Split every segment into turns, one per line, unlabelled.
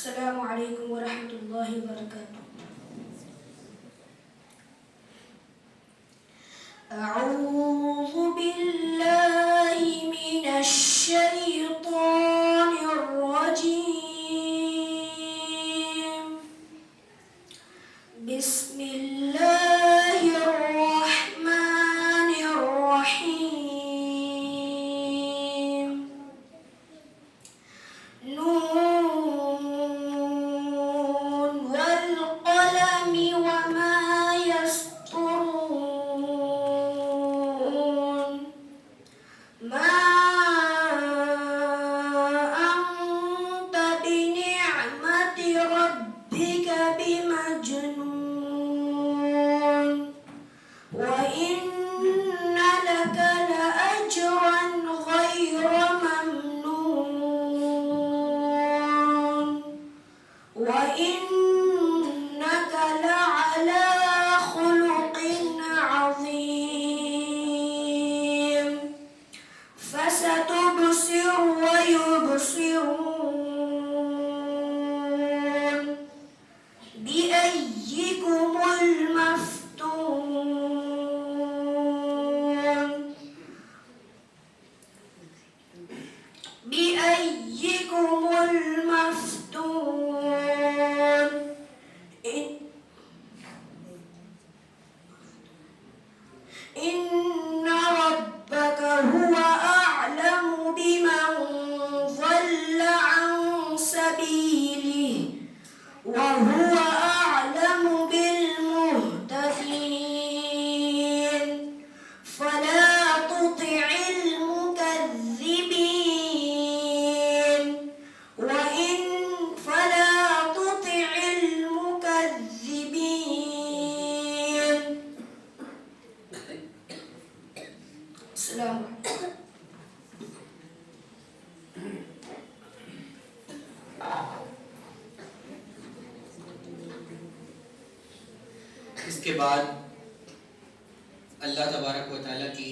السلام علیکم ورحمۃ اللہ وبرکاتہ. اعوذ باللہ من الشیطان الرجیم. بسم اللہ الرحمن الرحیم. نون والقلم وما يسطرون. ما أنت بنعمة ربك بمجنون وإن لك لأجرا غير ممنون وإنك لعلى خلق عظيم. فستبصر ويبصرون بأيكم المفتون. بأيكم المفتون. إن ربك هو أعلم بمن ضل عن سبيله وهو أعلم بالمهتدين. فلا تطع المكذبين فلا تطع المكذبين. السلام علیکم.
اس کے بعد اللہ تبارک و تعالیٰ کی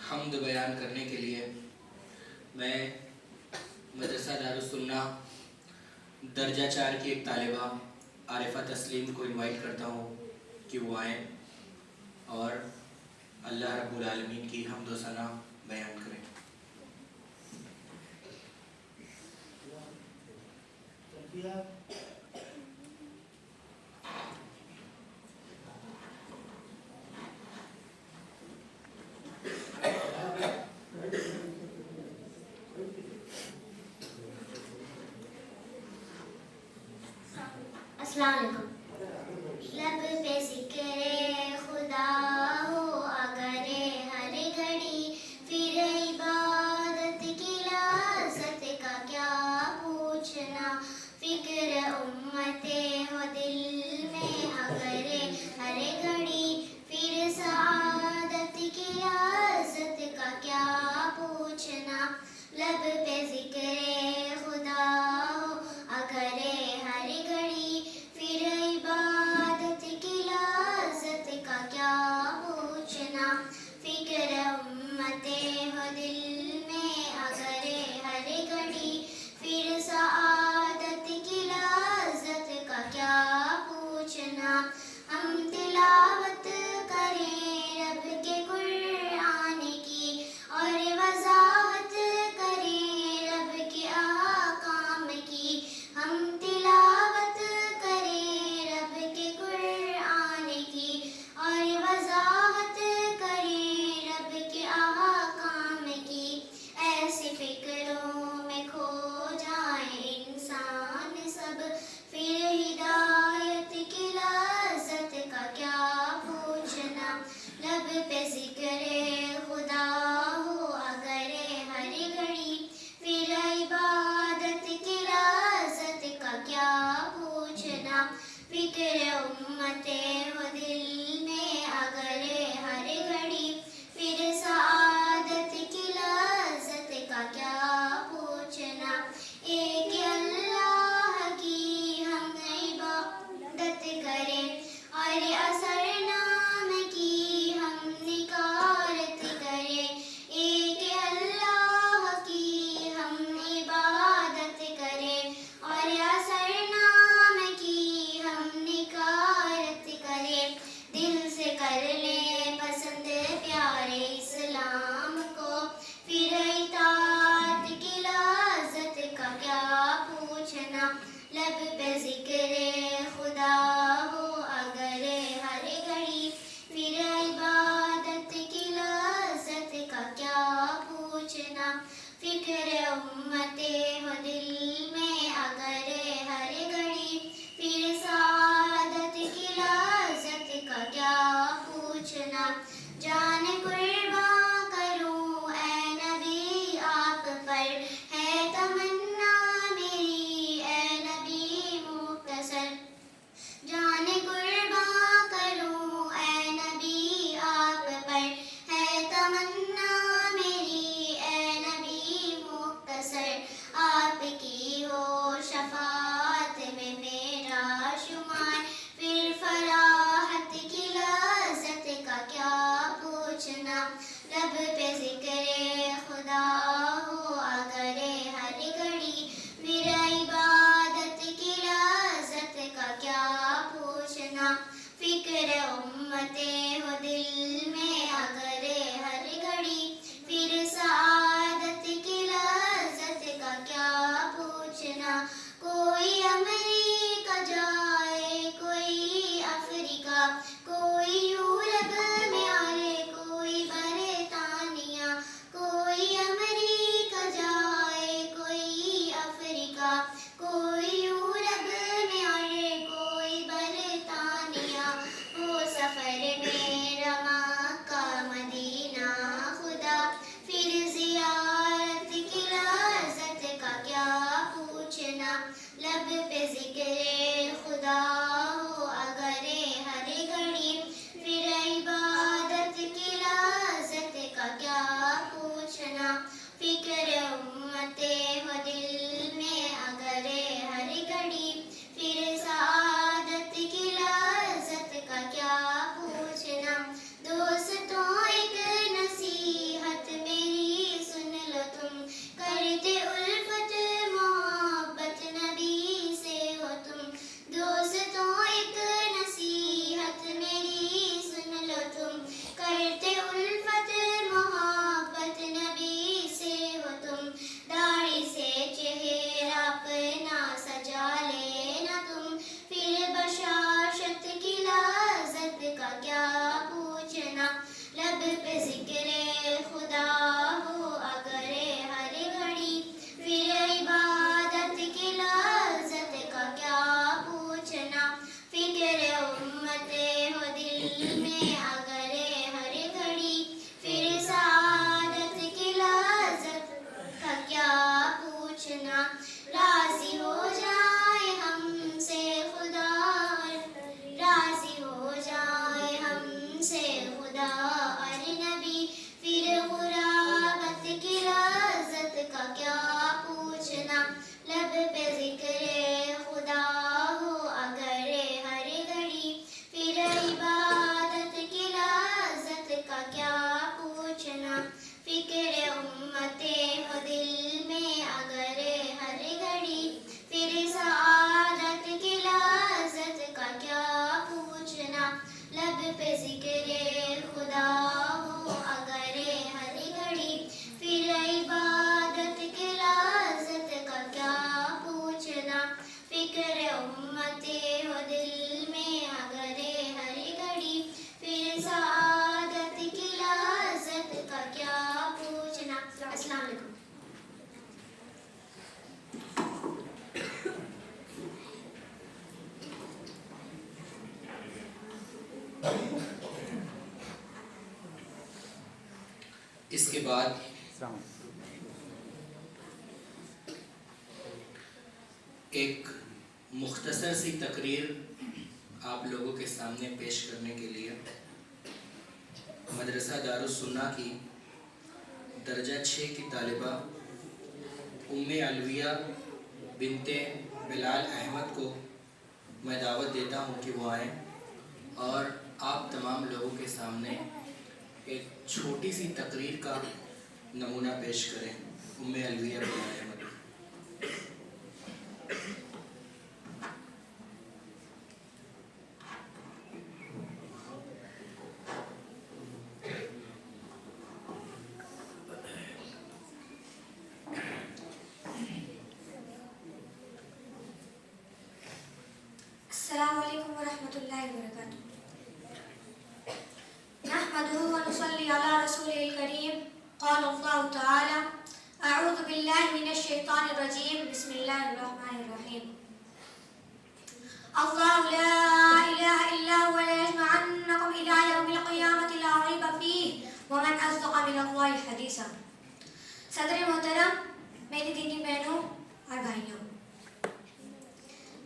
حمد بیان کرنے کے لیے میں مدرسہ دارالسنہ درجہ 4 کی ایک طالبہ عارفہ تسلیم کو انوائٹ کرتا ہوں کہ وہ آئیں اور اللہ رب العالمین کی حمد و ثنا بیان کریں.
السلام علیکم. لب پہ ذکر خدا ہو اگر ہر گھڑی پھر عبادت کی لذت کا کیا پوچھنا. فکر امت ہو دل میں اگر ہر گھڑی پھر سعادت کی لذت کا کیا پوچھنا. لب پہ ذکر خدا ہو اگر ہر گھڑی پھر عبادت کی لذت کا کیا پوچھنا. فکر امت ہو دل میں اگر ہر گھڑی پھر سعادت کی لذت کا کیا پوچھنا. ہم تلاوت کریں رب کے قرآن کی اور وضاحت کریں جان قرباں کروں اے نبی آپ پر ہے تمنا میری اے نبی مختصر جان قرباں کروں اے نبی آپ پر ہے تمنا میری اے نبی مختصر آپ کی ہو شفاعت میں میرا شمار پھر فراحت کی لذت کا کیا پوچھنا لب پہ ذکر خدا ہو اگر ہر گھڑی پھر عبادت کی لذت کا کیا پوچھنا فکر امت ہو دل میں اگر ہر گھڑی پھر سعادت کی لذت کا کیا پوچھنا کوئی امریکہ جائے کوئی افریقہ کوئی یورپ میں آئے کوئی برطانیہ کوئی امریکہ جائے کوئی افریقہ کوئی یورپ میں آئے کوئی برطانیہ ہو سفر میرا مکہ مدینہ خدا پھر زیارت کی لذت کا کیا پوچھنا لب پہ ذکر خدا ہو اگر ہر گھڑی پھر عبادت کی لذت کا کیا پوچھنا فکر امت ہو دل میں اگر ہر گھڑی پھر سعادت کی لذت کا کیا پوچھنا دوستوں ایک نصیحت میری سن لو تم کرتے الفت محبت نبی سے ہو تم دوستوں ایک نصیحت میری سن لو تم کرتے الفت محبت نبی سے ہو تم داڑھی سے چہرہ اپنا سجا لینا تم پھر بشاشت کی لذت کا کیا پوچھنا لب پہ ذکر خدا ہو اگر ہر گھڑی پھر عبادت کی لذت کا کیا پوچھنا فکر امت ہو دل میں اگر ہر گھڑی پھر سعادت کی لذت کا کیا پوچھنا راضی ہو جائے ہم سے خدا راضی ہو جائے ہم سے خدا اور نبی پھر غرابت کی لذت کا کیا پوچھنا لب پہ ذکر خدا ہو اگر ہر گھڑی پھر عبادت کی لذت کا کیا پوچھنا فکر امت ہو دل میں اگر ہر گھڑی پھر سعادت کی لذت کا کیا پوچھنا لب پہ ذکر خدا ہو اگر ہر گھڑی پھر عبادت کی لذت کا کیا پوچھنا فکر امت ہو دل میں اگر ہر گھڑی پھر سعادت کی لذت کا کیا پوچھنا السلام علیکم
اس کے بعد ایک مختصر سی تقریر آپ لوگوں کے سامنے پیش کرنے کے لیے مدرسہ دارالسنہ کی درجہ 6 کی طالبہ ام علویہ بنت بلال احمد کو میں دعوت دیتا ہوں کہ وہ آئیں اور آپ تمام لوگوں کے سامنے ایک چھوٹی سی تقریر کا نمونہ پیش کریں ام علویہ بلال احمد
السلام علیکم ورحمۃ اللہ وبرکاتہ نحمده ونصلي على رسوله الكريم قال الله تعالى أعوذ بالله من الشيطان الرجيم بسم الله الرحمن الرحيم الله لا إله إلا هو ليجمعنكم إلى يوم القيامة لا ريب فيه من اللہ حدیثا. صدر محترم، میری دینی بہنوں اور بھائیوں،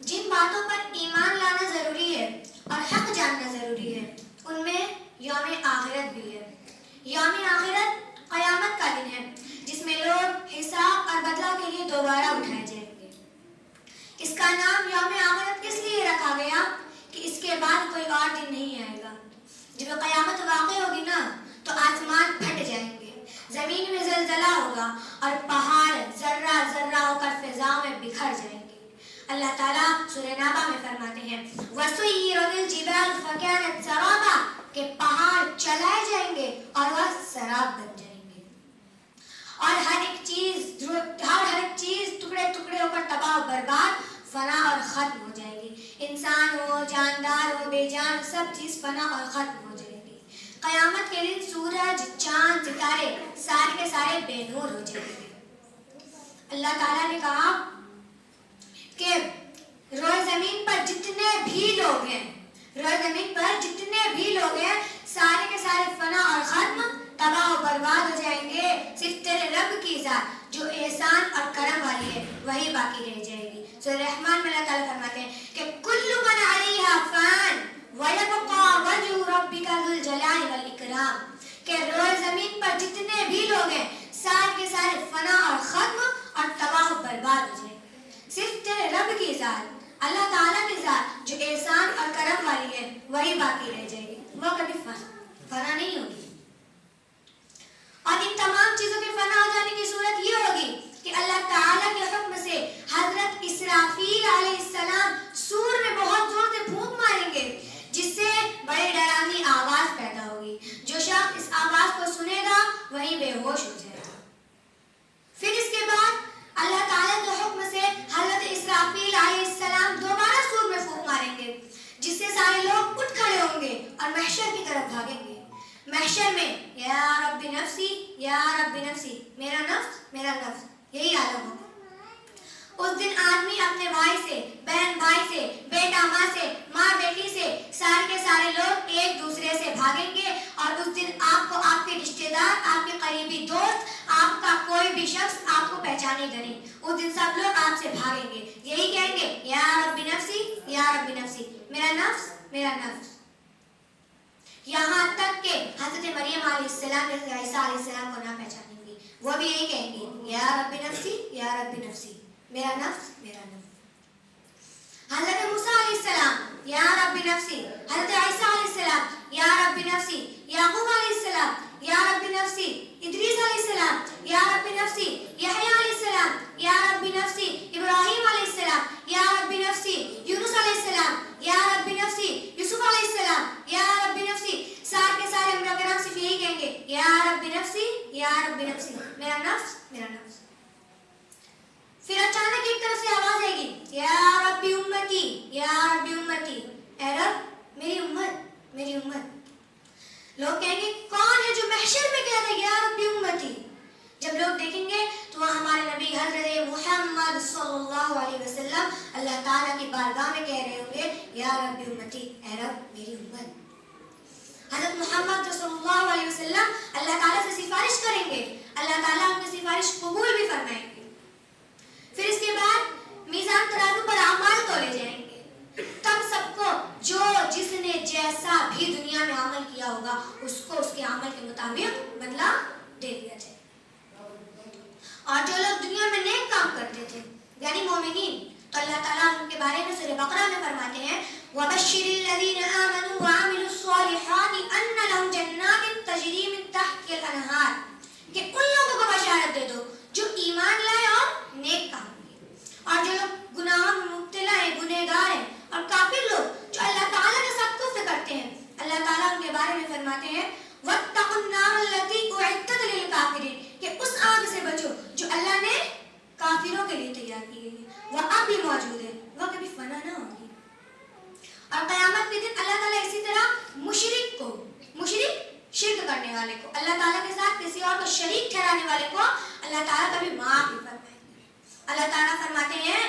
جن باتوں پر ایمان لانا ضروری ہے اور حق جاننا ضروری ہے ان میں یوم آخرت بھی ہے. یوم آخرت قیامت کا دن ہے جس میں لوگ حساب اور بدلہ کے لیے دوبارہ اٹھائے جائیں گے. اس کا نام یوم آخرت اس لیے رکھا گیا کہ اس کے بعد کوئی اور دن نہیں آئے گا. جب قیامت واقع ہوگی نا تو آسمان پھٹ جائیں گے، زمین میں زلزلہ ہوگا اور پہاڑ ذرہ ذرہ ہو کر فضاؤں میں بکھر جائیں گے. اللہ تعالیٰ سورہ نابہ میں فرماتے ہیں وَسُيِّرَتِ الْجِبَالُ فَكَانَتْ سَرَابًا کہ پہاڑ چلائے جائیں گے اور وہ سراب بن جائیں گے، اور ہر ایک چیز ٹکڑے ٹکڑے ہو کر تباہ و برباد فنا اور ختم ہو جائے گی. انسان ہو، جاندار ہو، بے جان، سب چیز فنا اور ختم ہو جائے گی. قیامت کے دن سورج، چاند، ستارے سارے کے سارے بے نور ہو جائیں گے. اللہ تعالیٰ نے کہا کہ روئے زمین پر جتنے بھی لوگ ہیں سارے کے سارے فنا اور ختم، تباہ و برباد ہو جائیں گے. صرف تیرے رب کی ذات جو احسان اور کرم والی ہے وہی باقی رہ جائے گی. سورہ رحمان میں اللہ تعالیٰ فرماتے ہیں کہ کل من علیہا فان ویبقا وجہ ربک ذو الجلال والاکرام کہ روئے زمین پر جتنے بھی لوگ ہیں سارے کے سارے فنا اور ختم اور تباہ و برباد ہو جائیں گے. صرف تیرے رب کی ذات، اللہ تعالیٰ کی ذات جو احسان اور کرم والی ہے وہی باقی رہ جائے گی، وہ کبھی فنا نہیں ہوگی. اور ان تمام چیزوں کے فنا ہو جانے کی صورت یہ ہوگی کہ اللہ تعالیٰ کے حکم سے حضرت اسرافیل علیہ السلام سور میں بہت زور سے پھونک ماریں گے جس سے بڑی ڈراؤنی آواز پیدا ہوگی. جو شخص اس آواز کو سنے گا وہی بے ہوش ہو جائے گا. پھر اس کے بعد اللہ تعالیٰ کے حکم سے حضرت اسرافیل علیہ السلام دوبارہ سور میں پھونک ماریں گے جس سے سارے لوگ اٹھ کھڑے ہوں گے اور محشر کی طرف بھاگیں گے. محشر میں یا رب نفسی یا رب نفسی، میرا نفس یہی عالم ہوگا. اس دن آدمی اپنے بھائی سے، بہن بھائی سے، بیٹا ماں سے، ماں بیٹی سے، سارے کے سارے لوگ ایک دوسرے سے بھاگیں گے. اور اس دن آپ کو آپ کے رشتے دار، آپ کے قریبی دوست، آپ کا کوئی بھی شخص آپ کو پہچانے گا نہیں. اس دن سب لوگ آپ سے بھاگیں گے، یہی کہیں گے یا رب نفسی یا رب نفسی، میرا نفس. یہاں تک کہ حضرت مریم علیہ السلام عیسیٰ علیہ السلام کو نہ پہچانیں گی، وہ بھی یہی کہیں گے یا رب نفسی یا رب نفسی، میرا نفس. حضرت موسیٰ علیہ السلام یا رب نفسی، حضرت عیسیٰ علیہ السلام یا رب نفسی، یعقوب علیہ السلام یا رب نفسی، ادریس علیہ السلام یا رب نفسی، یحییٰ علیہ السلام یا رب نفسی، ابراہیم علیہ السلام یا رب نفسی، یونس علیہ السلام یا رب نفسی، یوسف علیہ السلام یا رب نفسی. سارے کے سارے انبیاء کرام صرف یہی کہیں گے یا رب نفسی یا رب نفسی، میرا نفس. پھر اچانک ایک طرف سے آواز آئے گی یا رب امتی یا رب امتی، اے رب میری امت. لوگ کہیں گے کون ہے جو محشر میں کہہ رہے یا رب امتی. جب لوگ دیکھیں گے تو وہاں ہمارے نبی حضرت محمد صلی اللہ علیہ وسلم اللہ تعالیٰ کی بارگاہ میں کہہ رہے ہوں گے یا رب امتی، اے رب میری امت. حضرت محمد صلی اللہ علیہ وسلم اللہ تعالیٰ سے سفارش کریں گے، اللہ تعالیٰ ان کی سفارش قبول بھی فرمائیں گے. پھر اس کے بعد میزان ترازو پر اعمال تولے جائیں گے. تب سب کو جس نے جیسا بھی دنیا میں عمل کیا ہوگا اس کو اس کے عمل کے مطابق بدلہ دے دیا جائے. اور جو لوگ دنیا میں نیک کام کرتے تھے یعنی مومنین، تو اللہ تعالیٰ ان کے بارے میں سورہ بقرہ میں فرماتے ہیں وَبَشِّرِ الَّذِينَ آمَنُوا وَعَمِلُوا الصَّالِحَاتِ أَنَّ لَهُمْ جَنَّاتٍ تَجْرِي مِن تَحْتِهَا الْأَنْهَارُ کہ ان لوگوں کو بشارت دے دو جو ایمان لائے اور نیک کام کیے. اور جو لوگ گناہوں میں مبتلا ہیں، گنہگار ہیں اور کافر لوگ جو اللہ تعالیٰ کے ساتھ کفر کرتے ہیں، اللہ تعالیٰ ان کے بارے میں فرماتے ہیں وَاتَّقُوا النَّارَ الَّتِي أُعِدَّتْ لِلْكَافِرِينَ کہ اس آگ سے بچو جو اللہ نے کافروں کے لیے تیار کی گئی ہے، وہ اب بھی موجود ہے، وہ کبھی فنا نہ ہوگی. اور قیامت کے دن اللہ تعالیٰ اسی طرح مشرک شرک کرنے والے کو، اللہ تعالیٰ کے ساتھ کسی اور کو شریک ٹھہرانے والے کو اللہ تعالیٰ کبھی معاف نہیں فرمائیں گے. اللہ تعالیٰ فرماتے ہیں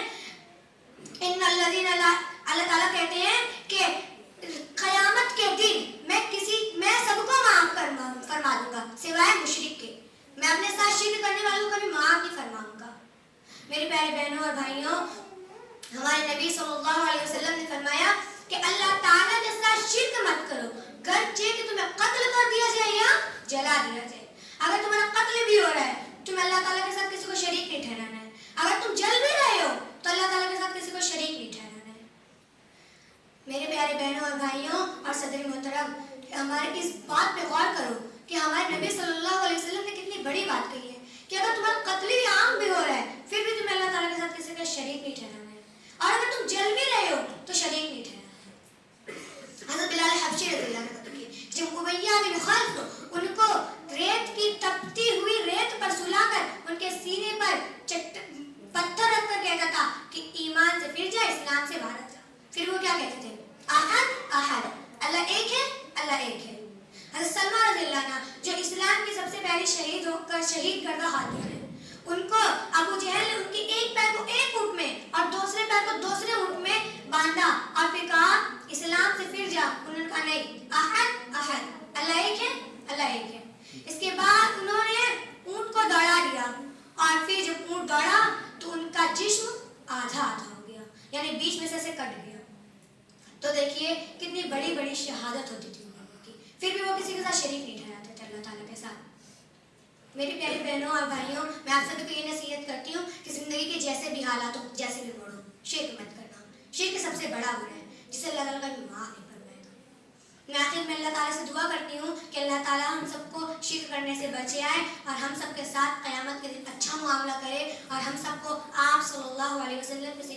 اللہ تعالیٰ کہتے ہیں کہ قیامت کے دن میں سب کو معاف فرما دوں گا سوائے مشرک کے. میں اپنے ساتھ شرک کرنے والوں کو بھی معاف نہیں فرماؤں گا۔ میری پیارے بہنوں اور بھائیوں، ہمارے نبی صلی اللہ علیہ وسلم نے فرمایا کہ اللہ تعالیٰ کے ساتھ شرک مت کرو، گرچہ کہ تمہیں قتل کر دیا جائے یا جلا دیا جائے۔ اگر تمہارا قتل بھی ہو رہا ہے، تمہیں اللہ تعالیٰ کے ساتھ کسی کو شریک نہیں ٹھہرانا ہے۔ اگر تم جل بھی رہے ہو تو اللہ تعالیٰ کے ساتھ کسی کو شریک نہیں ٹھہرانا ہے۔ میرے پیارے بہنوں اور بھائیوں اور صدر محترم، ہمارے اس بات پہ غور کرو کہ ہمارے نبی صلی اللہ علیہ وسلم نے کتنی بڑی بات کہی ہے کہ اگر تمہارا قتل بھی عام بھی ہو رہا ہے، پھر بھی تمہیں اللہ تعالیٰ کے ساتھ کسی کا شریک نہیں ٹھہرانا ہے، اور اگر تم جل بھی رہے ہو تو شریک نہیں ٹھہرانا ہے۔ حضرت بلال حبشی رضی اللہ عنہ کی جب امیہ بن خلف ان کو ریت کی تپتی ہوئی ریت پر سلا کر ان کے سینے پر پتھر رکھ کر کہتا تھا کہ ایمان سے پھر جا، اسلام سے باہر جا، پھر وہ کیا کہتے تھے؟ احد احد، اللہ ایک ہے، اللہ ایک ہے۔ حضرت سلمہ رضی اللہ عنہ جو اسلام کی سب سے پہلی شہید کردہ خاتون ہے، ان کو ابو جہل نے ان کی ایک پیر کو ایک اونٹ میں اور دوسرے پیر کو دوسرے اونٹ میں باندھا اور پھر کہا اسلام سے پھر جا، انہوں نے کہا نہیں، احد احد، اللہ ایک ہے، اللہ ایک ہے۔ اس کے بعد انہوں نے اونٹ کو دوڑا دیا، اور پھر جب اونٹ دوڑا تو ان کا جسم آدھا آدھا ہو گیا، یعنی بیچ میں سے کٹ گیا۔ تو دیکھیے کتنی بڑی بڑی شہادت ہوتی تھی ان لوگوں کی، پھر بھی وہ کسی کے ساتھ شریک نہیں ٹھہراتے تھے اللہ تعالیٰ کے ساتھ۔ میری پیاری بہنوں اور بھائیوں، میں آپ سبھی کو یہ نصیحت کرتی ہوں کہ زندگی کے جیسے بھی حالات ہو، جیسے بھی موڑ ہو، شرک مت کرنا۔ شرک سب سے بڑا گناہ ہے جسے اللہ تعالیٰ کبھی معاف نہیں فرمائے گا۔ میں آخر میں اللہ تعالیٰ سے دعا کرتی ہوں کہ اللہ تعالیٰ ہم سب کو شرک کرنے سے بچے آئے اور ہم سب کے ساتھ قیامت کے دن اچھا معاملہ کرے، اور ہم سب کو آپ صلی اللہ علیہ وسلم کی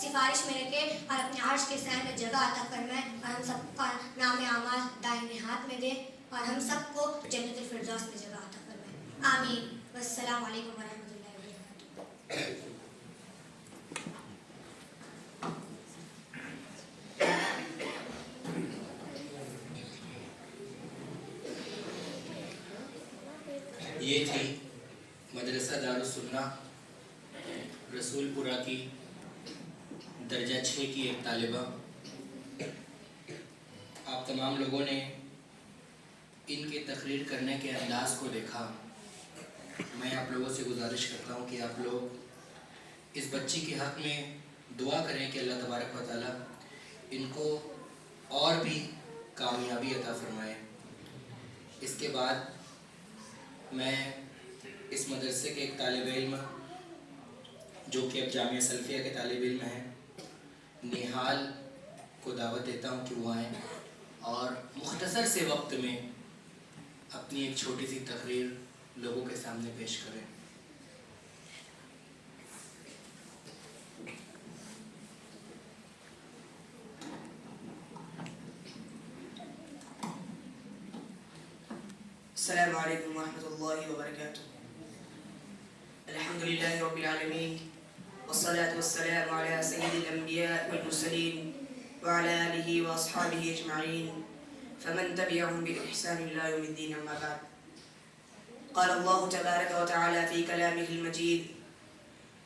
سفارش میں رکھے اور اپنے عرش کے سائے میں جگہ عطا فرمائے، اور ہم سب کا نام اعمال دائیں ہاتھ میں دے، اور ہم سب کو جنت الفردوس میں جگہ عطا فرمائے۔ آمین۔ والسلام علیکم ورحمۃ اللہ وبرکاتہ۔
یہ تھی مدرسہ دارالسنہ رسول پورہ کی درجہ 6 کی ایک طالبہ۔ آپ تمام لوگوں نے ان کے تقریر کرنے کے انداز کو دیکھا۔ میں آپ لوگوں سے گزارش کرتا ہوں کہ آپ لوگ اس بچی کے حق میں دعا کریں کہ اللہ تبارک و تعالیٰ ان کو اور بھی کامیابی عطا فرمائے۔ اس کے بعد میں اس مدرسے کے ایک طالب علم جو کہ اب جامعہ سلفیہ کے طالب علم ہیں، نہال کو دعوت دیتا ہوں کہ وہ آئیں اور مختصر سے وقت میں اپنی ایک چھوٹی سی تقریر لوگوں کے سامنے پیش کریں۔
السلام علیکم ورحمۃ اللہ وبرکاتہ۔ الحمد للہ رب العالمین، والصلاة والسلام علی سید الانبیاء والمرسلین وعلى آلہ واصحابہ اجمعین فمن تبعهم بإحسان إلى يوم الدین، اما بعد۔ قال اللہ تبارک وتعالی فی کلامہ المجید: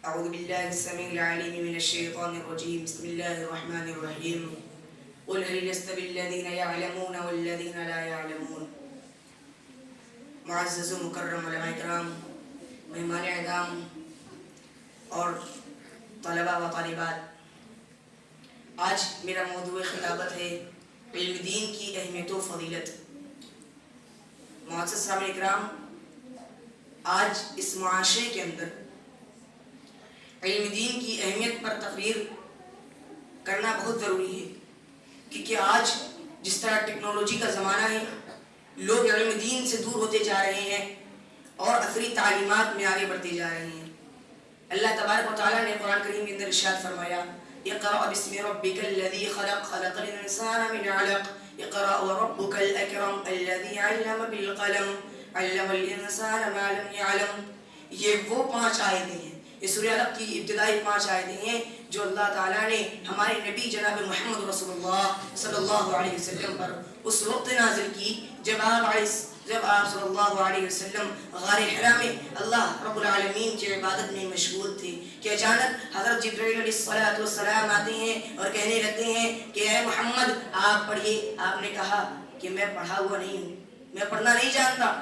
اعوذ باللہ السمیع العلیم من الشیطان الرجیم، بسم اللہ الرحمن الرحیم، قل هل يستوي الذین يعلمون والذین لا يعلمون۔ معزز و مکرم علماء کرام، مہمان اعظام اور طلباء و طالبات، آج میرا موضوع خطابت ہے علم دین کی اہمیت و فضیلت۔ معزز سامعین کرام، آج اس معاشرے کے اندر علم دین کی اہمیت پر تقریر کرنا بہت ضروری ہے، کیونکہ آج جس طرح ٹیکنالوجی کا زمانہ ہے، لوگ علم دین سے دور ہوتے جا رہے ہیں اور عصری تعلیمات میں آگے بڑھتے جا رہے ہیں۔ اللہ تبارک و تعالیٰ نے قرآن کریم کے اندر ارشاد فرمایا: اقرأ بسم ربک الذی خلق، خلق الانسان من علق، اقرأ وربک الاکرم الذی علم بالقلم، علم الانسان ما لم يعلم۔ یہ وہ 5 آیتیں ہیں، یہ سورہ علق کی ابتدائی 5 آیتیں ہیں جو اللہ تعالیٰ نے ہمارے نبی جناب محمد رسول اللہ صلی اللہ علیہ وسلم پر اس وقت نازل کی جب آپ صلی اللہ علیہ وسلم غار حرا میں اللہ رب العالمین کی عبادت میں مشغول تھے کہ اچانک حضرت جبرائیل علیہ السلام آتے ہیں اور کہنے لگتے ہیں کہ اے محمد آپ پڑھیے۔ آپ نے کہا کہ میں پڑھا ہوا نہیں ہوں، میں پڑھنا نہیں جانتا۔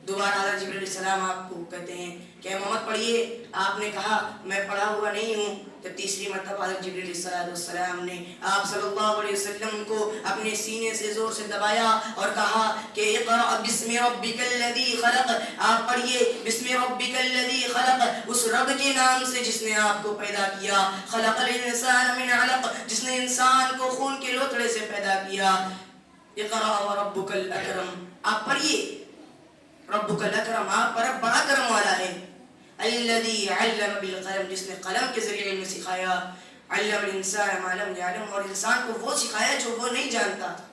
دوبارہ حضرت جبریل علیہ السلام آپ کو کہتے ہیں کہ محمد پڑھیے. آپ نے کہا میں پڑھا ہوا نہیں ہوں. تو تیسری مرتبہ حضرت جبریل علیہ السلام نے آپ صلی اللہ علیہ وسلم کو اپنے سینے سے زور سے دبایا اور کہا کہ اقرأ بسم ربک الذی خلق. آپ پڑھیے بسم ربک الذی خلق، اس رب کے نام سے جس نے آپ کو پیدا کیا. خلق الانسان من علق، جس نے انسان کو خون کے لوتھڑے سے پیدا کیا. اقرأ وربک الاکرم. آپ پڑھیے ربک الاکرم، آپ پر رب بڑا کرم والا ہے. الذی علم بالقلم، جس نے قلم کے ذریعے علم سکھایا. علم الانسان ما لم يعلم، اور انسان کو وہ سکھایا جو وہ نہیں جانتا تھا.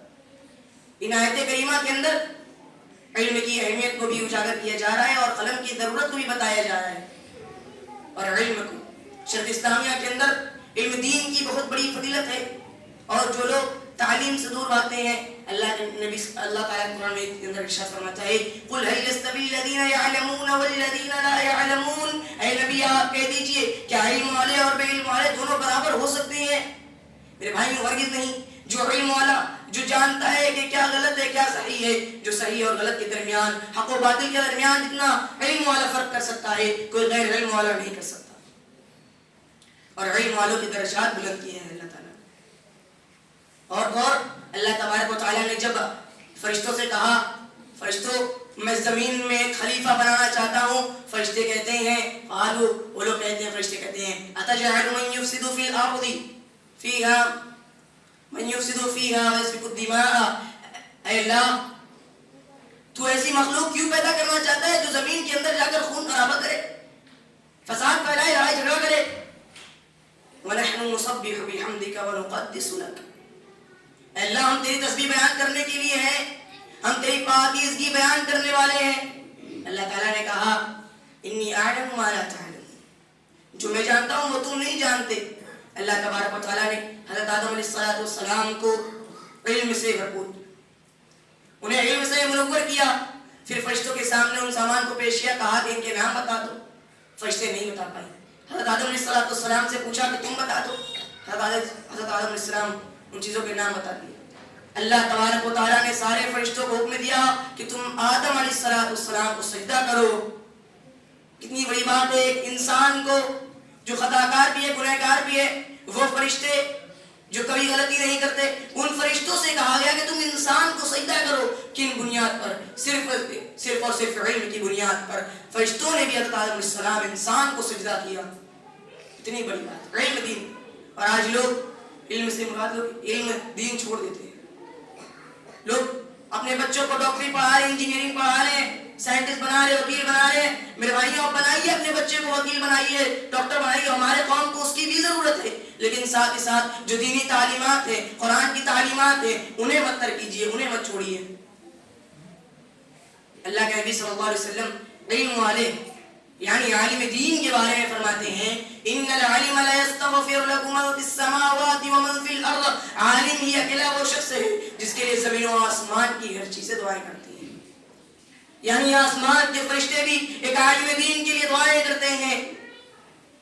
ان آیت کریمہ کے اندر علم کی اہمیت کو بھی اجاگر کیا جا رہا ہے اور قلم کی ضرورت کو بھی بتایا جا رہا ہے. اور علم کو شریعت اسلامیہ کے اندر علم دین کی بہت بڑی فضیلت ہے. اور جو لوگ تعلیم سے دور بھاگتے ہیں، اللہ تعالیٰ قرآن میں کے اندر ارشاد فرماتا ہے قل هل يستوي الذين يعلمون والذين لا يعلمون. اے نبی آپ کہہ دیجئے کیا علم والے اور بے علم والے دونوں برابر ہو سکتے ہیں؟ میرے بھائیوں ہرگز نہیں. جو علم والا جو جانتا ہے کہ کیا غلط ہے کیا صحیح ہے، جو صحیح اور غلط کے درمیان، حق و باطل کے درمیان جتنا علم والا فرق کر سکتا ہے کوئی غیر علم والا نہیں کر سکتا. اور علم والوں کی درجات بلند کیے ہیں اللہ تعالیٰ. اور اللہ تبارک و تعالیٰ نے جب فرشتوں سے کہا فرشتوں میں زمین میں ایک خلیفہ بنانا چاہتا ہوں، فرشتے کہتے ہیں قالوا، وہ لوگ کہتے ہیں فرشتے کہتے ہیں اتجعل من يفسد في الارض فيها من يفسد فيها ويسفك الدماء. اے اللہ تو ایسی مخلوق کیوں پیدا کرنا چاہتا ہے جو زمین کے اندر جا کر خون خرابہ کرے، فساد پھیلائے، لڑائی جھگڑا کرے. ونحن نسبح بحمدك ونقدس لك. اے اللہ ہم تیری تسبیح بیان کرنے کے لیے ہیں، ہم تیری پاکیزگی بیان کرنے والے ہیں. اللہ تعالیٰ نے کہا انی اعلم ما لا تعلمون، جو میں جانتا ہوں وہ تم نہیں جانتے. اللہ تبارک و تعالیٰ نے حضرت آدم علیہ السلام کو علم سے بھرپور، انہیں علم سے منور کیا. پھر فرشتوں کے سامنے ان سامان کو پیش کیا، کہا کہ ان کے نام بتا دو. فرشتے نہیں بتا پائے. حضرت آدم علیہ السلام سے پوچھا کہ تم بتا دو. حضرت آدم علیہ السلام ان چیزوں کے نام بتا دیے. اللہ تبارک و تعالیٰ نے سارے فرشتوں کو حکم دیا کہ تم آدم علیہ السلام کو سجدہ کرو. کتنی بڑی بات ہے ایک انسان کو جو خطا کار بھی ہے، گناہ گار بھی ہے، وہ فرشتے جو کبھی غلطی نہیں کرتے، ان فرشتوں سے کہا گیا کہ تم انسان کو سجدہ کرو. کن بنیاد پر؟ صرف اور صرف علم کی بنیاد پر. فرشتوں نے بھی حضرت آدم علیہ السلام انسان کو سجدہ کیا. اتنی بڑی بات علم دین. اور آج لوگ علم سے مراد لوگ علم دین چھوڑ دیتے ہیں. لوگ اپنے بچوں کو ڈاکٹری پڑھا رہے، انجینئرنگ پڑھا رہے، سائنٹسٹ بنا رہے، وکیل بنا رہے. میرے بھائیوں بنائیے اپنے بچے کو وکیل بنائیے، ڈاکٹر بنائیے. ہمارے قوم کو اس کی بھی ضرورت ہے، لیکن ساتھ ہی ساتھ جو دینی تعلیمات ہیں، قرآن کی تعلیمات ہیں، انہیں مت ترک کیجیے، انہیں مت چھوڑیے. اللہ کے نبی صلی اللہ علیہ وسلم علم والے یعنی عالم دین کے بارے میں فرماتے ہیں ان العالم لا يستغفر له من في السماوات ومن في الارض. عالم ہی اکیلا وہ شخص ہے جس کے لیے زمین و آسمان کی ہر چیزیں دعائیں کرتی ہیں. یعنی آسمان کے فرشتے بھی ایک عالم دین کے لیے دعائیں کرتے ہیں.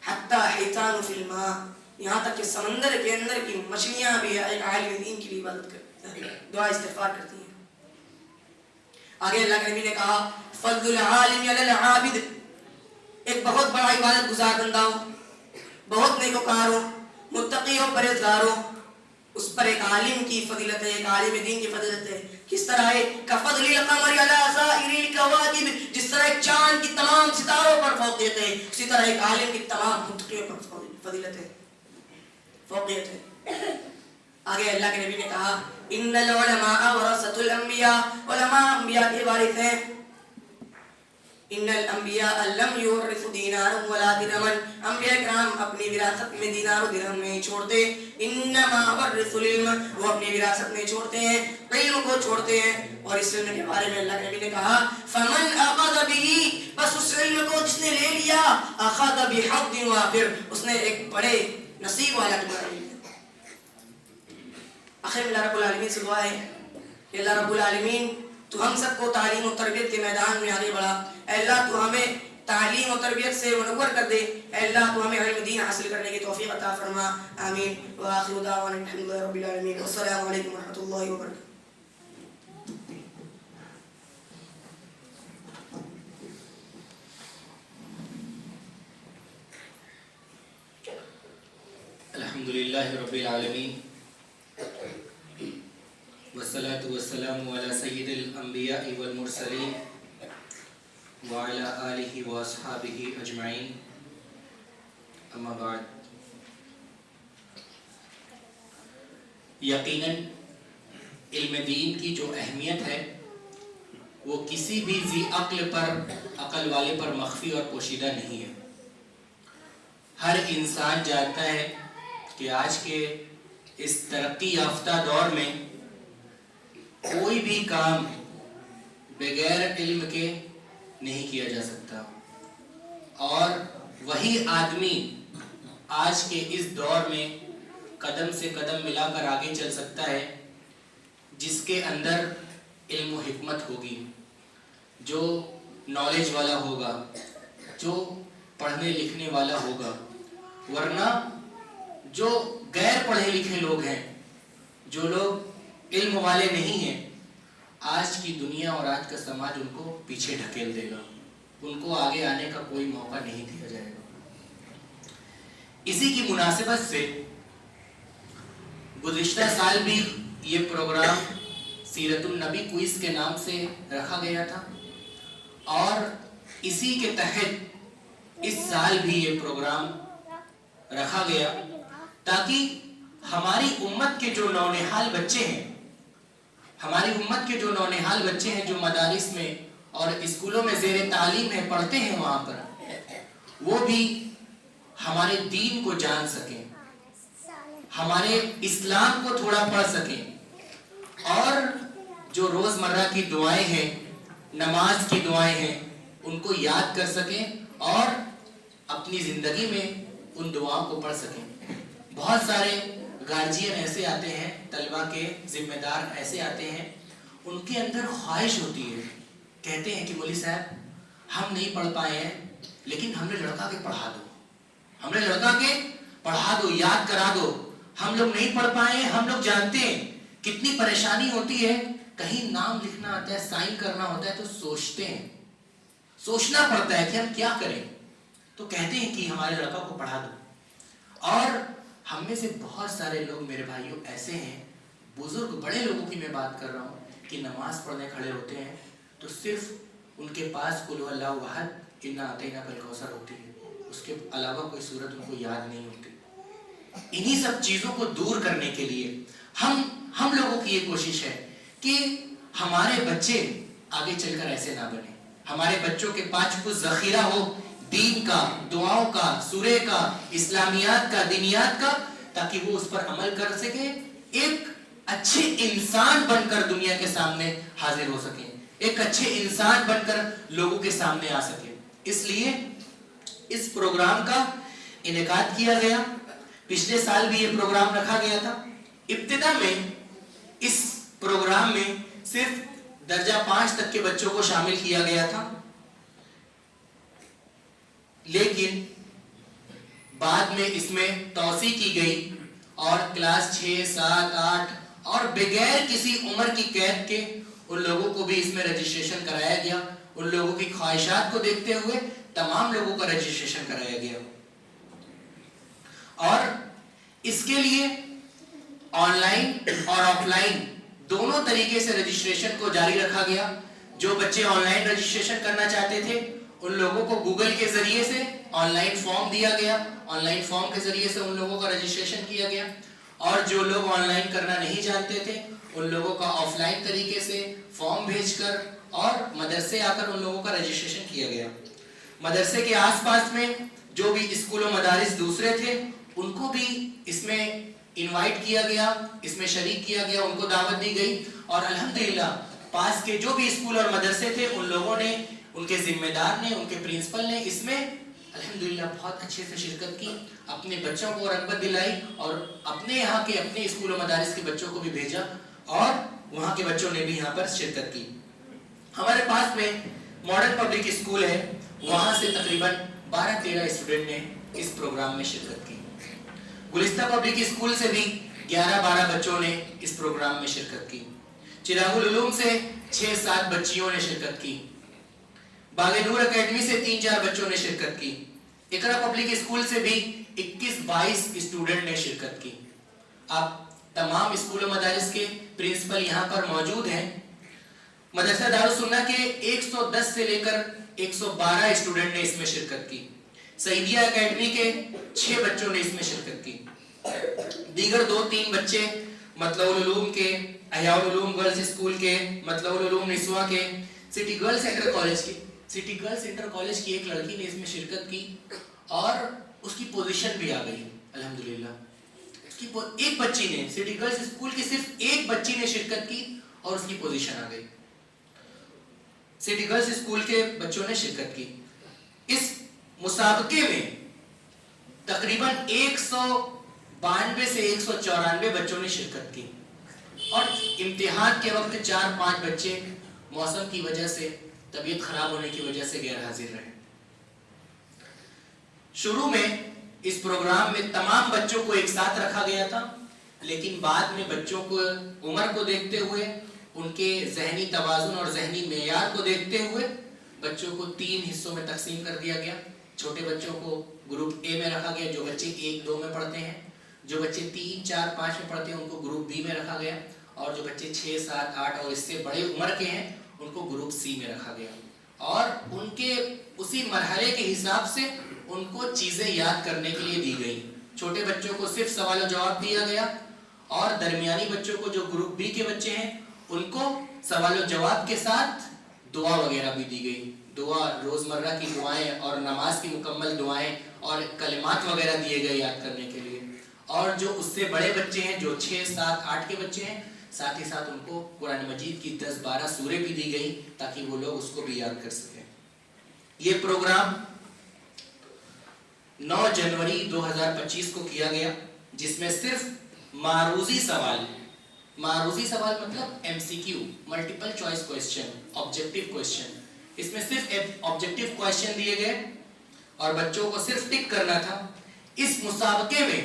حتی حیتان فی الماء، یہاں تک کہ سمندر کے اندر کی مچھلیاں بھی ایک عالم دین کے لیے عبادت کرتی ہیں، دعا استغفار کرتی ہیں. آگے اللہ کے نبی نے کہا فضل العالم علی العابد. ایک بہت بڑا عبادت گزار بندہ ہو، بہت نیکوکار ہو، متقی ہو، پرہیزگار ہو، اس پر ایک عالم کی فضیلت ہے، ایک عالم دین کی فضیلت ہے. کس طرح ہے؟ کفضل القمر علی سائر الکواکب. جس طرح ایک چاند کی تمام ستاروں پر فوقیت ہے، اسی طرح ایک عالم کی تمام متقیوں پر فضیلت ہے، فوقیت ہے. آگے اللہ کے نبی نے کہا ان العلماء ورثۃ الانبیاء. علماء انبیاء کے وارث ہیں. ان الانبیاء لم یورثوا دینارا ولا درہما. انبیاء کرام اپنی وراثت میں دینار و درہم نہیں چھوڑتے. انما ورثوا العلم، وہ اپنی وراثت میں چھوڑتے ہیں، علم کو چھوڑتے ہیں. اور اس علم کے بارے میں اللہ کے نبی نے کہا فمن اخذ به، بس اس علم کو جس نے لے لیا، اخذ بحظ وافر، اس نے ایک بڑے نصیب والا ٹکڑا لے لیا. آخر میں اللہ رب العالمین سے دعا ہے کہ اللہ رب العالمین تو ہم سب کو تعلیم و تربیت کے میدان میں آگے بڑھا. اے اللہ تو ہمیں تعلیم و تربیت سے منور کر دے. اے اللہ تو ہمیں علم دین حاصل کرنے کی توفیق عطا فرما. آمین. وآخر دعوانا الحمدللہ رب العالمین. والسلام علیکم ورحمۃ اللہ وبرکاتہ.
अल्हम्दुलिल्लाहि रब्बिल आलमीन वस्सलातु वस्सलामु अला सय्यिदिल अंबिया'i वल मुरसलीन व अला आलिहि व अस्हाबिहि अजमाइन अम्मा बाद। यकीनन इल्म दीन की जो अहमियत है वो किसी भी ज़ी अक्ल पर, अकल वाले पर मख्फी और पोशीदा नहीं है। हर इंसान जानता है कि आज के इस तरक्की याफ्ता दौर में कोई भी काम बगैर इल्म के नहीं किया जा सकता, और वही आदमी आज के इस दौर में कदम से कदम मिलाकर आगे चल सकता है जिसके अंदर इल्म व हिकमत होगी, जो नॉलेज वाला होगा, जो पढ़ने लिखने वाला होगा। वरना जो गैर पढ़े लिखे लोग हैं, जो लोग इल्म वाले नहीं हैं, आज की दुनिया और आज का समाज उनको पीछे ढकेल देगा, उनको आगे आने का कोई मौका नहीं दिया जाएगा। इसी की मुनासिबत से गुज़िश्ता साल भी ये प्रोग्राम सीरतुन नबी क्विज़ के नाम से रखा गया था, और इसी के तहत इस साल भी ये प्रोग्राम रखा गया ताकि हमारी उम्मत के जो नौनिहाल बच्चे हैं, हमारी उम्मत के जो नौनिहाल बच्चे हैं जो मदारिस में और स्कूलों में ज़ेरे तालीम है, पढ़ते हैं वहाँ पर, वो भी हमारे दीन को जान सकें, हमारे इस्लाम को थोड़ा पढ़ सकें, और जो रोज़मर्रा की दुआएं हैं, नमाज की दुआएं हैं, उनको याद कर सकें और अपनी ज़िंदगी में उन दुआओं को पढ़ सकें। बहुत सारे गार्जियन ऐसे आते हैं, तलबा के जिम्मेदार ऐसे आते हैं, उनके अंदर ख्वाहिश होती है, कहते हैं कि मौलवी साहब हम नहीं पढ़ पाए हैं, लेकिन हमने लड़का के पढ़ा दो, हमने लड़का के पढ़ा दो, याद करा दो। हम लोग नहीं पढ़ पाए हैं, हम लोग जानते हैं कितनी परेशानी होती है, कहीं नाम लिखना आता है, साइन करना होता है तो सोचते हैं, सोचना पड़ता है कि हम क्या करें, तो कहते हैं कि हमारे लड़का को पढ़ा दो। और हम में से बहुत सारे लोग मेरे भाइयों ऐसे हैं, बुजुर्ग बड़े लोगों की मैं बात कर रहा हूँ, कि नमाज पढ़ने खड़े होते हैं तो सिर्फ उनके पास कुल हुवल्लाहु अहद, इन्ना अतैना कल कौसर होती है, उसके अलावा कोई सूरत उनको याद नहीं होती। इन्हीं सब चीज़ों को दूर करने के लिए हम लोगों की ये कोशिश है कि हमारे बच्चे आगे चलकर ऐसे ना बने, हमारे बच्चों के पास कुछ ज़ख़ीरा हो दीन का, दुआओं का, सूरे का, इस्लामियात का, दीनियात का, ताकि वो उस पर अमल कर सके, एक अच्छे इंसान बनकर दुनिया के सामने हाजिर हो सके, एक अच्छे इंसान बनकर लोगों के सामने आ सके। इसलिए इस प्रोग्राम का इनेकाद किया गया। पिछले साल भी ये प्रोग्राम रखा गया था। इब्तिदा में इस प्रोग्राम में सिर्फ दर्जा 5 तक के बच्चों को शामिल किया गया था, लेकिन बाद में इसमें तौसी की गई और क्लास 6, 7, 8 और बगैर किसी उम्र की कैद के उन लोगों को भी इसमें रजिस्ट्रेशन कराया गया। उन लोगों की ख्वाहिशात को देखते हुए तमाम लोगों का रजिस्ट्रेशन कराया गया, और इसके लिए ऑनलाइन और ऑफलाइन दोनों तरीके से रजिस्ट्रेशन को जारी रखा गया। जो बच्चे ऑनलाइन रजिस्ट्रेशन करना चाहते थे उन लोगों को गूगल के जरिए से ऑनलाइन फॉर्म दिया गया, ऑनलाइन फॉर्म के जरिए से उन लोगों का रजिस्ट्रेशन किया गया, और जो लोग ऑनलाइन करना नहीं जानते थे उन लोगों का ऑफलाइन तरीके से फॉर्म भेजकर और मदरसे आकर उन लोगों का रजिस्ट्रेशन किया गया। मदरसे के आसपास में जो भी स्कूल और मदारिस दूसरे थे उनको भी इसमें इनवाइट किया गया, इसमें शरीक किया गया, उनको दावत दी गई, और अल्हम्दुलिल्लाह पास के जो भी स्कूल और मदरसे थे उन लोगों ने, उनके जिम्मेदार ने, उनके प्रिंसिपल ने इसमें अल्हम्दुलिल्लाह बहुत अच्छे से शिरकत की, अपने बच्चों को रग़बत दिलाई और अपने यहाँ के अपने स्कूल और मदारिस के बच्चों को भी भेजा, और वहाँ के बच्चों ने भी यहाँ पर शिरकत की। हमारे पास में मॉडर्न पब्लिक स्कूल है, वहाँ से तकरीबन 12-13 स्टूडेंट ने इस प्रोग्राम में शिरकत की। गुलिस्ता पब्लिक स्कूल से भी 11-12 बच्चों ने इस प्रोग्राम में शिरकत की। चिरागुल उलूम से 6-7 बच्चियों ने शिरकत की। बागे नूर एकेडमी से 3-4 बच्चों ने शिरकत की। इकरा पब्लिक स्कूल से भी 21-22 स्टूडेंट ने शिरकत की। आप तमाम स्कूल और मदारिस के प्रिंसिपल यहाँ पर मौजूद हैं। मदरसा दारुस सुन्ना के 110 से लेकर 112 स्टूडेंट ने इसमें शिरकत की। सईदिया एकेडमी के 6 बच्चों ने इसमें शिरकत की। दीगर 2-3 बच्चे मतलबुल उलूम के, अहयाउल उलूम गर्ल्स स्कूल के, मतलबुल उलूम निस्वा के, सिटी गर्ल्स इंटर कॉलेज की एक लड़की ने इसमें शिरकत की और उसकी पोजीशन भी आ गई अल्हम्दुलिल्लाह। उसकी एक बच्ची ने, सिटी गर्ल्स स्कूल की सिर्फ एक बच्ची ने शिरकत की और उसकी पोजीशन आ गई। सिटी गर्ल्स स्कूल के बच्चों ने शिरकत की। इस मुसाबके में तकरीबन 192 से 194 बच्चों ने शिरकत की और इम्तिहान के वक्त 4-5 बच्चे मौसम की वजह से, तबीयत खराब होने की वजह से गैर हाजिर रहे। शुरू में इस प्रोग्राम में तमाम बच्चों को एक साथ रखा गया था, लेकिन बाद में बच्चों को उम्र को देखते हुए, उनके जहनी तवाजुन और जहनी मेयार को देखते हुए बच्चों को 3 हिस्सों में तकसीम कर दिया गया। छोटे बच्चों को ग्रुप ए में रखा गया, जो बच्चे 1-2 में पढ़ते हैं। जो बच्चे 3, 4, 5 में पढ़ते हैं उनको ग्रुप बी में रखा गया, और जो बच्चे 6, 7, 8 और इससे बड़े उम्र के हैं उनको ग्रुप सी में रखा गया। और उनके उसी मरहले के हिसाब से उनको चीजें याद करने के लिए दी गई। छोटे बच्चों को सिर्फ सवाल और जवाब दिया गया और दरमियानी बच्चों को, जो ग्रुप बी के बच्चे हैं, उनको सवाल और जवाब के साथ दुआ वगैरह भी दी गई। दुआ, रोजमर्रा की दुआएं और नमाज की मुकम्मल दुआएं और कलिमात वगैरह दिए गए याद करने के लिए। और जो उससे बड़े बच्चे हैं, जो 6, 7, 8 के बच्चे हैं, साथ ही साथ उनको कुरान मजीद की 10-12 सूरे भी दी गई ताकि वो लोग उसको भी याद कर सकें। ये प्रोग्राम 9 जनवरी 2025 को किया गया, जिसमें सिर्फ मारूजी सवाल मतलब MCQ, multiple choice question, objective question, इसमें सिर्फ ऑब्जेक्टिव क्वेश्चन दिए गए और बच्चों को सिर्फ टिक करना था। इस मुसाबके में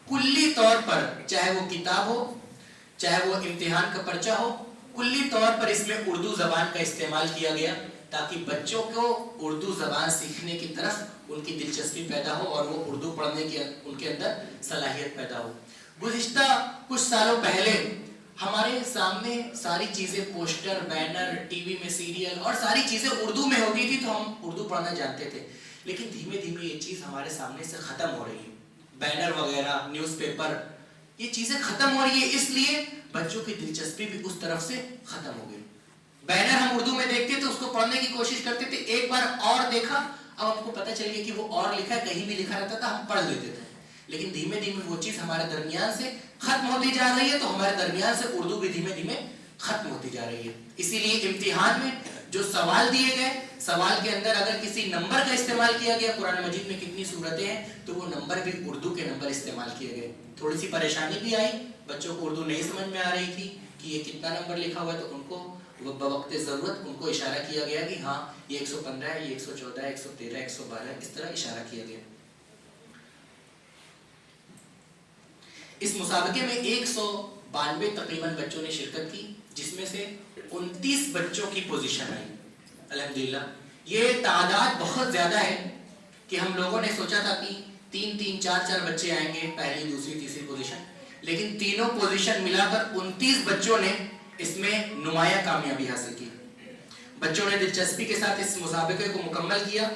कुल्ली तौर पर, चाहे वो किताब हो, चाहे वो इम्तिहान का पर्चा हो, कुल्ली तौर पर इसमें उर्दू जबान का इस्तेमाल किया गया ताकि बच्चों को उर्दू जबान सीखने की तरफ उनकी दिलचस्पी पैदा हो और वो उर्दू पढ़ने की उनके अंदर सलाहियत पैदा हो। गुज़िश्ता कुछ सालों पहले हमारे सामने सारी चीजें, पोस्टर, बैनर, टीवी में सीरियल और सारी चीजें उर्दू में होती थी, तो हम उर्दू पढ़ना जानते थे। लेकिन धीमे धीमे ये चीज हमारे सामने से खत्म हो रही है। बैनर वगैरह, न्यूज़पेपर, ये चीजें खत्म हो रही है, इसलिए बच्चों की दिलचस्पी भी उस तरफ से खत्म हो गई। बैनर हम उर्दू में देखते थे, उसको पढ़ने की कोशिश करते थे, एक बार और देखा, अब हमको पता चल गया कि वो और लिखा है, कहीं भी लिखा रहता था, हम पढ़ लेते थे। लेकिन धीमे धीमे वो चीज हमारे दरमियान से खत्म होती जा रही है, तो हमारे दरमियान से उर्दू भी धीमे धीमे खत्म होती जा रही है। इसीलिए इम्तिहान में जो सवाल दिए गए, सवाल के अंदर अगर किसी नंबर का इस्तेमाल किया गया, कुरान मजीद में कितनी सूरतें हैं, तो वो नंबर भी उर्दू के नंबर इस्तेमाल किए गए। थोड़ी सी परेशानी भी आई, बच्चों को उर्दू नहीं समझ में आ रही थी कि ये कितना नंबर लिखा हुआ है, तो उनको बवक्त ज़रूरत उनको इशारा किया गया कि हाँ ये 115 है, ये 114 है, 113, 112, इस तरह इशारा किया गया। इस मुसाबके में 192 तकरीबन बच्चों ने शिरकत की, जिसमें से 29 बच्चों की पोजीशन आई अल्हम्दुलिल्लाह। ये तादाद बहुत ज्यादा है कि हम लोगों ने सोचा था कि 3-3, 4-4 बच्चे आएंगे पहली, दूसरी, तीसरी पोजीशन, लेकिन तीनों पोजीशन मिलाकर 29 बच्चों ने इसमें नुमाया कामयाबी हासिल की। बच्चों ने दिलचस्पी के साथ इस मुसाबके को मुकम्मल किया।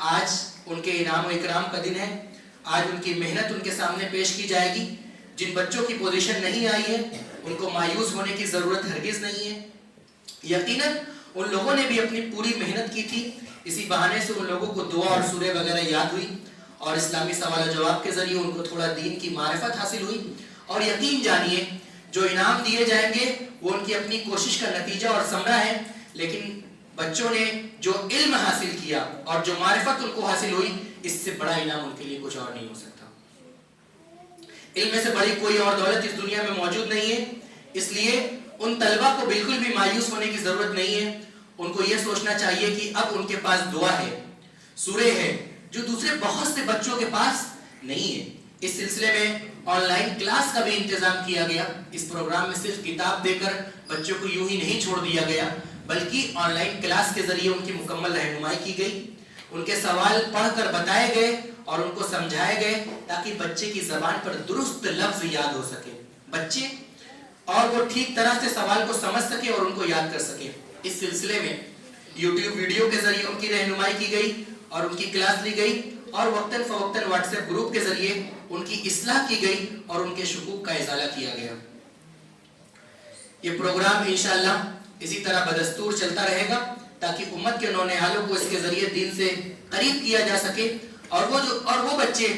आज उनके इनाम और इकराम का दिन है। आज उनकी मेहनत उनके सामने पेश की जाएगी। जिन बच्चों की पोजीशन नहीं आई है उनको मायूस होने की जरूरत हरगिज नहीं है। यकीनन उन लोगों ने भी अपनी पूरी मेहनत की थी। इसी बहाने से उन लोगों को दुआ और सूरे वगैरह याद हुई और इस्लामी सवाल जवाब के जरिए उनको थोड़ा दीन की मारिफत हासिल हुई। और यकीन जानिए जो इनाम दिए जाएंगे वो उनकी अपनी कोशिश का नतीजा और समरा है, लेकिन बच्चों ने जो इल्म हासिल किया और जो मारिफत उनको हासिल हुई, इससे बड़ा इनाम उनके लिए कुछ और नहीं हो सकता। इल्म से बड़ी कोई और दौलत इस दुनिया में मौजूद नहीं है। इसलिए उन तलबा को बिल्कुल भी मायूस होने की जरूरत नहीं है। उनको यह सोचना चाहिए कि अब उनके पास दुआ है, सूरे है, जो दूसरे बहुत से बच्चों के पास नहीं है। इस सिलसिले में ऑनलाइन क्लास का भी इंतजाम किया गया। इस प्रोग्राम में सिर्फ किताब देकर बच्चों को यूं ही नहीं छोड़ दिया गया, बल्कि ऑनलाइन क्लास के जरिए उनकी मुकम्मल रहनुमाई की गई। ان کے سوال پڑھ کر بتائے گئے اور ان کو سمجھائے گئے تاکہ بچے کی زبان پر درست لفظ یاد ہو سکے بچے اور وہ ٹھیک طرح سے سوال کو سمجھ سکے اور ان کو یاد کر سکے. اس سلسلے میں یوٹیوب ویڈیو کے ذریعے ان کی رہنمائی کی گئی اور ان کی کلاس لی گئی اور وقتاً فوقتاً واٹس ایپ گروپ کے ذریعے ان کی اصلاح کی گئی اور ان کے شکوک کا ازالہ کیا گیا. یہ پروگرام انشاءاللہ اسی طرح بدستور چلتا رہے گا تاکہ امت کے نونہالوں کو اس کے ذریعے دین سے قریب کیا جا سکے اور وہ بچے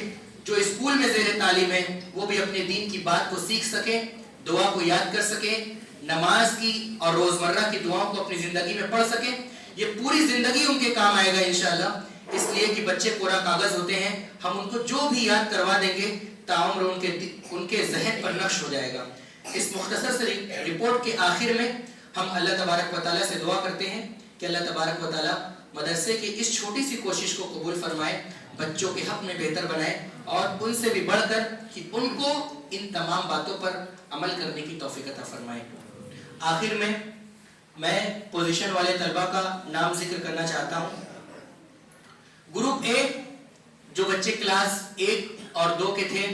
جو اسکول میں زیر تعلیم ہیں وہ بھی اپنے دین کی بات کو سیکھ سکیں, دعا کو یاد کر سکیں, نماز کی اور روزمرہ کی دعاؤں کو اپنی زندگی میں پڑھ سکیں. یہ پوری زندگی ان کے کام آئے گا انشاءاللہ, اس لیے کہ بچے پورا کاغذ ہوتے ہیں, ہم ان کو جو بھی یاد کروا دیں گے تاعمر ان کے ذہن پر نقش ہو جائے گا. اس مختصر سے رپورٹ کے آخر میں ہم اللہ تبارک و تعالیٰ سے دعا کرتے ہیں کہ اللہ تبارک و تعالیٰ مدرسے کی اس چھوٹی سی کوشش کو قبول فرمائے, بچوں کے حق میں بہتر بنائے اور ان سے بھی بڑھ کر کہ ان کو ان تمام باتوں پر عمل کرنے کی توفیق عطا فرمائے. آخر میں پوزیشن والے طلبہ کا نام ذکر کرنا چاہتا ہوں. گروپ اے جو بچے کلاس 1 اور 2 کے تھے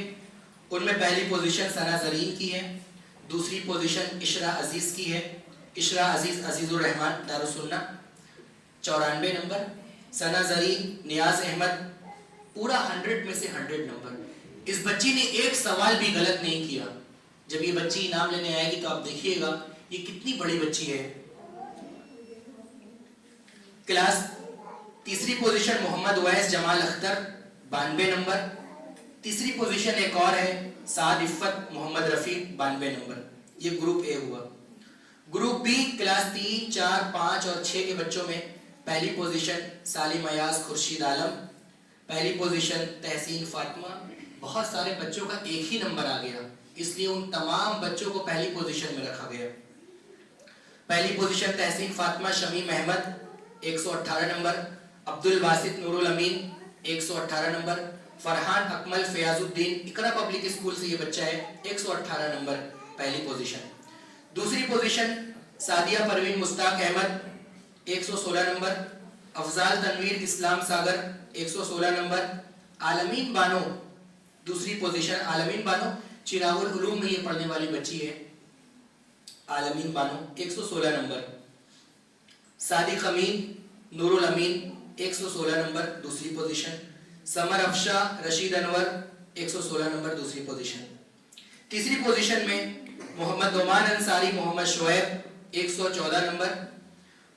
ان میں پہلی پوزیشن ثنا زرین کی ہے, دوسری پوزیشن اشرا عزیز کی ہے. اشرا عزیز عزیز الرحمان دارالسنہ 94 نمبر, ثنا زرین نیاز احمد پورا 100 میں سے 100 نمبر. اس بچی نے ایک سوال بھی غلط نہیں کیا. جب یہ بچی انعام لینے آئے گی تو آپ دیکھیے گا یہ کتنی بڑی بچی ہے. کلاس تیسری پوزیشن محمد اویس جمال اختر 92 نمبر. تیسری پوزیشن ایک اور ہے سعد عفت محمد رفیق 92 نمبر. یہ گروپ اے ہوا. گروپ بی کلاس 3, 4, 5 اور 6 کے بچوں میں پہلی پوزیشن سالم ایاز خورشید عالم, پہلی پوزیشن تحسین فاطمہ. بہت سارے بچوں کا ایک ہی نمبر آ گیا اس لیے ان تمام بچوں کو پہلی پوزیشن میں رکھا گیا. پہلی پوزیشن تحسین فاطمہ شمیم احمد 118 نمبر, عبد الباسط نور الامین 118 نمبر, فرحان اکمل فیاض الدین اقرا پبلک اسکول سے یہ بچہ ہے 118 نمبر پہلی پوزیشن. دوسری پوزیشن سعدیہ پروین مشتاق احمد 116 نمبر, افضال تنویر اسلام ساگر 116 نمبر, عالمین بانو دوسری پوزیشن عالمین بانو چراغ العلوم میں یہ پڑھنے والی بچی ہے. عالمین بانو 116 نمبر, صادق امین نور الامین 116 نمبر دوسری پوزیشن, سمر افشا رشید انور 116 نمبر دوسری پوزیشن. تیسری پوزیشن میں محمد نعمان انصاری محمد شعیب 114 نمبر,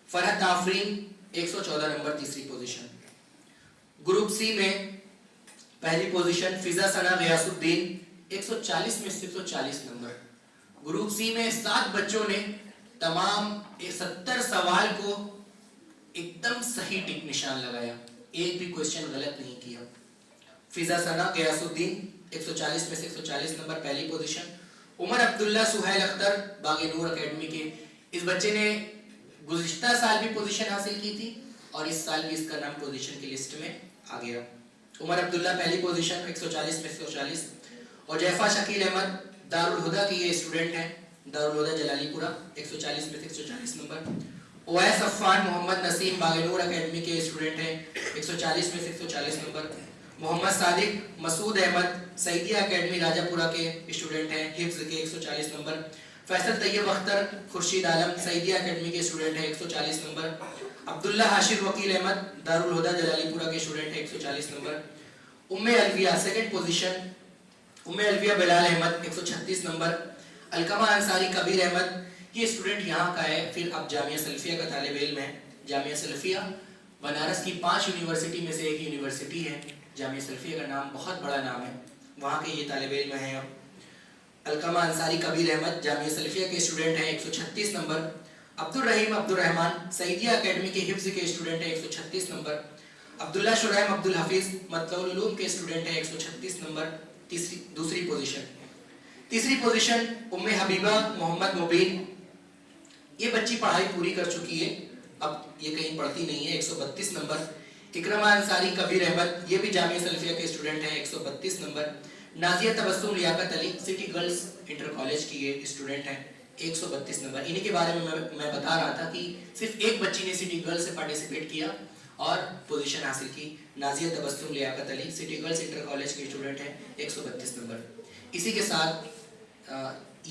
فرحت آفرین 114 نمبر تیسری پوزیشن. گروپ سی میں پہلی پوزیشن فضا ثنا غیاث الدین 140 میں 140 نمبر. گروپ سی میں 7 بچوں نے تمام 70 سوال کو ایک دم صحیح ٹک نشان لگایا, ایک بھی کوشچن غلط نہیں کیا. فضا ثنا غیاث الدین 140 میں سے 140 نمبر پہلی پوزیشن. عمر عبداللہ سہیل اختر باغ نور اکیڈمی کے, اس بچے نے گزشتہ سال بھی پوزیشن حاصل کی تھی اور اس سال بھی اس کا نام پوزیشن کی لسٹ میں آ گیا. عمر عبداللہ پہلی پوزیشن 140 میں 140. اور جیفا شکیل احمد دارالہدیٰ کی یہ اسٹوڈنٹ ہیں, دارالہدیٰ جلالی پورہ 140 میں 140 نمبر. اویس عفان محمد نسیم باغ نور اکیڈمی کے اسٹوڈنٹ ہیں 140 میں 140 نمبر. محمد صادق مسعود احمد سعیدیہ اکیڈمی راجہ پورہ کے اسٹوڈنٹ ہیں حفظ کے 140 نمبر. فیصل طیب اختر خورشید عالم سعیدیہ اکیڈمی کے اسٹوڈنٹ ہیں 140 نمبر. عبداللہ حاشر وکیل احمد دارالہدیٰ جلالی پورہ کے اسٹوڈنٹ ہیں 140 نمبر. ام الویہ سیکنڈ پوزیشن ام الویہ بلال احمد 136 نمبر. القمہ انصاری کبیر احمد یہ اسٹوڈنٹ یہاں کا ہے, پھر اب جامعہ سلفیہ کا طالب علم ہے. جامعہ سلفیہ بنارس کی 5 یونیورسٹی میں سے ایک یونیورسٹی ہے. جامعہ سلفیہ کا نام بہت بڑا نام ہے, وہاں کے یہ طالب علم ہیں. القمہ انصاری کبیر احمد جامعہ سلفیہ کے اسٹوڈنٹ ہیں 136 نمبر. عبد الرحمان سعیدیہ اکیڈمی کے حفظ کے اسٹوڈنٹ ہیں 136 نمبر. عبداللہ شرائم عبد الحفیظ مطلع العلوم کے اسٹوڈنٹ ہیں 136 نمبر دوسری پوزیشن. تیسری پوزیشن ام حبیبہ محمد مبین, یہ بچی پڑھائی پوری کر چکی ہے, اب یہ کہیں پڑھتی نہیں ہے 132 نمبر. اکرمہ انصاری کبیر احمد یہ بھی جامعہ سلفیہ کے اسٹوڈنٹ ہیں 132 نمبر. نازیہ تبسم Liaquat Ali city girls inter college کی یہ اسٹوڈنٹ ہیں 132 نمبر. انہی کے بارے میں میں بتا رہا تھا کہ صرف ایک بچی نے سٹی گرلز سے پارٹیسپیٹ کیا اور پوزیشن حاصل کی نازیہ تبسم Liaquat Ali city girls inter college کی اسٹوڈنٹ ہے 132 نمبر. اسی کے ساتھ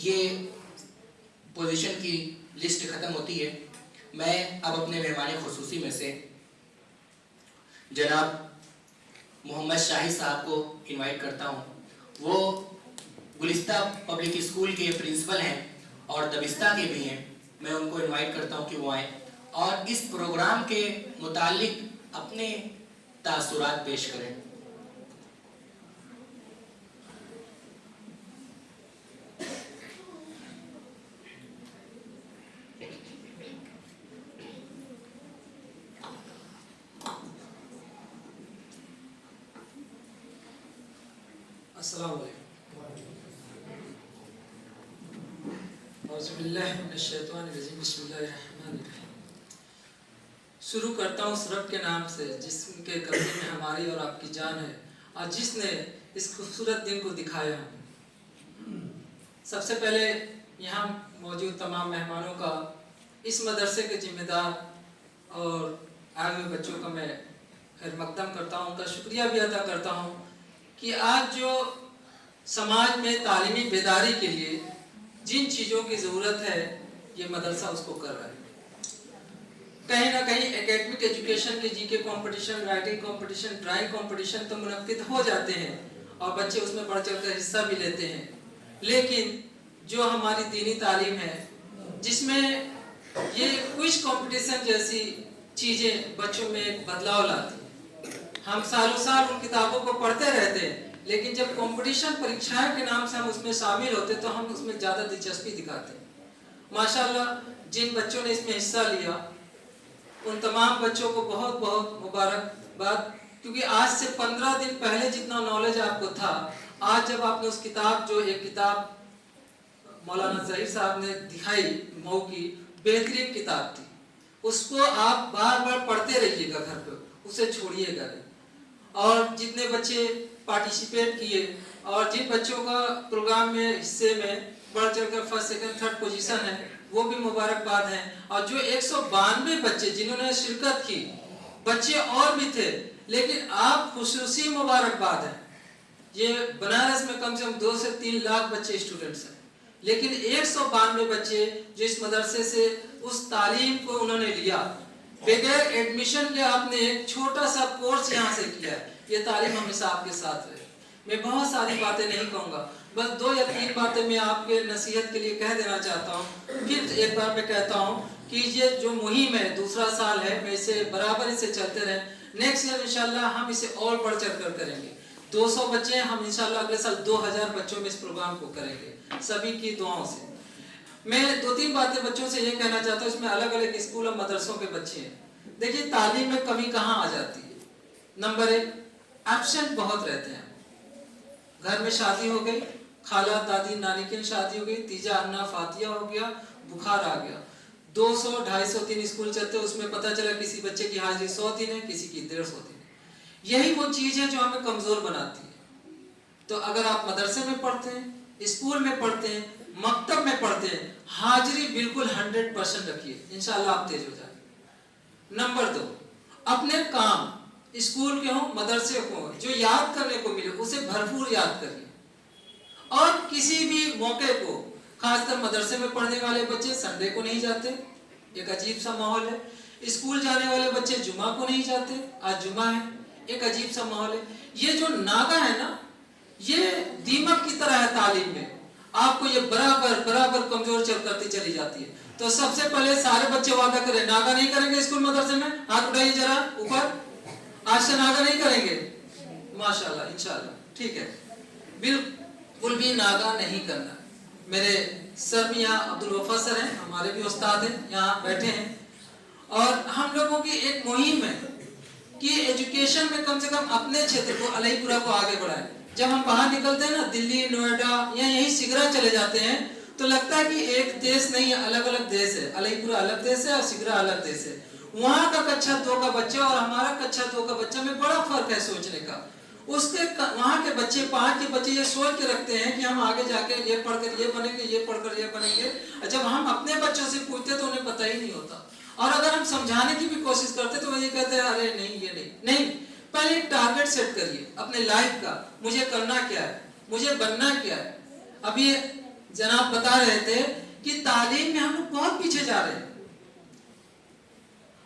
یہ پوزیشن کی لسٹ ختم ہوتی ہے. میں اب اپنے مہمان خصوصی میں سے جناب محمد شاہد صاحب کو انوائٹ کرتا ہوں. وہ گلستہ پبلک اسکول کے پرنسپل ہیں اور دبستہ کے بھی ہیں. میں ان کو انوائٹ کرتا ہوں کہ وہ آئیں اور اس پروگرام کے متعلق اپنے تاثرات پیش کریں.
السلام علیکم. اعوذ باللہ من الشیطان الرجیم. بسم اللہ الرحمن الرحیم. شروع کرتا ہوں اس رب کے نام سے جس کے قبضے میں ہماری اور آپ کی جان ہے اور جس نے اس خوبصورت دن کو دکھایا. سب سے پہلے یہاں موجود تمام مہمانوں کا، اس مدرسے کے ذمہ دار اور آئے ہوئے بچوں کا میں خیر مقدم کرتا ہوں، ان کا شکریہ بھی ادا کرتا ہوں کہ آج جو سماج میں تعلیمی بیداری کے لیے جن چیزوں کی ضرورت ہے یہ مدرسہ اس کو کر رہا ہے. کہیں نہ کہیں اکیڈمک ایجوکیشن کے جی کے competition, writing competition, drawing competition تو منعقد ہو جاتے ہیں اور بچے اس میں بڑھ چڑھ کر حصہ بھی لیتے ہیں، لیکن جو ہماری دینی تعلیم ہے جس میں یہ کوئز کمپٹیشن جیسی چیزیں بچوں میں ایک بدلاؤ لاتی ہیں. ہم سالوں سال ان کتابوں کو پڑھتے رہتے ہیں، لیکن جب کمپٹیشن پریکشاؤں کے نام سے ہم اس میں شامل ہوتے تو ہم اس میں زیادہ دلچسپی دکھاتے ہیں. ماشاءاللہ جن بچوں نے اس میں حصہ لیا ان تمام بچوں کو بہت بہت مبارکباد، کیونکہ آج سے 15 دن پہلے جتنا نالج آپ کو تھا، آج جب آپ نے اس کتاب، جو ایک کتاب مولانا ظہیر صاحب نے دکھائی مئو کی، بہترین کتاب تھی، اس کو آپ بار بار پڑھتے رہیے گا گھر پہ، اسے چھوڑیے گا. اور جتنے بچے پارٹیسپیٹ کیے اور جن بچوں کا پروگرام میں حصے میں بڑھ چڑھ کر فرسٹ سیکنڈ تھرڈ پوزیشن ہے وہ بھی مبارکباد ہیں. اور جو 192 بچے جنہوں نے شرکت کی، بچے اور بھی تھے لیکن آپ خصوصی مبارکباد ہیں. یہ بنارس میں کم سے کم 2 سے 3 لاکھ بچے اسٹوڈنٹس ہیں، لیکن 192 بچے جو اس مدرسے سے اس تعلیم کو انہوں نے لیا بغیر ایڈمیشن کے، آپ نے ایک چھوٹا سا کورس یہاں سے کیا ہے. یہ تعلیم ہمیشہ آپ کے ساتھ رہے. میں بہت ساری باتیں نہیں کہوں گا، بس 2 یا 3 باتیں میں آپ کے نصیحت کے لیے کہہ دینا چاہتا ہوں. پھر ایک بار میں کہتا ہوں کہ یہ جو مہم ہے، دوسرا سال ہے، میں اسے برابر اسے چلتے رہیں. نیکسٹ ایئر انشاءاللہ ہم اسے اور بڑھ چڑھ کر کریں گے. 200 بچے ہیں، ہم انشاءاللہ اگلے سال 2000 بچوں میں اس پروگرام کو کریں گے سبھی کی دعاؤں سے. میں 2-3 باتیں بچوں سے یہ کہنا چاہتا ہوں. اس میں الگ الگ اسکول اور مدرسوں کے بچے ہیں. دیکھیے تعلیم میں کمی کہاں آ جاتی ہے. نمبر 1، ایبسنٹ بہت رہتے ہیں. گھر میں شادی ہو گئی، خالہ دادی نانی کی شادی ہو گئی، تیجا انا فاتحہ ہو گیا، بخار آ گیا، 200 250 دن اسکول چلتے، اس میں پتہ چلا کسی بچے کی حاضری 100 دن ہے، کسی کی 150 دن ہے. یہی وہ چیز ہے جو ہمیں کمزور بناتی ہے. تو اگر آپ مدرسے میں پڑھتے ہیں، اسکول میں پڑھتے ہیں، مکتب میں پڑھتے ہیں، حاضری بالکل 100% رکھیے، انشاءاللہ آپ تیز ہو جائیں. نمبر 2، اپنے کام اسکول کے ہوں مدرسے کو ہوں جو یاد کرنے کو ملے اسے بھرپور یاد کریے. اور کسی بھی موقع کو، خاص کر مدرسے میں پڑھنے والے بچے سنڈے کو نہیں جاتے، ایک عجیب سا ماحول ہے. اسکول جانے والے بچے جمعہ کو نہیں جاتے، آج جمعہ ہے، ایک عجیب سا ماحول ہے. یہ جو ناگا ہے نا، یہ دیمک کی طرح ہے تعلیم میں، آپ کو یہ برابر برابر کمزور کرتی چلی جاتی ہے. تو سب سے پہلے سارے بچے وعدہ کریں ناگا نہیں کریں گے اسکول مدرسے میں. ہاتھ اٹھائیے ذرا اوپر، آج سے ناگا نہیں کریں گے. ماشاءاللہ انشاءاللہ ٹھیک ہے، بالکل بھی ناگا نہیں کرنا. میرے سر میاں عبدالوفا سر ہیں، ہمارے بھی استاد ہیں، یہاں بیٹھے ہیں. اور ہم لوگوں کی ایک مہم ہے کہ ایجوکیشن میں کم سے کم اپنے چھیتر کو، علیہ پورہ کو آگے بڑھائیں. جب ہم باہر نکلتے ہیں نا، دلی، نوئیڈا یا یہیں سگرا چلے جاتے ہیں تو لگتا ہے کہ ایک دیش نہیں ہے، الگ الگ دیش ہے. علیہ پورہ الگ دیش ہے اور سگرا الگ دیش ہے. وہاں کا کچھا 2 کا بچہ اور ہمارا کچھا 2 کا بچہ میں بڑا فرق ہے سوچنے کا. اس کے وہاں کے بچے 5 کے بچے یہ سوچ کے رکھتے ہیں کہ ہم آگے جا کے یہ پڑھ کر یہ بنیں گے، یہ پڑھ کر یہ بنیں گے. جب ہم اپنے بچوں سے پوچھتے تو انہیں پتہ ہی نہیں ہوتا. और अगर हम समझाने की भी कोशिश करते तो वो ये कहते हैं अरे नहीं ये नहीं। पहले एक टारगेट सेट करिए अपने लाइफ का, मुझे करना क्या है, मुझे बनना क्या है। अभी जनाब बता रहे थे कि तालीम में हम लोग बहुत पीछे जा रहे हैं।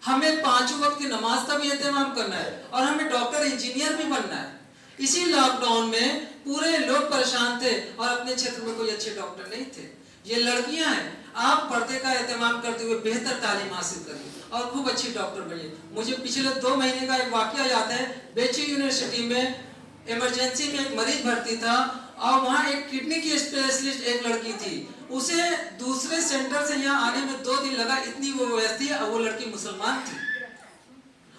हमें 5 वक्त की नमाज का भी एहतमाम करना है और हमें डॉक्टर इंजीनियर भी बनना है। इसी लॉकडाउन में पूरे लोग परेशान थे और अपने क्षेत्र में कोई अच्छे डॉक्टर नहीं थे। ये लड़कियां हैं, आप पर्दे का एहतमाम करते हुए बेहतर तालीम हासिल करिए और खूब अच्छी डॉक्टर बनिए। मुझे पिछले 2 महीने का एक वाकया याद है। बेची यूनिवर्सिटी में इमरजेंसी में एक मरीज भर्ती था और वहाँ एक किडनी की स्पेशलिस्ट एक लड़की थी। उसे दूसरे सेंटर से यहाँ आने में 2 दिन लगा, इतनी वो व्यस्त थी और वो लड़की मुसलमान थी।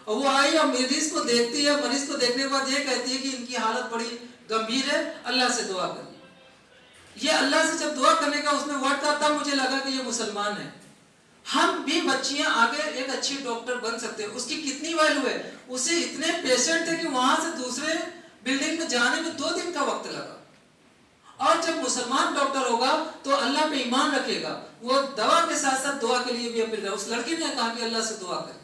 और वो आई और मरीज को देखती है, मरीज को देखने के बाद ये कहती है कि इनकी हालत बड़ी गंभीर है, अल्लाह से दुआ करिए। ये अल्लाह से जब दुआ करने का उसमें वर्ड था तब मुझे लगा कि ये मुसलमान है। हम भी बच्चियां आगे एक अच्छी डॉक्टर बन सकते हैं। उसकी कितनी वैल्यू है, उसे इतने पेशेंट थे कि वहां से दूसरे बिल्डिंग में जाने में 2 दिन का वक्त लगा। और जब मुसलमान डॉक्टर होगा तो अल्लाह पे ईमान रखेगा, वो दवा के साथ साथ दुआ के लिए भी अपील करे। उस लड़की ने कहा कि अल्लाह से दुआ करें।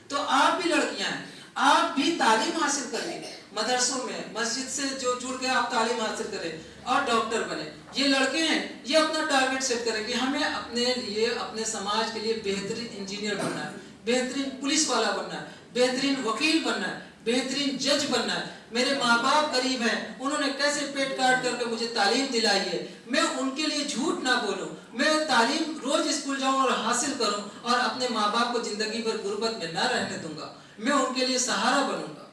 तो आप भी लड़कियां हैं, आप भी तालीम हासिल करिए, मदरसों में मस्जिद से जो जुड़ के आप तालीम हासिल करें और डॉक्टर बने। ये लड़के हैं, ये अपना टारगेट सेट करें कि हमें अपने लिए, अपने समाज के लिए बेहतरीन इंजीनियर बनना है, बेहतरीन पुलिस वाला बनना है, बेहतरीन वकील बनना है, बेहतरीन जज बनना है। मेरे माँ बाप गरीब हैं, उन्होंने कैसे पेट काट करके मुझे तालीम दिलाई है, मैं उनके लिए झूठ ना बोलूं, मैं तालीम रोज स्कूल जाऊं और हासिल करूं और अपने माँ बाप को जिंदगी भर गुर्बत में ना रहने दूंगा, मैं उनके लिए सहारा बनूंगा।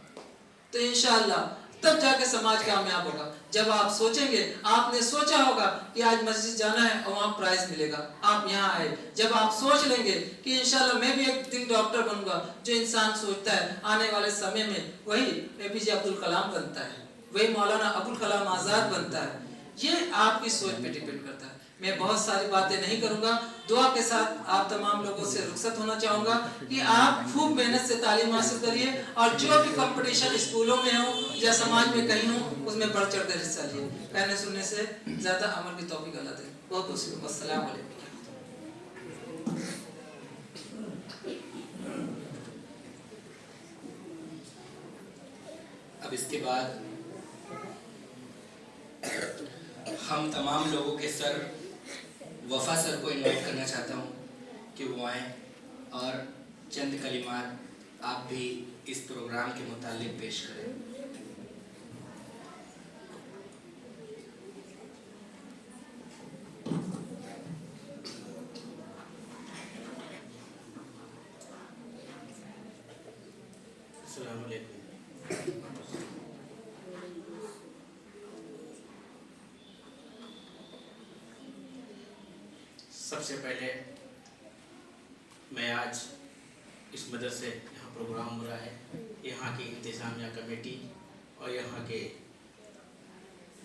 तो इंशाअल्लाह तब जाके समाज कामयाब होगा। जब आप सोचेंगे, आपने सोचा होगा कि आज मस्जिद जाना है और वहाँ प्राइज मिलेगा, आप यहाँ आए। जब आप सोच लेंगे कि इंशाल्लाह मैं भी एक दिन डॉक्टर बनूंगा, जो इंसान सोचता है आने वाले समय में वही एपीजे अब्दुल कलाम बनता है, वही मौलाना अबुल कलाम आजाद बनता है। ये आपकी सोच पे डिपेंड करता है। मैं बहुत सारी बातें नहीं करूंगा, दुआ के साथ आप तमाम लोगों से रुखसत होना चाहूंगा कि आप खूब मेहनत से तालीम हासिल करिए और जो भी कंपटीशन स्कूलों में हो या समाज में कहीं हो उसमें बढ़ चढ़ कर हिस्सा लिए। कहने सुनने से ज्यादा अमल की तौफीक अल्लाह दे। बहुत बहुत शुक्रिया। अस्सलाम वालेकुम।
अब इसके बाद हम तमाम लोगों के सर वफा सर को इनवाइट करना चाहता हूँ कि वो आएँ और चंद कलिमात आप भी इस प्रोग्राम के मुतालिक पेश करें। अस्सलाम वालेकुम। सबसे पहले मैं आज इस मदरसे यहाँ प्रोग्राम हो रहा है, यहाँ की इंतज़ामिया कमेटी और यहाँ के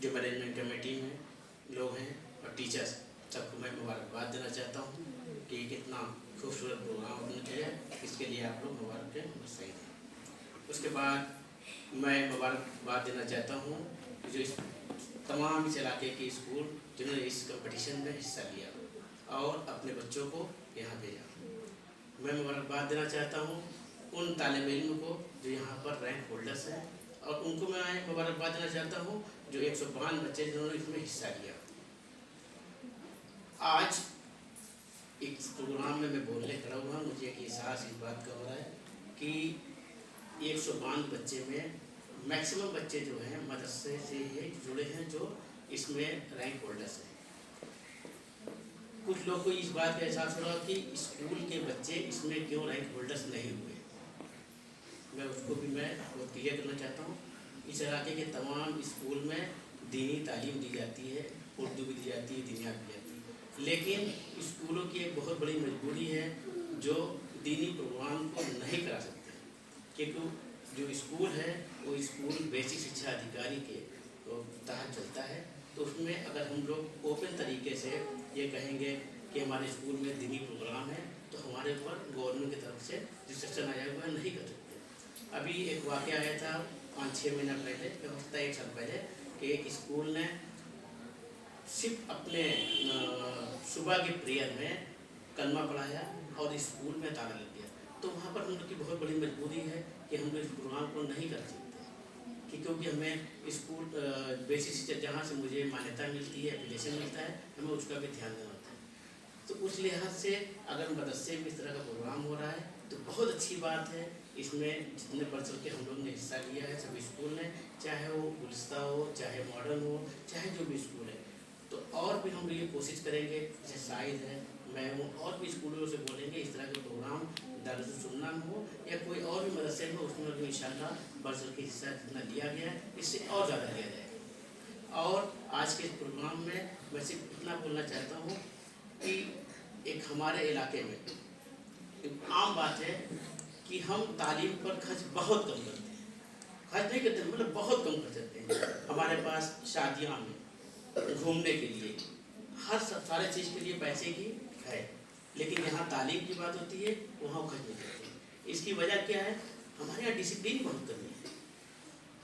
जो मैनेजमेंट कमेटी में लोग हैं और टीचर्स सबको मैं मुबारकबाद देना चाहता हूँ कि कितना खूबसूरत प्रोग्राम आपने किया है, इसके लिए आप लोग मुबारक सही हैं। उसके बाद मैं मुबारकबाद देना चाहता हूँ जो इस तमाम इस इलाके के स्कूल जिन्होंने इस कंपटीशन में हिस्सा लिया और अपने बच्चों को यहाँ भेजा। मैं मुबारकबाद देना चाहता हूँ उन तालिब इल्म को जो यहाँ पर रैंक होल्डर्स हैं और उनको मैं मुबारकबाद देना चाहता हूँ जो 152 बच्चे जिन्होंने इसमें हिस्सा लिया। आज इस प्रोग्राम में मैं बोलने खड़ा हुआ, मुझे एक एहसास इस बात का हो रहा है कि 152 बच्चे में मैक्सिमम बच्चे जो हैं मदरसे से ही जुड़े हैं जो इसमें रैंक होल्डर्स हैं। कुछ लोग को इस बात का एहसास होगा कि स्कूल के बच्चे इसमें क्यों रैंक होल्डर्स नहीं हुए। मैं उसको भी मैं क्लियर करना चाहता हूँ। इस इलाके के तमाम स्कूल में दीनी तालीम दी जाती है, उर्दू भी दी जाती है, दीनियात भी जाती है, लेकिन स्कूलों की एक बहुत बड़ी मजबूरी है जो दीनी प्रोग्राम को नहीं करा सकते, क्योंकि जो स्कूल है वो स्कूल बेसिक शिक्षा अधिकारी के तो तहत चलता है। तो उसमें अगर हम लोग ओपन तरीके से ये कहेंगे कि हमारे स्कूल में दीनी प्रोग्राम है तो हमारे ऊपर गवर्नमेंट की तरफ से रिस्ट्रिक्शन आया हुआ है, नहीं कर सकते। अभी एक वाक़या आया था 5-6 महीना पहले, हो सकता है 1 साल पहले, कि स्कूल ने सिर्फ अपने सुबह के प्रेयर में कलमा पढ़ाया
और स्कूल में ताला लग गया, तो वहाँ पर हम लोग की बहुत बड़ी मजबूरी है कि हम लोग इस प्रोग्राम को नहीं कर सकते कि क्योंकि हमें स्कूल बेसिस जहाँ से मुझे मान्यता मिलती है, एफिलिएशन मिलता है, हमें उसका भी ध्यान देना होता है। तो उस लिहाज से अगर मदरसे में इस तरह का प्रोग्राम हो रहा है तो बहुत अच्छी बात है। इसमें जितने बढ़ चढ़ के हम लोग ने हिस्सा लिया है सभी स्कूल ने, चाहे वो गुलिस्ता हो, चाहे मॉडर्न हो, चाहे जो भी स्कूल है, तो और भी हम लोग ये कोशिश करेंगे, जैसे शाहिद है, मैं हूँ, और भी स्कूलों से बोलेंगे इस तरह के प्रोग्राम दारुल सुन्ना में हो या कोई और भी मदरसे में, उसमें भी इंशाल्लाह बढ़ चढ़ के हिस्सा जितना लिया गया है इससे और ज़्यादा लिया जाएगा। और आज के इस प्रोग्राम में मैं सिर्फ इतना बोलना चाहता हूँ कि एक हमारे इलाके में एक आम बात है कि हम तालीम पर खर्च बहुत कम करते हैं, खर्च नहीं करते मतलब बहुत कम खर्च करते हैं। हमारे पास शादियाँ में घूमने के लिए हर सारे चीज़ के लिए पैसे की है, लेकिन यहाँ तालीम की बात होती है वहाँ खर्च नहीं करते। इसकी वजह क्या है? हमारे यहाँ डिसिप्लिन बहुत कमी है,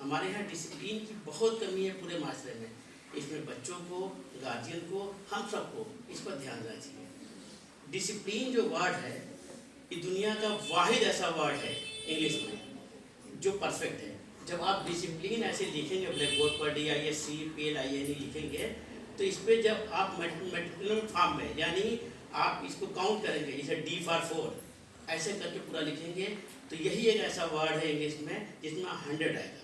हमारे यहाँ डिसिप्लिन की बहुत कमी है पूरे माशरे में। इसमें बच्चों को, गार्जियन को, हम सबको इस पर ध्यान देना चाहिए। डिसिप्लिन जो वर्ड है ये दुनिया का वाहिद ऐसा वर्ड है इंग्लिश में जो परफेक्ट है। जब आप डिसिप्लिन ऐसे लिखेंगे ब्लैक बोर्ड पर DISCPLINE लिखेंगे तो इस पर जब आप मेट्रिकुलम फॉर्म में यानी आप इसको काउंट करेंगे, जैसे D for 4 ऐसे करके पूरा लिखेंगे तो यही एक ऐसा वर्ड है इंग्लिश में जिसमें 100 आएगा।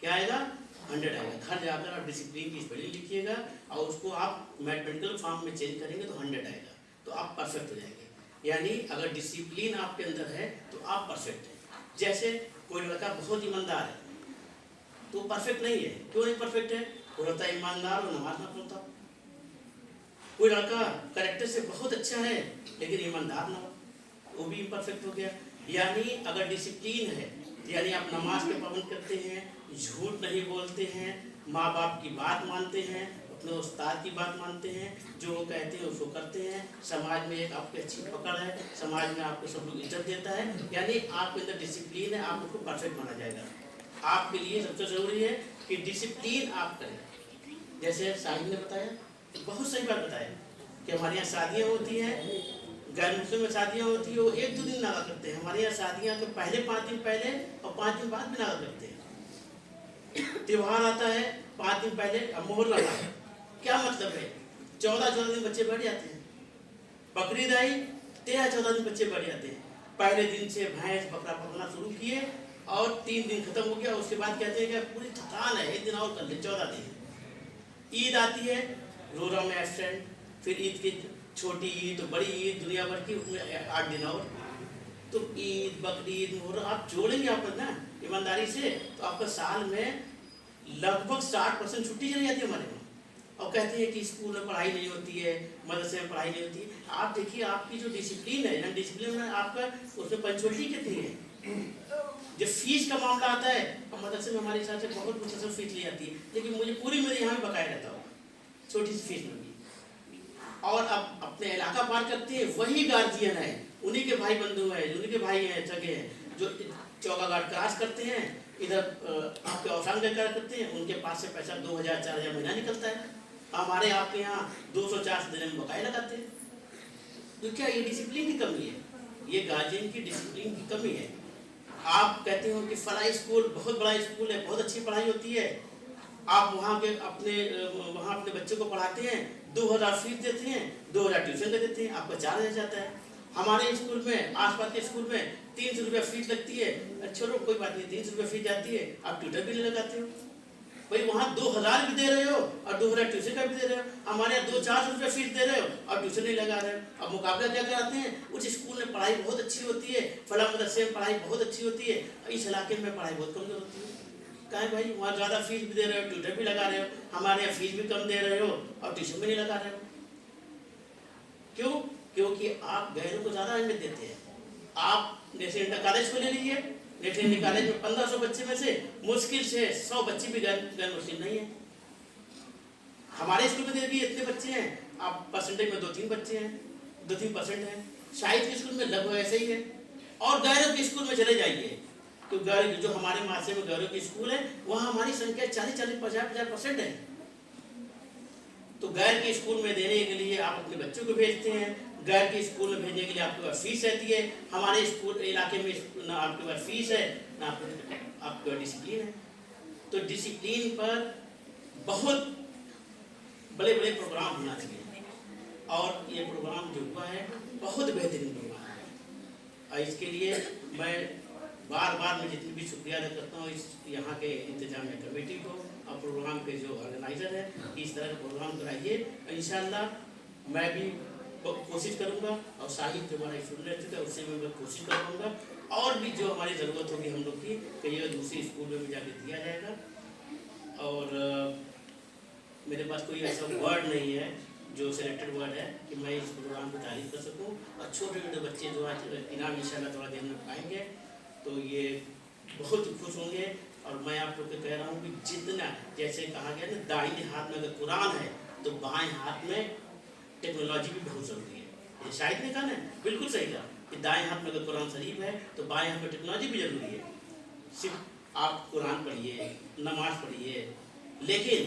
क्या आएगा? 100 आएगा। घर जाकर आप डिसिप्लिन की स्पेलिंग लिखिएगा और उसको आप मैथमेटिकल फॉर्म में चेंज करेंगे तो 100 आएगा, तो आप परफेक्ट हो जाएंगे। यानी अगर डिसिप्लिन आपके अंदर है तो आप परफेक्ट हैं। जैसे कोई लड़का बहुत ईमानदार है तो परफेक्ट नहीं है। क्यों नहीं परफेक्ट है? वो रहता ईमानदार और नमाज ना पढ़ता। कोई लड़का कैरेक्टर से बहुत अच्छा है लेकिन ईमानदार ना हो, वो भी इम्परफेक्ट हो गया। यानी अगर डिसिप्लिन है यानी आप नमाज के पाबंद करते हैं, झूठ नहीं बोलते हैं, माँ बाप की बात मानते हैं, अपने उस्ताद की बात मानते हैं, जो वो कहते हैं उसको करते हैं, समाज में एक आपकी अच्छी पकड़ है, समाज में आपको सब लोग इज्जत देता है, यानी आपके अंदर डिसिप्लिन है, आप उसको परफेक्ट माना जाएगा। आपके लिए सबसे ज़रूरी है कि डिसिप्लिन आप करें। जैसे साहिब ने बताया, बहुत सही बात बताया कि हमारे यहाँ शादियाँ होती हैं, गैर मुस्लिम में शादियाँ होती है, वो 1-2 दिन नागा करते हैं। हमारे यहाँ शादियाँ के पहले 5 दिन पहले और 5 दिन बाद भी नागा करते हैं। त्योहार आता है 5 दिन पहले, अब मुहर्रम है, क्या मतलब है? 14-14 दिन बच्चे बढ़ जाते हैं। बकरीद आई 13-14 दिन बच्चे बढ़ जाते हैं। पहले दिन से भैंस बकरा पकड़ना शुरू किए और 3 दिन खत्म हो गया, उसके बाद कहते हैं कि पूरी थकान है, 1 दिन और कर ले, 14 दिन। ईद आती है, रोजा में एब्सेंट, फिर ईद की छोटी ईद तो बड़ी ईद दुनिया भर की, उसमें 8 दिन और। तो ईद, बकरीद, मुहर्रम आप जोड़ेंगे आप ना ईमानदारी से तो आपका साल में लगभग 60% छुट्टी चली जाती है हमारे में। और कहते हैं कि स्कूल में पढ़ाई नहीं होती है, मदरसे में पढ़ाई नहीं होती है। आप देखिए आपकी जो डिसिप्लिन है, डिसिप्लिन में आपका उसमें पंचुअलिटी कितनी है। जब फीस का मामला आता है और मदरसे में हमारे हिसाब से बहुत मुख्तसर फीस ली जाती है, लेकिन मुझे पूरी मेरे यहाँ बकाया रहता हो छोटी सी फीस में भी। और अब अपने इलाका पार करते हैं, वही गार्जियन है, उन्हीं के भाई बंधु हैं, उन्हीं के भाई हैं, सगे हैं, जो चौका घाट क्रॉस करते हैं, इधर आपके औसान का करते हैं, उनके पास से पैसा 2000-4000 महीना निकलता है। हमारे आपके यहाँ 200-400 दिन में बकाया लगाते हैं। तो क्या ये डिसिप्लिन की कमी है? ये गार्जियन की डिसिप्लिन की कमी है। आप कहते हो कि फला स्कूल बहुत बड़ा स्कूल है, बहुत अच्छी पढ़ाई होती है, आप वहाँ अपने बच्चे को पढ़ाते हैं, 2000 फीस देते हैं, 2000 ट्यूशन का देते हैं, आपका 4000 जाता है। हमारे स्कूल में, आसपास के स्कूल में 300 रुपया फीस लगती है। अच्छा कोई बात नहीं, 300 रुपया फीस जाती है, आप ट्यूटर भी नहीं लगाते हो। भाई वहाँ 2000 भी दे रहे हो और 2000 ट्यूशन का भी दे रहे हो। हमारे यहाँ 200-400 रुपया फीस दे रहे हो और ट्यूशन नहीं लगा रहे हो। अब मुकाबला क्या कराते हैं? उस स्कूल में पढ़ाई बहुत अच्छी होती है, फला मदरसे में पढ़ाई बहुत अच्छी होती है, इस इलाके में पढ़ाई बहुत कमजोर होती है। कहें भाई वहाँ ज़्यादा फीस भी दे रहे हो, ट्यूटर भी लगा रहे हो, हमारे यहाँ फीस भी कम दे रहे हो और ट्यूशन भी नहीं लगा रहे हो। क्यों? क्योंकि आप गैरों को ज़्यादा अहमियत देते हैं। आप जैसे इंटर कॉलेज को ले लीजिए, इंटर कॉलेज में 1500 बच्चे में से मुश्किल से 100 बच्चे भी गैर मुस्लिम नहीं है। हमारे स्कूल में भी इतने बच्चे हैं, आप परसेंटेज में 2-3 बच्चे हैं, 2-3% हैं। शायद के स्कूल में लगभग ऐसे ही है। और गैरों के स्कूल में चले जाइए तो गैर जो हमारे माशरे में गैरों के स्कूल है वहाँ हमारी संख्या 40-50% है। तो गैर के स्कूल में देने के लिए आप अपने बच्चों को भेजते हैं, गैर के स्कूल में भेजने के लिए आपके पास फीस रहती है। हमारे स्कूल इलाके में ना आपके पास फीस है ना आपके पास डिसिप्लिन है। तो डिसिप्लिन पर बहुत बड़े बड़े प्रोग्राम होना चाहिए, और ये प्रोग्राम जो हुआ है बहुत बेहतरीन प्रोग्राम है। और इसके लिए मैं बार बार मैं जितनी भी शुक्रिया अदा करता हूँ इस यहाँ के इंतजामिया कमेटी को और प्रोग्राम के जो ऑर्गेनाइज़र है कि इस तरह का प्रोग्राम कराइए। इंशाल्लाह मैं भी कोशिश करूँगा, और साहिब जो हमारा स्टूडेंट रह चुका है उससे मैं कोशिश करूँगा, और भी जो हमारी ज़रूरत होगी हम लोग की कहीं दूसरी स्कूल में भी जाके दिया जाएगा। और मेरे पास कोई ऐसा वर्ड नहीं है जो सिलेक्टेड वर्ड है कि मैं इस प्रोग्राम की तारीफ कर सकूं। और छोटे छोटे बच्चे जो आज इनाम इंशाल्लाह थोड़ा देर में पाएंगे तो ये बहुत खुश होंगे। और मैं आप लोग को कह रहा हूँ कि जितना जैसे कहा गया ना, दाहिने हाथ में अगर कुरान है तो बाएं हाथ में टेक्नोलॉजी भी बहुत ज़रूरी है। ये शायद ने कहा ना, बिल्कुल सही कहा कि दाएं हाथ में अगर कुरान शरीफ है तो बाएं हाथ में टेक्नोलॉजी भी ज़रूरी है। सिर्फ आप कुरान पढ़िए, नमाज पढ़िए, लेकिन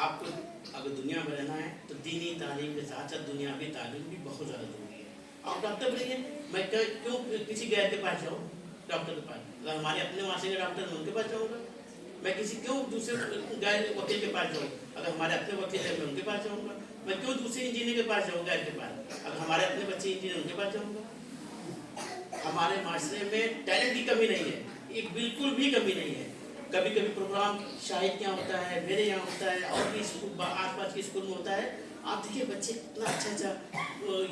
आपको अगर दुनिया में रहना है तो दीनी तालीम के साथ साथ दुनियावी तालीम भी बहुत ज़्यादा ज़रूरी है। आप डॉक्टर बनिए, मैं क्यों किसी गैर के पास जाऊँ डॉक्टर के पास? अगर हमारे अपने वहाँ से डॉक्टर मैं उनके पास जाऊँगा। मैं किसी क्यों दूसरे गैर वकील के पास जाऊँ? अगर हमारे अपने वकील है मैं उनके पास जाऊँगा। मैं क्यों दूसरे इंजीनियर के पास जाऊँ गैर के पास? अगर हमारे अपने बच्चे इंजीनियर उनके पास जाऊँगा। हमारे माशरे में टैलेंट की कमी नहीं है, एक बिल्कुल भी कमी नहीं है। कभी कभी प्रोग्राम शाहिद के यहाँ होता है, मेरे यहाँ होता है, और भी स्कूल आसपास के स्कूल में होता है। आप देखिए बच्चे इतना अच्छा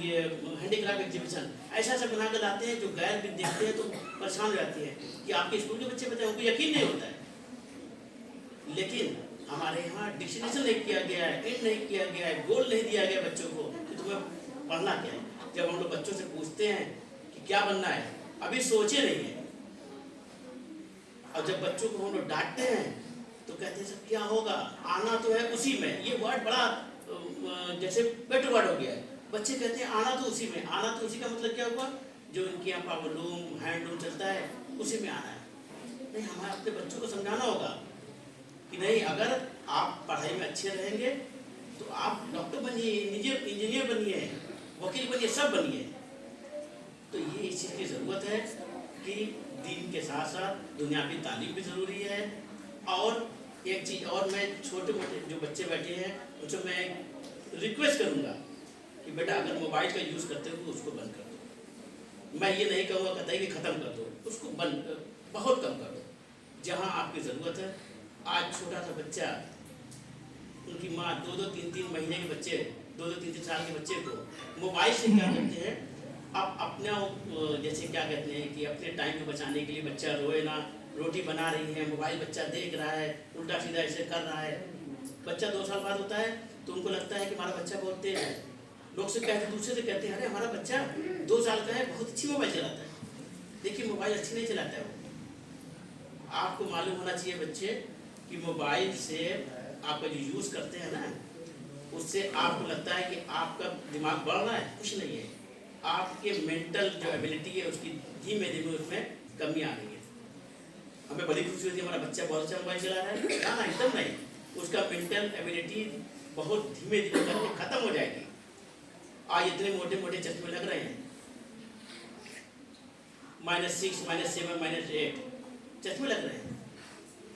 ये हैंडीक्राफ्ट एग्जीबिशन ऐसा ऐसा बना कर लाते हैं जो गैर भी देखते हैं तो परेशान हो जाती है कि आपके स्कूल के बच्चे बताए, उनको यकीन नहीं होता है। लेकिन हमारे यहाँ डिक्शनेशन नहीं किया गया है, एंड नहीं किया गया है, गोल नहीं दिया गया बच्चों को कि तुम्हें पढ़ना क्या है। जब हम लोग बच्चों से पूछते हैं कि क्या बनना है, अभी सोचे नहीं है। और जब बच्चों को हम लोग डांटते हैं तो कहते हैं सर क्या होगा, आना तो है उसी में। ये वर्ड बड़ा जैसे बेटर वर्ड हो गया है। बच्चे कहते हैं आना तो उसी में। आना तो उसी का मतलब क्या हुआ, जो इनके यहाँ पावर लूम हैंडलूम चलता है उसी में आना है। नहीं, हमें अपने बच्चों को समझाना होगा कि नहीं, अगर आप पढ़ाई में अच्छे रहेंगे तो आप डॉक्टर बनिए, इंजीनियर बनिए, वकील बनिए, सब बनिए। तो ये इस चीज़ की ज़रूरत है कि दीन के साथ साथ दुनियावी तालीम भी ज़रूरी है। और एक चीज़ और, मैं छोटे मोटे जो बच्चे बैठे हैं उनसे मैं रिक्वेस्ट करूँगा कि बेटा अगर मोबाइल का यूज़ करते हो तो उसको बंद कर दो। मैं ये नहीं कहूँगा कतई कि ख़त्म कर दो, उसको बंद बहुत कम कर दो जहाँ आपकी ज़रूरत है। आज छोटा सा बच्चा, उनकी माँ 2-3 महीने के बच्चे, 2-3 साल के बच्चे को मोबाइल से क्या करते हैं, अब अपना जैसे क्या कहते हैं कि अपने टाइम को बचाने के लिए बच्चा रोए ना, रोटी बना रही है, मोबाइल बच्चा देख रहा है, उल्टा सीधा ऐसे कर रहा है। बच्चा 2 साल बाद होता है तो उनको लगता है कि हमारा बच्चा बहुत तेज है। लोग से कहते, दूसरे से कहते हैं अरे हमारा बच्चा 2 साल का है, बहुत अच्छी मोबाइल चलाता है। देखिए मोबाइल अच्छी नहीं चलाता है वो। आपको मालूम होना चाहिए बच्चे कि मोबाइल से आपका जो यूज़ करते हैं ना, उससे आपको लगता है कि आपका दिमाग बढ़ रहा है, कुछ नहीं है। आपके मेंटल जो एबिलिटी है उसकी धीमे धीमे उसमें कमी आ रही है। हमें बड़ी खुशी होती है हमारा बच्चा बहुत अच्छा मोबाइल चला रहा है, ना एकदम नहीं, उसका मेंटल एबिलिटी बहुत धीमे धीमे करके ख़त्म हो जाएगी। आज इतने मोटे मोटे चश्मे लग रहे हैं, -6, -7, -8 चश्मे लग रहे हैं।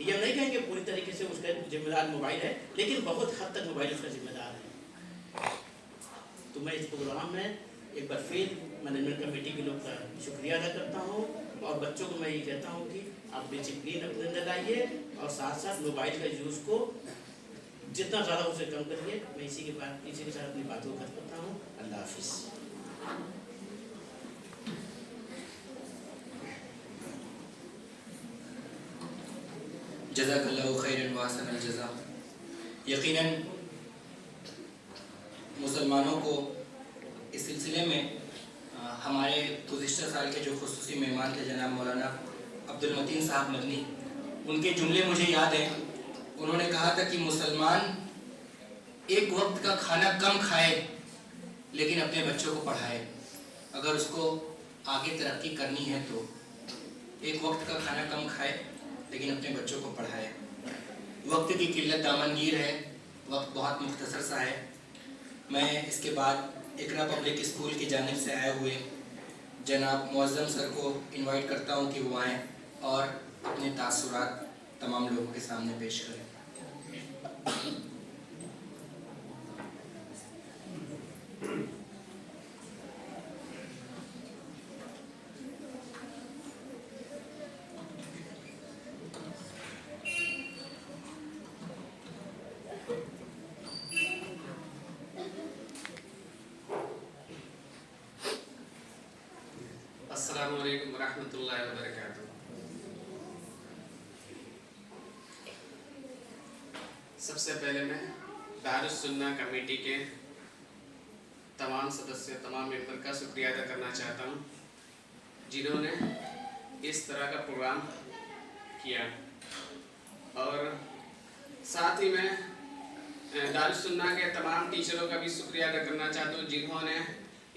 ये हम नहीं कहेंगे पूरी तरीके से उसका जिम्मेदार मोबाइल है, लेकिन बहुत हद तक मोबाइल उसका जिम्मेदार है। तो मैं इस प्रोग्राम में एक बार फिर मैनेजमेंट कमेटी के लोग का शुक्रिया अदा करता हूँ, और बच्चों को मैं ये कहता हूँ कि आप डिसिप्लिन अपने अंदर लाइए और साथ साथ मोबाइल का यूज़ को जितना ज़्यादा उसे कम करिए। मैं इसी के साथ अपनी बातों को खत्म करता हूँ। अल्लाह हाफिज़।
जज़ाकल्लाहु खैरन व अहसनल जज़ा। यकीनन मुसलमानों को इस सिलसिले में हमारे गुज़िश्ता साल के जो खुसूसी मेहमान थे जनाब मौलाना अब्दुल मतीन साहब मदनी, उनके जुमले मुझे याद हैं। उन्होंने कहा था कि मुसलमान एक वक्त का खाना कम खाए लेकिन अपने बच्चों को पढ़ाए। अगर उसको आगे तरक्की करनी है तो एक वक्त का खाना कम खाए लेकिन अपने बच्चों को पढ़ाए। वक्त की किल्लत दामनगीर है, वक्त बहुत मुख्तसर सा है। मैं इसके बाद इकरा पब्लिक स्कूल की जानिब से आए हुए जनाब मुअज़्ज़म सर को इनवाइट करता हूँ कि वो आएँ और अपने तासुरात तमाम लोगों के सामने पेश करें।
अस्सलामु अलैकुम वरहमतुल्लाहि वबरकातुहू। सबसे पहले मैं दारुस सुन्ना कमेटी के तमाम सदस्य, तमाम मेंबर का शुक्रिया अदा करना चाहता हूँ जिन्होंने इस तरह का प्रोग्राम किया, और साथ ही मैं दारुस सुन्ना के तमाम टीचरों का भी शुक्रिया अदा करना चाहता हूँ जिन्होंने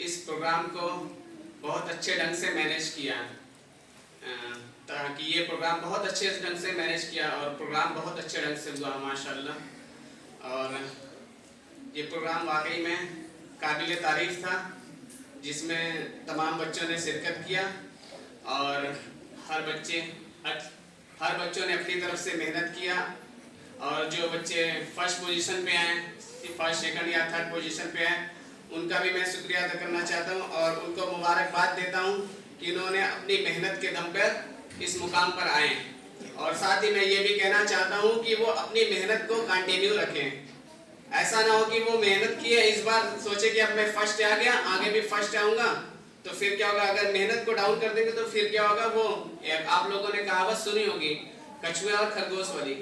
इस प्रोग्राम को बहुत अच्छे ढंग से मैनेज किया, ताकि ये प्रोग्राम बहुत अच्छे ढंग से मैनेज किया और प्रोग्राम बहुत अच्छे ढंग से हुआ माशाल्लाह। और ये प्रोग्राम वाकई में काबिल तारीफ था, जिसमें तमाम बच्चों ने शिरकत किया और हर बच्चों ने अपनी तरफ से मेहनत किया, और जो बच्चे फर्स्ट पोजीशन पे आए, फर्स्ट सेकंड या थर्ड पोजीशन पे आए, उनका भी मैं शुक्रिया अदा करना चाहता हूं और उनको मुबारकबाद देता हूं कि उन्होंने अपनी मेहनत के दम पर इस मुकाम पर आए। और साथ ही मैं ये भी कहना चाहता हूं कि वो अपनी मेहनत को कंटिन्यू रखें। ऐसा ना हो कि वो मेहनत किए, इस बार सोचे कि अब मैं फर्स्ट आ गया, आगे भी फर्स्ट आऊँगा, तो फिर क्या होगा, अगर मेहनत को डाउन कर देंगे तो फिर क्या होगा, वो आप लोगों ने कहावत सुनी होगी कछुए और खरगोश वाली,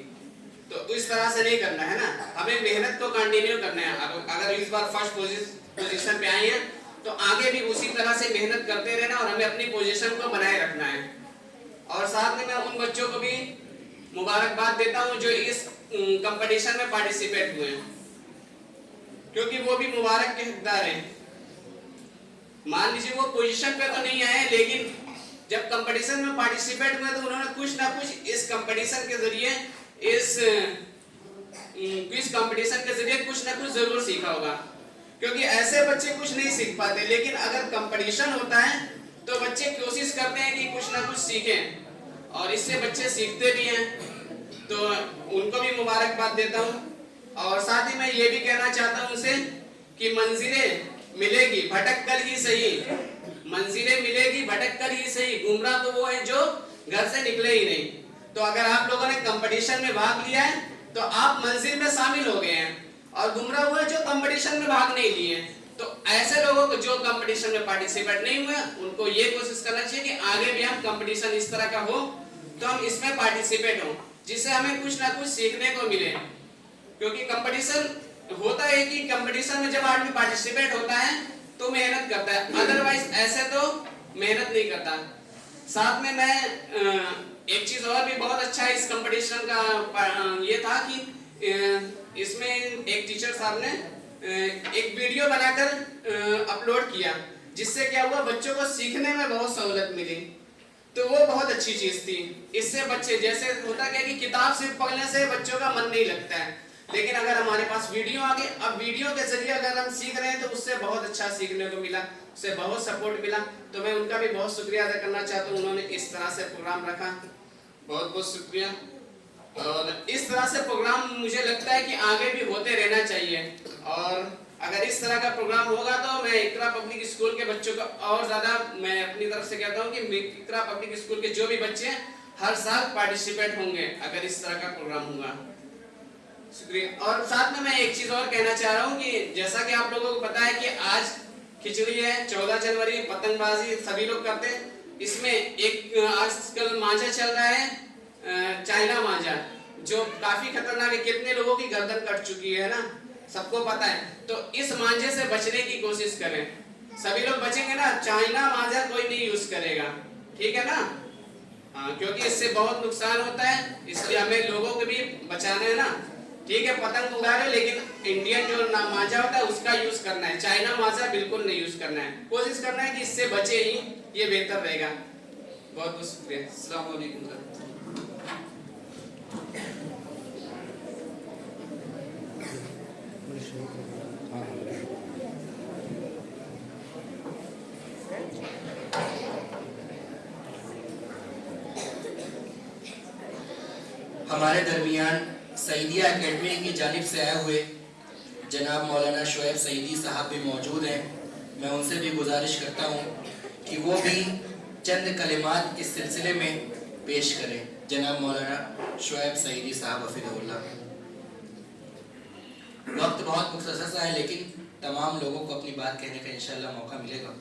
तो इस तरह से नहीं करना है ना, हमें मेहनत को कंटिन्यू करना है। अगर इस बार फर्स्ट पोजीशन पे आए हैं तो आगे भी उसी तरह से मेहनत करते रहना और हमें अपनी पोजीशन को बनाए रखना है। और साथ में मैं उन बच्चों को भी मुबारकबाद देता हूं जो इस कंपटीशन में पार्टिसिपेट हुए, क्योंकि वो भी मुबारक के हकदार हैं। मान लीजिए वो पोजीशन पे तो नहीं आए, लेकिन जब कंपटीशन में पार्टिसिपेट हुए तो उन्होंने कुछ ना कुछ इस कंपटीशन के जरिए, इस क्विज कंपटीशन के जरिए कुछ ना कुछ जरूर सीखा होगा, क्योंकि ऐसे बच्चे कुछ नहीं सीख पाते, लेकिन अगर कंपटीशन होता है तो बच्चे कोशिश करते हैं कि कुछ ना कुछ सीखें, और इससे बच्चे सीखते भी हैं, तो उनको भी मुबारकबाद देता हूं। और साथ ही मैं ये भी कहना चाहता हूं उनसे कि मंजिलें मिलेगी भटक कर ही सही, मंजिलें मिलेगी भटक कर ही सही, गुमराह तो वो है जो घर से निकले ही नहीं। तो अगर आप लोगों ने कंपटीशन में भाग लिया है तो आप मंजिल में शामिल हो गए हैं, और गुमराह हुए जो कंपटीशन में भाग नहीं लिए। तो ऐसे लोगों को जो कंपटीशन में पार्टिसिपेट नहीं हुए, उनको ये कोशिश करना चाहिए कि आगे भी हम कंपटीशन इस तरह का हो तो हम इसमें पार्टिसिपेट हो, जिससे हमें कुछ ना कुछ सीखने को मिले। क्योंकि कंपटीशन होता है कि कंपटीशन में जब आदमी पार्टिसिपेट होता है तो मेहनत करता है, अदरवाइज ऐसे तो मेहनत नहीं करता। साथ में मैं एक चीज और भी बहुत अच्छा इस कंपटीशन का ये था कि इसमें एक टीचर साहब ने एक वीडियो बनाकर अपलोड किया, जिससे क्या हुआ, बच्चों को सीखने में बहुत सहूलत मिली, तो वो बहुत अच्छी चीज थी। इससे बच्चे, जैसे होता क्या कि किताब सिर्फ पढ़ने से बच्चों का मन नहीं लगता है, लेकिन अगर हमारे पास वीडियो आ गई, अब वीडियो के जरिए अगर हम सीख रहे हैं तो उससे बहुत अच्छा सीखने को मिला, उससे बहुत सपोर्ट मिला, तो मैं उनका भी बहुत शुक्रिया अदा करना चाहता हूँ। उन्होंने इस तरह से प्रोग्राम रखा, बहुत बहुत शुक्रिया। और इस तरह से प्रोग्राम मुझे लगता है कि आगे भी होते रहना चाहिए, और अगर इस तरह का प्रोग्राम होगा तो मैं इकरा पब्लिक स्कूल के बच्चों को और ज़्यादा मैं अपनी तरफ से कहता हूँ कि इकरा पब्लिक स्कूल के जो भी बच्चे हर साल पार्टिसिपेट होंगे अगर इस तरह का प्रोग्राम होगा। शुक्रिया। और साथ में मैं एक चीज़ और कहना चाह रहा हूँ कि जैसा कि आप लोगों को पता है कि आज खिचड़ी है, 14 जनवरी, पतंगबाजी सभी लोग करते हैं। इसमें एक आजकल मांझा चल रहा है, चाइना मांझा, जो काफी खतरनाक है, कितने लोगों की गर्दन कट चुकी है ना, सबको पता है। तो इस मांझे से बचने की कोशिश करें, सभी लोग बचेंगे ना, चाइना मांझा कोई नहीं यूज करेगा, ठीक है ना? हाँ, क्योंकि इससे बहुत नुकसान होता है, इसलिए हमें लोगों को भी बचाना है ना। ठीक है, पतंग उड़ा रहे, लेकिन इंडियन जो मांझा होता है उसका यूज करना है, चाइना मांझा बिल्कुल नहीं यूज करना है। कोशिश करना है कि इससे बचे ही, ये बेहतर रहेगा। बहुत बहुत शुक्रिया। अस्सलाम वालेकुम।
ہمارے درمیان سعیدیہ اکیڈمی کی جانب سے آئے ہوئے جناب مولانا شعیب سعیدی صاحب بھی موجود ہیں. میں ان سے بھی گزارش کرتا ہوں کہ وہ بھی چند کلمات اس سلسلے میں پیش کریں. جناب مولانا شعیب سعیدی صاحب حفظہ اللہ. وقت بہت مختصر سا ہے لیکن تمام لوگوں کو اپنی بات کہنے کا انشاءاللہ موقع ملے گا.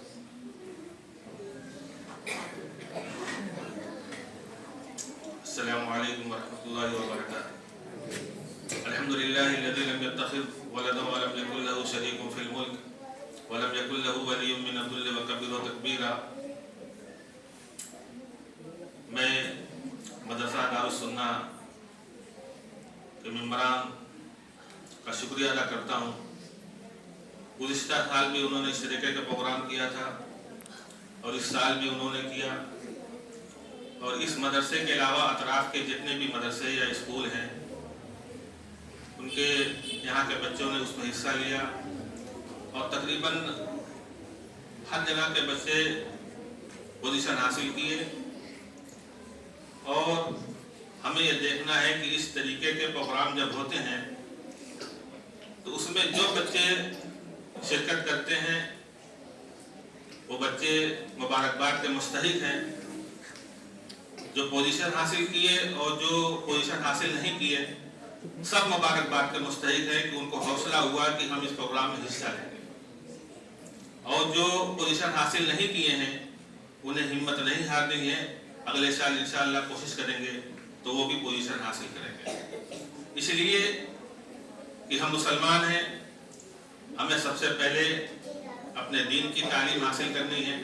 السلام علیکم ورحمۃ اللہ وبرکاتہ. الحمدللہ الذی لم یتخذ ولدا ولم یکن له شریک فی الملک ولم یکن له ولی من الذل وکبرہ تکبیرا. میں مدرسہ دارالسنہ کے ممبران کا شکریہ ادا کرتا ہوں. گزشتہ سال بھی انہوں نے اس طریقے کا پروگرام کیا تھا اور اس سال بھی انہوں نے کیا, اور اس مدرسے کے علاوہ اطراف کے جتنے بھی مدرسے یا اسکول ہیں ان کے یہاں کے بچوں نے اس میں حصہ لیا, اور تقریباً ہر جگہ کے بچے پوزیشن حاصل کیے. اور ہمیں یہ دیکھنا ہے کہ اس طریقے کے پروگرام جب ہوتے ہیں تو اس میں جو بچے شرکت کرتے ہیں وہ بچے مبارکباد کے مستحق ہیں. جو پوزیشن حاصل کیے اور جو پوزیشن حاصل نہیں کیے سب مبارکباد کے مستحق ہیں کہ ان کو حوصلہ ہوا کہ ہم اس پروگرام میں حصہ لیں گے. اور جو پوزیشن حاصل نہیں کیے ہیں انہیں ہمت نہیں ہارنی ہے, اگلے سال انشاءاللہ کوشش کریں گے تو وہ بھی پوزیشن حاصل کریں گے. اس لیے کہ ہم مسلمان ہیں, ہمیں سب سے پہلے اپنے دین کی تعلیم حاصل کرنی ہے,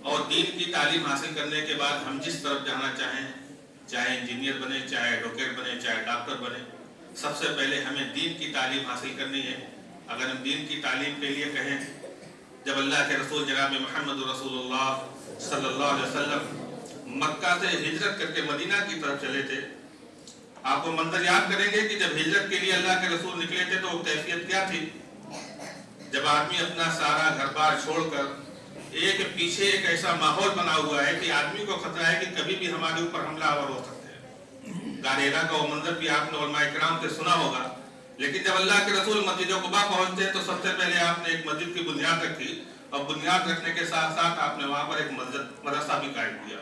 اور دین کی تعلیم حاصل کرنے کے بعد ہم جس طرف جانا چاہیں, چاہے انجینئر بنے, چاہے ایڈوکیٹ بنے, چاہے ڈاکٹر بنے, سب سے پہلے ہمیں دین کی تعلیم حاصل کرنی ہے. اگر ہم دین کی تعلیم کے لیے کہیں, جب اللہ کے رسول جناب محمد رسول اللہ صلی اللہ علیہ وسلم مکہ سے ہجرت کر کے مدینہ کی طرف چلے تھے, آپ وہ منظر یاد کریں گے کہ جب ہجرت کے لیے اللہ کے رسول نکلے تھے تو وہ کیفیت کیا تھی. جب آدمی اپنا سارا گھر بار چھوڑ کر ایک پیچھے ایک ایسا ماحول بنا ہوا ہے کہ آدمی کو خطرہ ہے کہ کبھی بھی ہمارے اوپر حملہ آور ہو سکتے ہیں. غار ہیرا کا وہ منظر بھی آپ نے علماء کرام سے سنا ہوگا, لیکن جب اللہ کے رسول مسجد قباء پہنچتے تو سب سے پہلے آپ نے ایک مسجد کی بنیاد رکھی, اور بنیاد رکھنے کے ساتھ ساتھ آپ نے وہاں پر ایک مدرسہ بھی قائم کیا.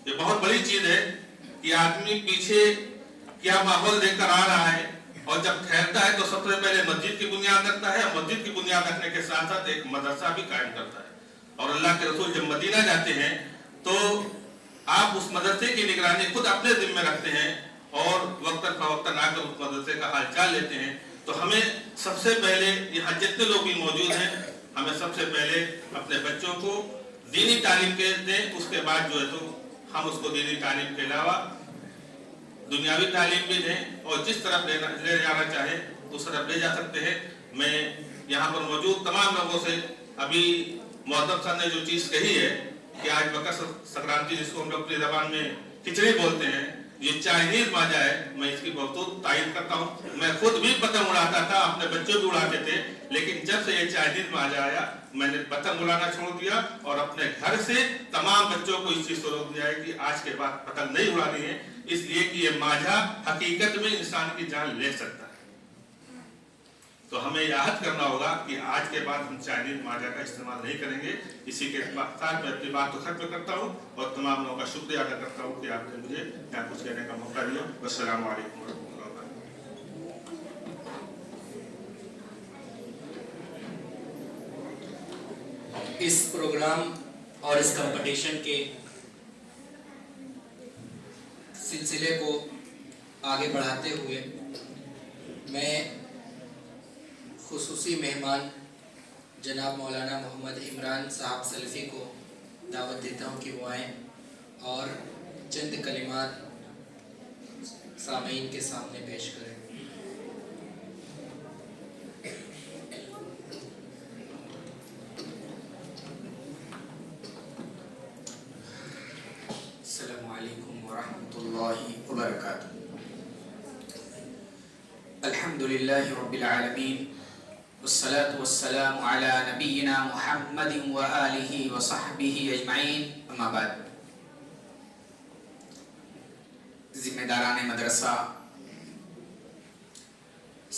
یہ بہت بڑی چیز ہے کہ آدمی پیچھے کیا ماحول دیکھ کر آ رہا ہے, اور جب ٹھہرتا ہے تو سب سے پہلے مسجد کی بنیاد رکھتا ہے, اور مسجد کی بنیاد رکھنے کے ساتھ ساتھ ایک مدرسہ بھی قائم کرتا ہے. اور اللہ کے رسول جب مدینہ جاتے ہیں تو آپ اس مدرسے کی نگرانی خود اپنے ذمہ رکھتے ہیں, اور وقتاً فوقتاً آ کر اس مدرسے کا حال چال لیتے ہیں. تو ہمیں سب سے پہلے, یہاں جتنے لوگ بھی موجود ہیں, ہمیں سب سے پہلے اپنے بچوں کو دینی تعلیم کے دیں. اس کے بعد جو ہے تو ہم اس کو دینی تعلیم کے علاوہ دنیاوی تعلیم بھی دیں, اور جس طرف لے جانا چاہیں اس طرف لے جا سکتے ہیں. میں یہاں پر موجود تمام لوگوں سے, ابھی معظم صاحب نے جو چیز کہی ہے کہ آج مکر سنکرانتی جس کو ہم لوگ اپنی زبان میں کھچڑی بولتے ہیں, یہ چائنیز ماجا ہے, میں اس کی بہت تعریف کرتا ہوں. میں خود بھی پتنگ اڑاتا تھا, اپنے بچوں بھی اڑاتے تھے, لیکن جب سے یہ چائنیز ماجا آیا میں نے پتنگ اڑانا چھوڑ دیا, اور اپنے گھر سے تمام بچوں کو اس چیز سے روک دیا ہے کہ آج کے بعد پتنگ نہیں اڑانی ہے, اس لیے کہ یہ ماجا حقیقت میں انسان کی جان لے سکتا ہے. تو ہمیں یہ عہد کرنا ہوگا کہ آج کے بعد ہم چائنیز ماجا کا استعمال نہیں کریں گے. اسی کے ساتھ میں اپنی بات کو ختم کرتا ہوں, اور تمام لوگوں کا شکریہ ادا کرتا ہوں کہ آپ نے مجھے یہاں کچھ کہنے کا موقع دیا. السلام علیکم ورحمۃ اللہ وبرکاتہ.
اس پروگرام اور اس کمپٹیشن کے سلسلے کو آگے بڑھاتے ہوئے میں خصوصی مہمان جناب مولانا محمد عمران صاحب سلفی کو دعوت دیتا ہوں کہ وہ آئیں اور چند کلمات سامعین کے سامنے پیش کریں. السلام علیکم ورحمۃ اللہ وبرکاتہ. الحمد للہ رب العالمین, والصلاة والسلام على نبینا محمد وآلہ وصحبہ اجمعین, اما بعد. ذمہ داران مدرسہ،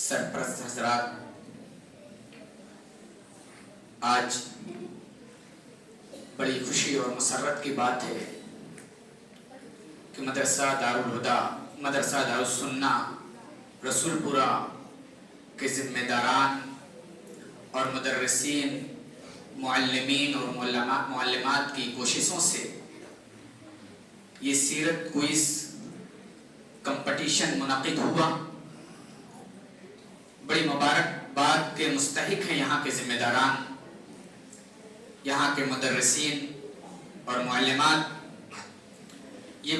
سرپرست حضرات، آج بڑی خوشی اور مسرت کی بات ہے کہ مدرسہ دارالہدیٰ، مدرسہ دارالسنہ رسول پورہ کے ذمہ داران اور مدرسین، معلمین اور معلمات کی کوششوں سے یہ سیرت کوئز کمپٹیشن منعقد ہوا۔ بڑی مبارکباد کے مستحق ہیں یہاں کے ذمہ داران، یہاں کے مدرسین اور معلمات۔ یہ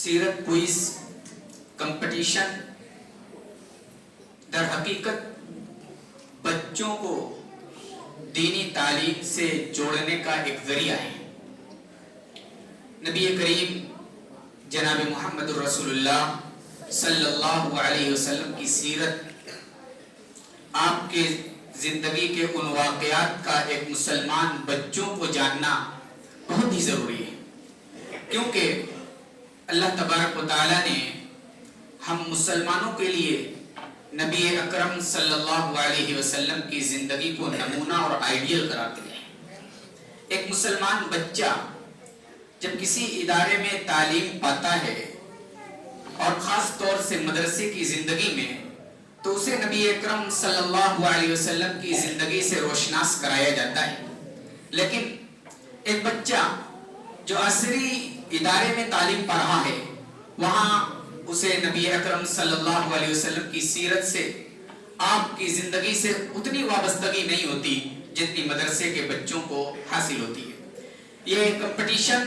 سیرت کوئز کمپٹیشن در حقیقت بچوں کو دینی تعلیم سے جوڑنے کا ایک ذریعہ ہے۔ نبی کریم جناب محمد الرسول اللہ صلی اللہ علیہ وسلم کی سیرت، آپ کے زندگی کے ان واقعات کا ایک مسلمان بچوں کو جاننا بہت ہی ضروری ہے، کیونکہ اللہ تبارک و تعالیٰ نے ہم مسلمانوں کے لیے نبی اکرم صلی اللہ علیہ وسلم کی زندگی کو نمونہ اور آئیڈیل قرار دیا ہے۔ ایک مسلمان بچہ جب کسی ادارے میں تعلیم پاتا ہے اور خاص طور سے مدرسے کی زندگی میں، تو اسے نبی اکرم صلی اللہ علیہ وسلم کی زندگی سے روشناس کرایا جاتا ہے۔ لیکن ایک بچہ جو عصری ادارے میں تعلیم پا رہا ہے، وہاں اسے نبی اکرم صلی اللہ علیہ وسلم کی سیرت سے، آپ کی زندگی سے اتنی وابستگی نہیں ہوتی جتنی مدرسے کے بچوں کو حاصل ہوتی ہے۔ یہ کمپٹیشن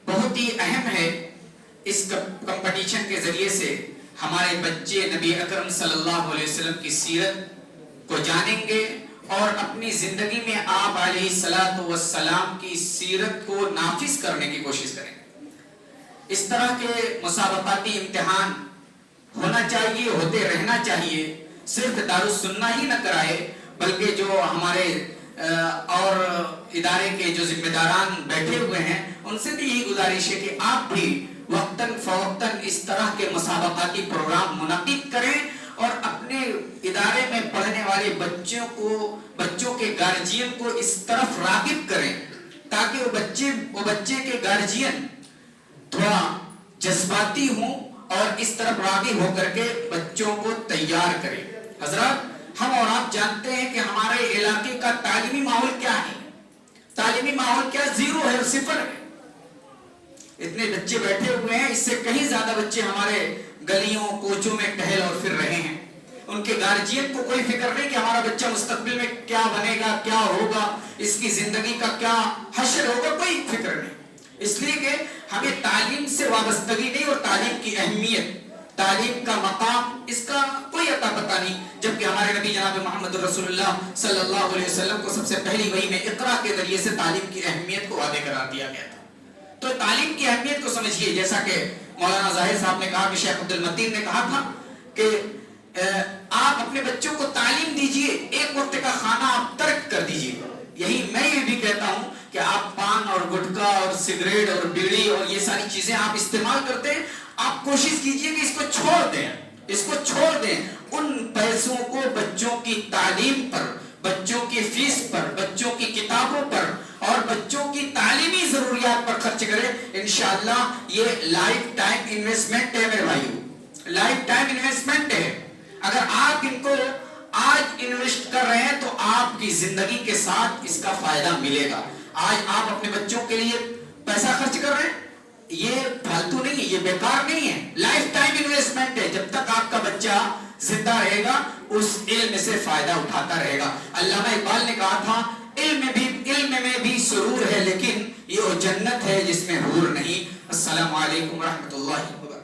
بہت ہی اہم ہے۔ اس کمپٹیشن کے ذریعے سے ہمارے بچے نبی اکرم صلی اللہ علیہ وسلم کی سیرت کو جانیں گے اور اپنی زندگی میں آپ علیہ الصلوۃ والسلام کی سیرت کو نافذ کرنے کی کوشش کریں گے۔ اس طرح کے مسابقاتی امتحان ہونا چاہیے، ہوتے رہنا چاہیے۔ صرف دارالسنہ ہی نہ کرائے، بلکہ جو ہمارے اور ادارے کے جو ذمہ داران بیٹھے ہوئے ہیں، ان سے بھی یہی گزارش ہے کہ آپ بھی وقتاً فوقتاً اس طرح کے مسابقاتی پروگرام منعقد کریں اور اپنے ادارے میں پڑھنے والے بچوں کے گارجین کو اس طرف راغب کریں، تاکہ وہ بچے کے گارجین تھوڑا جذباتی ہوں اور اس طرف راغب ہو کر کے بچوں کو تیار کریں۔ حضرات، ہم اور آپ جانتے ہیں کہ ہمارے علاقے کا تعلیمی ماحول کیا ہے۔ تعلیمی ماحول کیا؟ زیرو ہے، صفر ہے۔ اتنے بچے بیٹھے ہوئے ہیں، اس سے کہیں زیادہ بچے ہمارے گلیوں کوچوں میں ٹہل اور پھر رہے ہیں۔ ان کے گارجین کو کوئی فکر نہیں کہ ہمارا بچہ مستقبل میں کیا بنے گا، کیا ہوگا، اس کی زندگی کا کیا حشر ہوگا، کوئی فکر نہیں۔ اس لیے کہ ہمیں تعلیم سے وابستگی نہیں اور تعلیم کی اہمیت، تعلیم کا مقام، اس کا کوئی عطا پتہ نہیں۔ جبکہ ہمارے نبی جناب محمد رسول اللہ صلی اللہ علیہ وسلم کو سب سے پہلی وحی میں اقرا کے ذریعے سے تعلیم کی اہمیت کو واضح قرار دیا گیا تھا۔ تو تعلیم کی اہمیت کو سمجھیے، جیسا کہ مولانا ظاہر صاحب نے کہا، کہ شیخ عبد المتین نے کہا تھا کہ آپ اپنے بچوں کو تعلیم دیجئے، ایک وقت کا کھانا آپ ترک کر دیجئے۔ یہی میں یہ بھی کہتا ہوں کہ آپ پان اور گٹکا اور سگریٹ اور بیڑی اور یہ ساری چیزیں آپ استعمال کرتے ہیں، آپ کوشش کیجئے کہ اس کو چھوڑ دیں، اس کو چھوڑ دیں۔ ان پیسوں کو بچوں کی تعلیم پر، بچوں کی فیس پر، بچوں کی کتابوں پر اور بچوں کی تعلیمی ضروریات پر خرچ کریں۔ انشاءاللہ یہ لائف ٹائم انویسٹمنٹ ہے میرے بھائیو، لائف ٹائم انویسٹمنٹ ہے۔ اگر آپ ان کو آج انویسٹ کر رہے ہیں تو آپ کی زندگی کے ساتھ اس کا فائدہ ملے گا۔ آج آپ اپنے بچوں کے لیے پیسہ خرچ کر رہے ہیں، یہ پھالتو نہیں ہے، یہ بیکار نہیں ہے، لائف ٹائم انویسٹمنٹ ہے۔ جب تک آپ کا بچہ زندہ رہے گا اس علم سے فائدہ اٹھاتا رہے گا۔ علامہ اقبال نے کہا تھا، علم میں بھی سرور ہے، لیکن یہ وہ جنت ہے جس میں حور نہیں۔ السلام علیکم ورحمۃ اللہ وبرکاتہ۔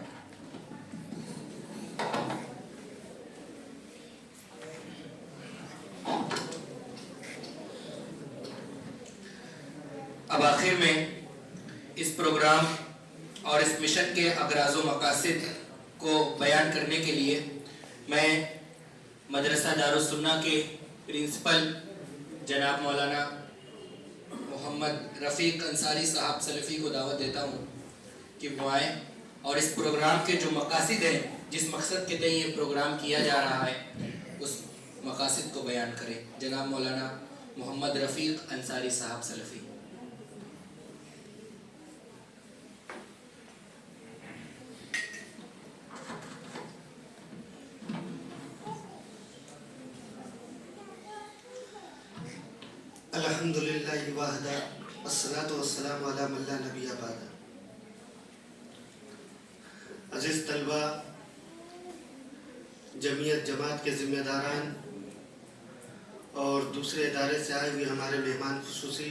اب آخر میں اس پروگرام اور اس مشن کے اغراض و مقاصد کو بیان کرنے کے لیے میں مدرسہ دارالسنہ کے پرنسپل جناب مولانا محمد رفیق انصاری صاحب سلفی کو دعوت دیتا ہوں کہ وہ آئیں اور اس پروگرام کے جو مقاصد ہیں، جس مقصد کے تئیں یہ پروگرام کیا جا رہا ہے، اس مقاصد کو بیان کریں۔ جناب مولانا محمد رفیق انصاری صاحب سلفی۔
الحمدللہ وحدہ والصلاة والسلام علی من لا نبی بعدہ۔ عزیز طلبہ، جمعیت جماعت کے ذمہ داران اور دوسرے ادارے سے آئے ہوئے ہمارے مہمان خصوصی،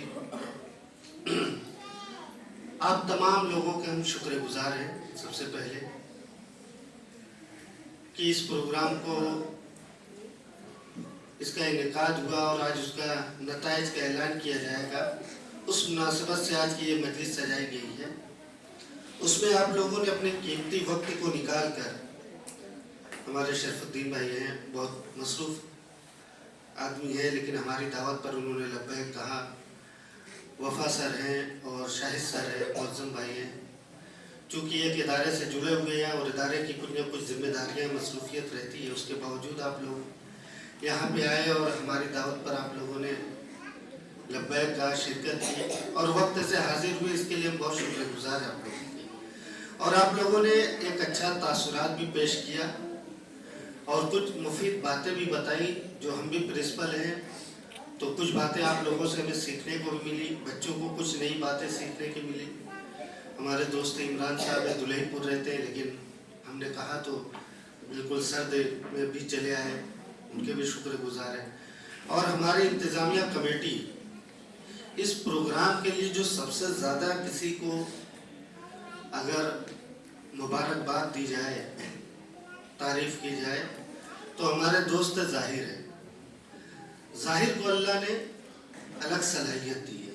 آپ تمام لوگوں کے ہم شکر گزار ہیں سب سے پہلے کہ اس پروگرام کو، اس کا انعقاد ہوا اور آج اس کا نتائج کا اعلان کیا جائے گا، اس مناسبت سے آج کی یہ مجلس سجائی گئی ہے۔ اس میں آپ لوگوں نے اپنے قیمتی وقت کو نکال کر، ہمارے شرف الدین بھائی ہیں، بہت مصروف آدمی ہے، لیکن ہماری دعوت پر انہوں نے لبیک کہا۔ وفا سر ہیں اور شاہد سر ہیں، معظم بھائی ہیں، چونکہ ایک ادارے سے جڑے ہوئے ہیں اور ادارے کی کچھ نہ کچھ ذمہ داریاں، مصروفیت رہتی ہے، اس کے باوجود آپ لوگ یہاں پہ آئے اور ہماری دعوت پر آپ لوگوں نے لبیک کہا، شرکت کی اور وقت سے حاضر ہوئے، اس کے لیے ہم بہت شکر گزار ہیں آپ لوگوں کی۔ اور آپ لوگوں نے ایک اچھا تاثرات بھی پیش کیا اور کچھ مفید باتیں بھی بتائیں، جو ہم بھی پرنسپل ہیں تو کچھ باتیں آپ لوگوں سے ہمیں سیکھنے کو بھی ملی، بچوں کو کچھ نئی باتیں سیکھنے کی ملی۔ ہمارے دوست عمران صاحب دلہی پور رہتے ہیں، لیکن ہم نے کہا تو بالکل سرد میں بھی چلے آئے، ان کے بھی شکر گزار ہیں۔ اور ہماری انتظامیہ کمیٹی، اس پروگرام کے لیے جو سب سے زیادہ کسی کو اگر مبارکباد دی جائے، تعریف کی جائے، تو ہمارے دوست ظاہر ہیں۔ ظاہر کو اللہ نے الگ صلاحیت دی ہے،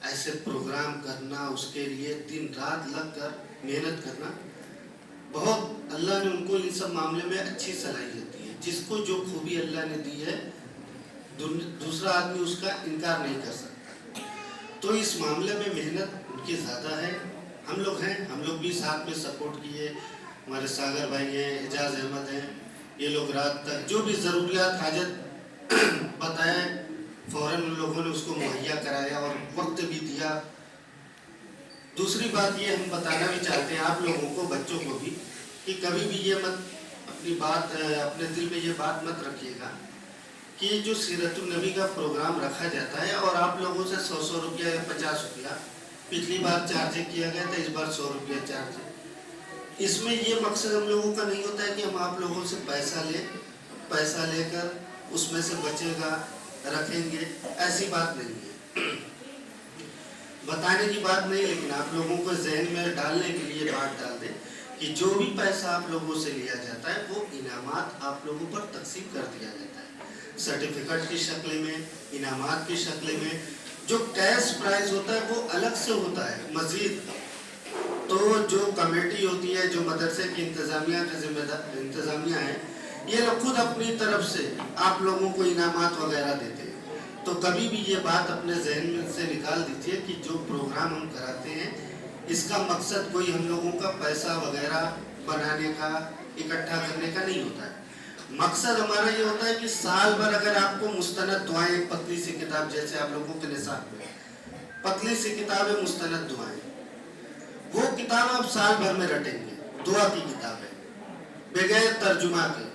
ایسے پروگرام کرنا، اس کے لیے دن رات لگ کر محنت کرنا، بہت اللہ نے ان کو ان سب معاملے میں اچھی صلاحیت دی ہے۔ جس کو جو خوبی اللہ نے دی ہے، دوسرا آدمی اس کا انکار نہیں کر سکتا۔ تو اس معاملے میں محنت ان کی زیادہ ہے۔ ہم لوگ ہیں، ہم لوگ بھی ساتھ میں سپورٹ کیے، ہمارے ساگر بھائی ہیں، اعجاز احمد ہیں، یہ لوگ رات تک جو بھی ضروریات حاجت بتائے، فوراً ان لوگوں نے اس کو مہیا کرایا اور وقت بھی دیا۔ دوسری بات یہ ہم بتانا بھی چاہتے ہیں آپ لوگوں کو، بچوں کو بھی، کہ کبھی بھی یہ مت اپنی بات، اپنے دل میں یہ بات مت رکھیے گا کہ جو سیرت النبی کا پروگرام رکھا جاتا ہے اور آپ لوگوں سے 100 روپیہ یا 50 روپیہ، پچھلی بار چارج کیا گیا تھا، اس بار 100 روپیہ چارج ہے۔ اس میں یہ مقصد ہم لوگوں کا نہیں ہوتا ہے کہ ہم آپ لوگوں سے پیسہ لے کر اس میں سے بچے گا رکھیں گے، ایسی بات نہیں ہے، بتانے کی بات نہیں، لیکن آپ لوگوں کو ذہن میں ڈالنے کے لیے بات ڈال دیں کہ جو بھی پیسہ آپ لوگوں سے لیا جاتا ہے وہ انعامات آپ لوگوں پر تقسیم کر دیا جاتا ہے، سرٹیفکیٹ کی شکل میں، انعامات کی شکل میں۔ جو کیش پرائز ہوتا ہے وہ الگ سے ہوتا ہے مزید۔ تو جو کمیٹی ہوتی ہے، جو مدرسے کی انتظامیہ ہے، یہ لوگ خود اپنی طرف سے آپ لوگوں کو انعامات وغیرہ دیتے ہیں۔ تو کبھی بھی یہ بات اپنے ذہن میں سے نکال دیجیے کہ جو پروگرام ہم کراتے ہیں، اس کا مقصد کوئی ہم لوگوں کا پیسہ وغیرہ بنانے کا، اکٹھا کرنے کا نہیں ہوتا ہے۔ مقصد ہمارا یہ ہوتا ہے کہ سال بھر اگر آپ کو مستند دعائیں، پتلی سی کتاب، جیسے آپ لوگوں کے نصاب میں پتلی سی کتاب ہے مستند دعائیں، وہ کتاب آپ سال بھر میں رٹیں گے، دعا کی کتاب ہے بغیر ترجمہ کے۔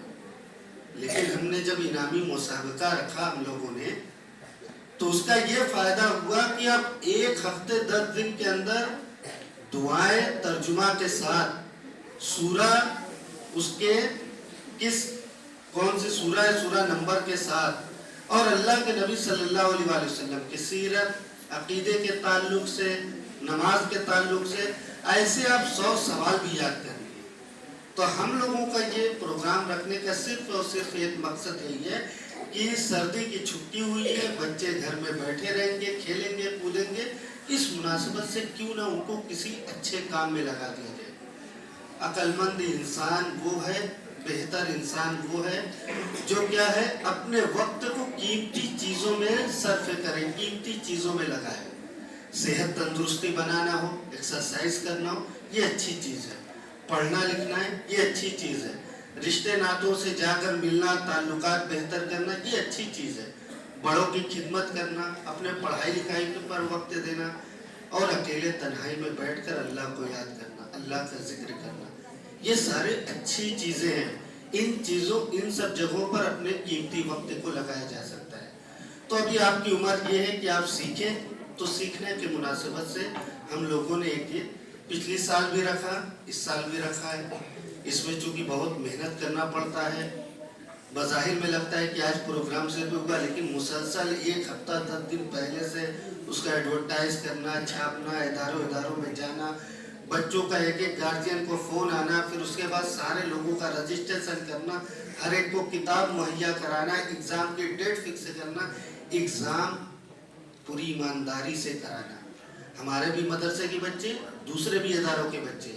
لیکن ہم نے جب انعامی مسابقہ رکھا ہم لوگوں نے، تو اس کا یہ فائدہ ہوا کہ آپ 1 ہفتے 10 دن کے اندر دعائیں ترجمہ کے ساتھ، سورہ اس کے کون سی سورہ ہے، سورہ نمبر کے ساتھ، اور اللہ کے نبی صلی اللہ علیہ وسلم کی سیرت، عقیدے کے تعلق سے، نماز کے تعلق سے، ایسے آپ 100 سوال بھی یاد کریں گے۔ تو ہم لوگوں کا یہ پروگرام رکھنے کا صرف اور صرف ایک مقصد یہی ہے کہ سردی کی چھٹی ہوئی ہے، بچے گھر میں بیٹھے رہیں گے، کھیلیں گے، کودیں گے، اس مناسبت سے کیوں نہ ان کو کسی اچھے کام میں لگا دیا جائے۔ عقل مند انسان وہ ہے، بہتر انسان وہ ہے جو کیا ہے، اپنے وقت کو قیمتی چیزوں میں صرف کرے، قیمتی چیزوں میں لگائے۔ सेहत तंदुरुस्ती बनाना हो, एक्सरसाइज करना हो, ये अच्छी चीज़ है। पढ़ना लिखना है, ये अच्छी चीज़ है। रिश्ते नातों से जाकर मिलना, ताल्लुकात बेहतर करना, ये अच्छी चीज़ है। बड़ों की खिदमत करना, अपने पढ़ाई लिखाई पर वक्त देना और अकेले तन्हाई में बैठकर अल्लाह को याद करना, अल्लाह का जिक्र करना, ये सारे अच्छी चीज़ें हैं। इन सब जगहों पर अपने कीमती वक्त को लगाया जा सकता है। तो अभी आपकी उम्र ये है कि आप सीखें। तो सीखने के मुनासिबत से हम लोगों ने एक ये पिछले साल भी रखा, इस साल भी रखा है। इसमें चूँकि बहुत मेहनत करना पड़ता है, बज़ाहिर में लगता है कि आज प्रोग्राम से भी होगा, लेकिन मुसलसल 1 हफ्ता 10 दिन पहले से उसका एडवर्टाइज करना, छापना, इदारों में जाना, बच्चों का एक एक गार्जियन को फ़ोन आना, फिर उसके बाद सारे लोगों का रजिस्ट्रेशन करना, हर एक को किताब मुहैया कराना, एग्ज़ाम की डेट फिक्स करना, एग्ज़ाम पूरी ईमानदारी से कराना। हमारे भी मदरसे के बच्चे, दूसरे भी इदारों के बच्चे,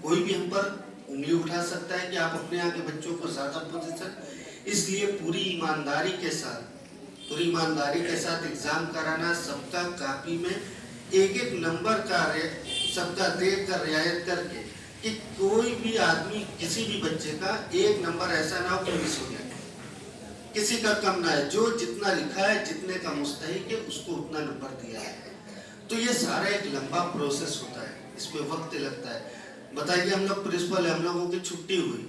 कोई भी हम पर उंगली उठा सकता है कि आप अपने यहाँ के बच्चों को ज़्यादा पोजीशन, इसलिए पूरी ईमानदारी के साथ एग्ज़ाम कराना, सबका कापी में एक एक नंबर का सबका देख कर रियायत करके कि कोई भी आदमी, किसी भी बच्चे का एक नंबर ऐसा ना हो कि मिस हो जाए, किसी का कम ना है। जो जितना लिखा है, जितने का मुस्तहिक है, उसको उतना नंबर दिया है। तो ये सारा एक लंबा प्रोसेस होता है, इसमें वक्त लगता है। बताइए, हम लोग प्रिंसिपल, हम लोगों की छुट्टी हुई,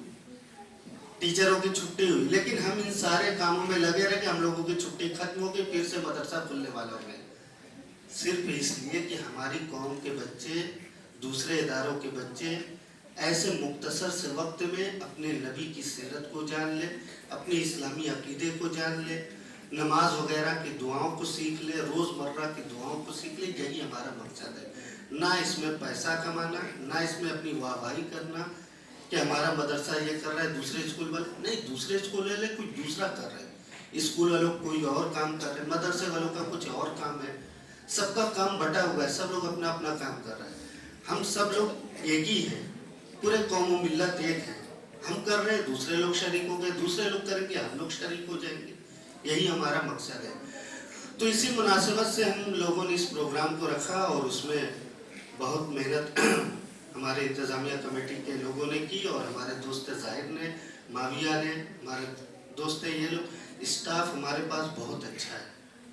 टीचरों की छुट्टी हुई, लेकिन हम इन सारे कामों में लगे रहे कि हम लोगों की छुट्टी खत्म हो गई, फिर से मदरसा खुलने वाला हो गया, सिर्फ इसलिए कि हमारी कौम के बच्चे, दूसरे इदारों के बच्चे ऐसे मुख्तसर से वक्त में अपने नबी की सीरत को जान ले, अपने इस्लामी अकीदे को जान ले, नमाज वगैरह की दुआओं को सीख ले, रोज़मर्रा की दुआओं को सीख ले। यही हमारा मकसद है। ना इसमें पैसा कमाना, ना इसमें अपनी वाहवाही करना कि हमारा मदरसा ये कर रहा है, दूसरे स्कूल वाले नहीं, दूसरे स्कूल वाले कोई दूसरा कर रहे हैं, स्कूल वालों कोई और काम कर रहे हैं, मदरसे वालों का कुछ और काम है, सबका काम बटा हुआ है, सब लोग अपना अपना काम कर रहे हैं। हम सब लोग एक ही हैं, पूरे कौम व मिल्लत एक है। हम कर रहे हैं, दूसरे लोग शरीक हो गए, दूसरे लोग करेंगे, हम लोग शरीक हो जाएंगे, यही हमारा मकसद है। तो इसी मुनासिबत से हम लोगों ने इस प्रोग्राम को रखा और उसमें बहुत मेहनत हमारे इंतज़ामिया कमेटी के लोगों ने की और हमारे दोस्त ज़ाहिर ने, माविया ने, हमारे दोस्त हैं ये लोग। स्टाफ हमारे पास बहुत अच्छा है,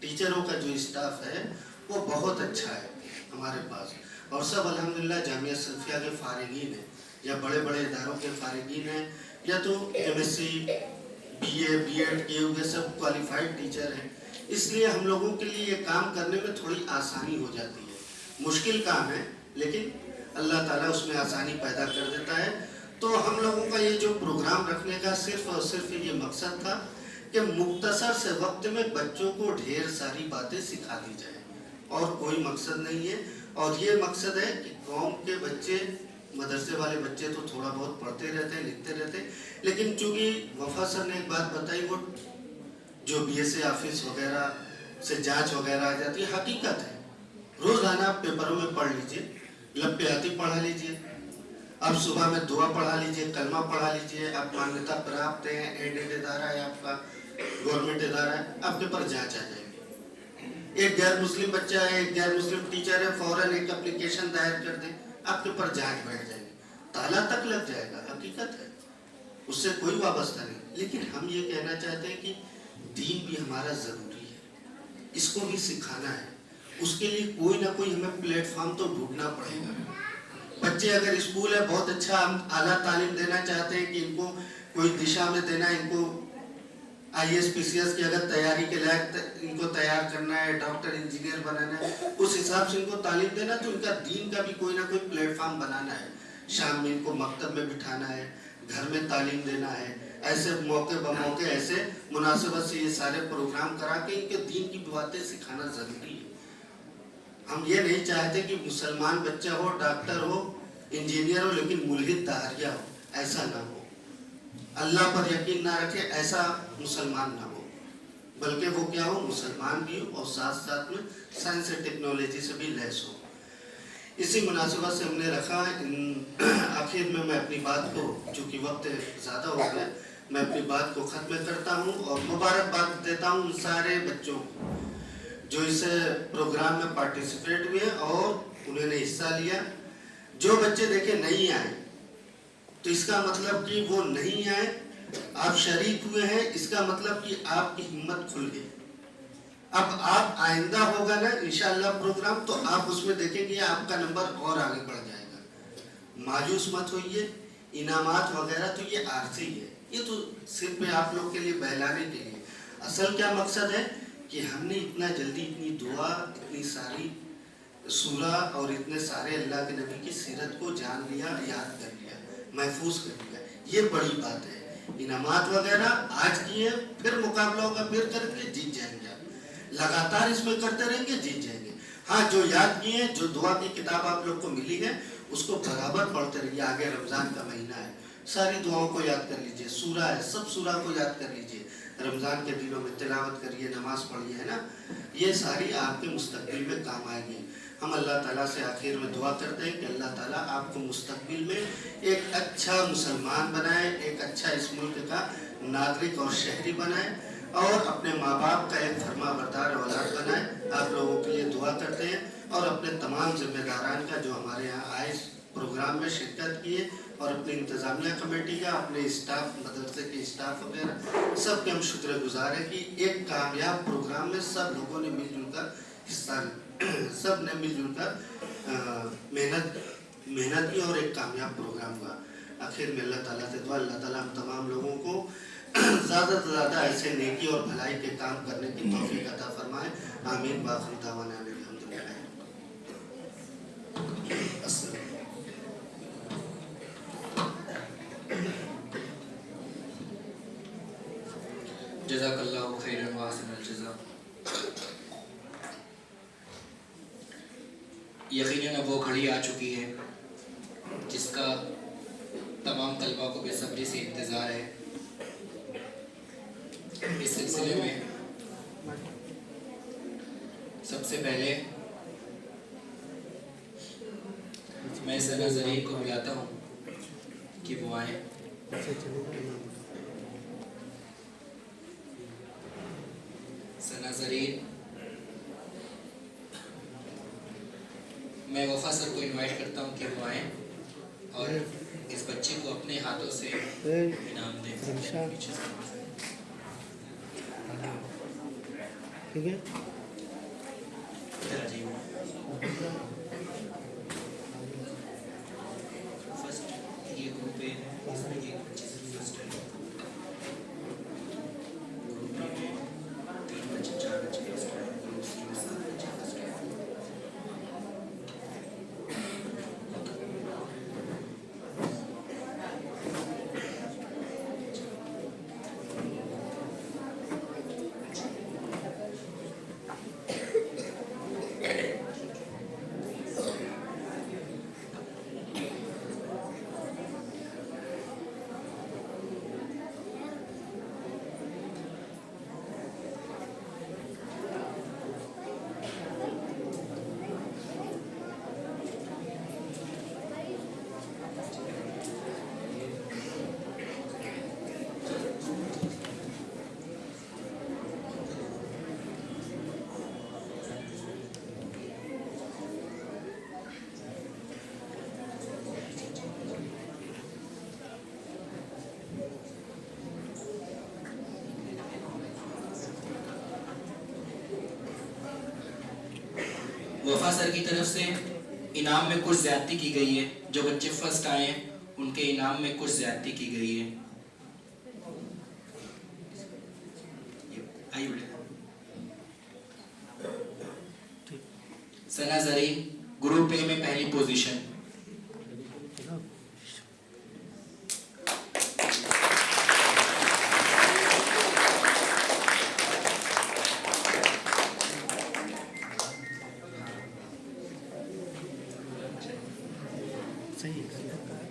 टीचरों का जो स्टाफ है वो बहुत अच्छा है हमारे पास, और सब अल्हम्दुलिल्लाह जामिया सल्फिया के फारिगीन हैं, या बड़े बड़े इदारों के फारिगीन हैं, या तो MSc BA B.Ed किए हुए सब क्वालिफाइड टीचर हैं। इसलिए हम लोगों के लिए ये काम करने में थोड़ी आसानी हो जाती है। मुश्किल काम है, लेकिन अल्लाह ताला उसमें आसानी पैदा कर देता है। तो हम लोगों का ये जो प्रोग्राम रखने का सिर्फ और सिर्फ ये मकसद था कि मुख्तसर से वक्त में बच्चों को ढेर सारी बातें सिखा दी जाए, और कोई मकसद नहीं है। और ये मकसद है कि कौम के बच्चे, मदरसे वाले बच्चे तो थोड़ा बहुत पढ़ते रहते हैं, लिखते रहते हैं, लेकिन चूँकि वफा सर ने एक बात बताई, वो जो BSc ऑफिस वगैरह से जांच वगैरह आ जाती है, हकीकत है। रोज़ाना आप पेपरों में पढ़ लीजिए, लप्पियाती पढ़ा लीजिए, अब सुबह में दुआ पढ़ा लीजिए, कलमा पढ़ा लीजिए, आप मान्यता प्राप्त हैं, एडेड इदारा है आपका, गवर्नमेंट इदारा है, आपके पर जांच आ जाएगी। एक गैर मुस्लिम बच्चा है, एक गैर मुस्लिम टीचर है, फौरन एक एप्लीकेशन दायर कर दें, आपके पर जांच बैठ जाएगी, ताला तक लग जाएगा, हकीकत है, उससे कोई वाबस्ता नहीं। लेकिन हम ये कहना चाहते हैं कि दीन भी हमारा ज़रूरी है, इसको भी सिखाना है, उसके लिए कोई ना कोई हमें प्लेटफॉर्म तो ढूंढना पड़ेगा। बच्चे अगर स्कूल है बहुत अच्छा, हम आला तालीम देना चाहते हैं कि इनको कोई दिशा में देना, इनको IAS PCS की अगर तैयारी के लायक इनको तैयार करना है, डॉक्टर इंजीनियर बनाना है, उस हिसाब से इनको तालीम देना, तो इनका दीन का भी कोई ना कोई प्लेटफॉर्म बनाना है। शाम में इनको मकतब में बिठाना है, घर में तालीम देना है, ऐसे मौके ब मौके ऐसे मुनासिबत से ये सारे प्रोग्राम करा के इनके दीन की बातें सिखाना ज़रूरी है। हम ये नहीं चाहते कि मुसलमान बच्चा हो, डॉक्टर हो, इंजीनियर हो, लेकिन मुल्हिद दहारिया हो, ऐसा ना हो। अल्लाह पर यकीन ना रखे, ऐसा मुसलमान ना हो, बल्कि वो क्या हो, मुसलमान भी हो और साथ साथ में साइंस और टेक्नोलॉजी से भी लैस हो। इसी मुनासिबत से हमने रखा। आखिर में मैं अपनी बात को, चूँकि वक्त ज़्यादा हो गया, मैं अपनी बात को ख़त्म करता हूँ और मुबारकबाद देता हूँ उन सारे बच्चों को जो इस प्रोग्राम में पार्टिसिपेट हुए और उन्होंने हिस्सा लिया। जो बच्चे देखे नहीं आए तो इसका मतलब कि वो नहीं आए, आप शरीक हुए हैं, इसका मतलब कि आपकी हिम्मत खुल गई। अब आप आइंदा होगा ना इंशाअल्लाह प्रोग्राम, तो आप उसमें देखेंगे आपका नंबर और आगे बढ़ जाएगा। मायूस मत होइए, इनामात वगैरह तो ये आरसी है, ये तो सिर्फ आप लोग के लिए बहलाने के लिए। असल क्या मकसद है कि हमने इतना जल्दी इतनी दुआ, इतनी सारी सूरा और इतने सारे अल्लाह के नबी की सीरत को जान लिया, याद कर लिया, महफूज कर लिया, ये बड़ी बात है। इनामात वगैरह आज किए, फिर मुकाबला होगा, फिर करेंगे, जीत जाएंगे आप। लगातार इसमें करते रहेंगे, जीत जाएंगे। हाँ, जो याद किए, जो दुआ की किताब आप लोग को मिली है उसको बराबर पढ़ते रहिए। आगे रमज़ान का महीना है, सारी दुआओं को याद कर लीजिए, सूरा है, सब सूरा को याद कर लीजिए। रमज़ान के दिनों में तिलावत करिए, नमाज पढ़िए, है ना। ये सारी आपके मुस्तकबिल में काम आएगी। हम अल्लाह ताला से आखिर में दुआ करते हैं कि अल्लाह ताला आपको मुस्तकबिल में एक अच्छा मुसलमान बनाए, एक अच्छा इस मुल्क का नागरिक और शहरी बनाए, और अपने माँ बाप का एक फरमाबरदार औलाद बनाए। आप लोगों के लिए दुआ करते हैं, और अपने तमाम जिम्मेदारान का जो हमारे यहाँ आए, प्रोग्राम में शिरकत किए, और अपनी इंतज़ामिया कमेटी का, अपने स्टाफ, मदरसे के स्टाफ वगैरह सब के हम शुक्रगुजार हैं कि एक कामयाब प्रोग्राम में सब लोगों ने मिलजुल कर हिस्सा, सब ने मिलजुल कर मेहनत की और एक कामयाब प्रोग्राम हुआ। आखिर में अल्लाह ताला से दुआ, अल्लाह ताला हम तमाम लोगों को ज़्यादा से ज़्यादा ऐसे नेकी और भलाई के काम करने की तौफीक अता फरमाए। आमीन। बाखिर दावाना अल्हम्दुलिल्लाह।
जज़ाकल्लाहु खैरन व अहसनल जज़ा। यकीनन अब वो घड़ी आ चुकी है जिसका तमाम तलबा को बेसब्री से इंतज़ार है। इस सिलसिले में सबसे पहले मैं सना ज़रीन को बुलाता हूँ कि वो आए। सना ज़रीन, मैं वफ़ा सर को इनवाइट करता हूँ कि वो आए और इस बच्चे को अपने हाथों से इनाम दें।
ठीक है,
फर्स्ट ये ग्रुप ए है, इसमें एक बच्चे फर्स्ट है। ग्रुप बी में 3 बच्चे 4 बच्चे फर्स्ट है। ग्रुप सी में 7 बच्चे फर्स्ट है। वफ़ा सर की तरफ से इनाम में कुछ ज़्यादती की गई है। जो बच्चे फर्स्ट आए हैं उनके इनाम में कुछ ज़्यादती की गई है। आइए बेटा। सना ज़रीन ग्रुप ए में पहली पोजीशन।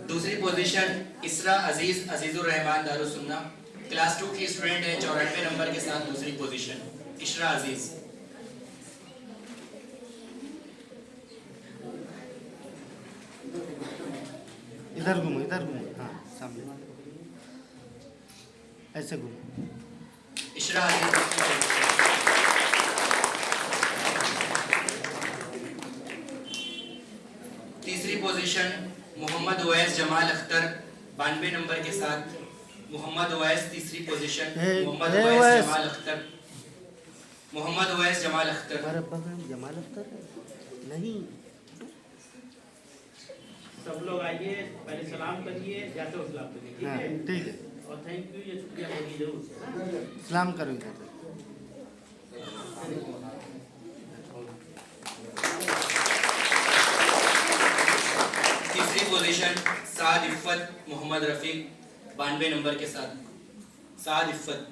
दूसरी पोजीशन इसरा अजीज अजीजुर रहमान दारुसुन्ना, क्लास 2 की स्टूडेंट है, 94 नंबर के साथ दूसरी पोजीशन। इशरा अजीज।
इधर घूमो, इधर घूमो, हाँ सामने, ऐसे घूमो।
इशरा अजीज। पोजीशन मोहम्मद ओवैस जमाल अख्तर 92 नंबर के साथ। मोहम्मद ओवैस तीसरी पोजीशन। मोहम्मद ओवैस जमाल अख्तर। मोहम्मद ओवैस जमाल अख्तर।
जमाल अख्तर नहीं।
सब लोग आइए, पहले सलाम करिए, जाते हो सलाम करिए, ठीक है?
ठीक है,
और थैंक यू, ये शुक्रिया होगी जरूर।
सलाम करूँगा।
तीसरी पोजीशन साद इफ़्फ़त मोहम्मद रफ़ीक 92 नंबर के साथ। साद इफ़्फ़त।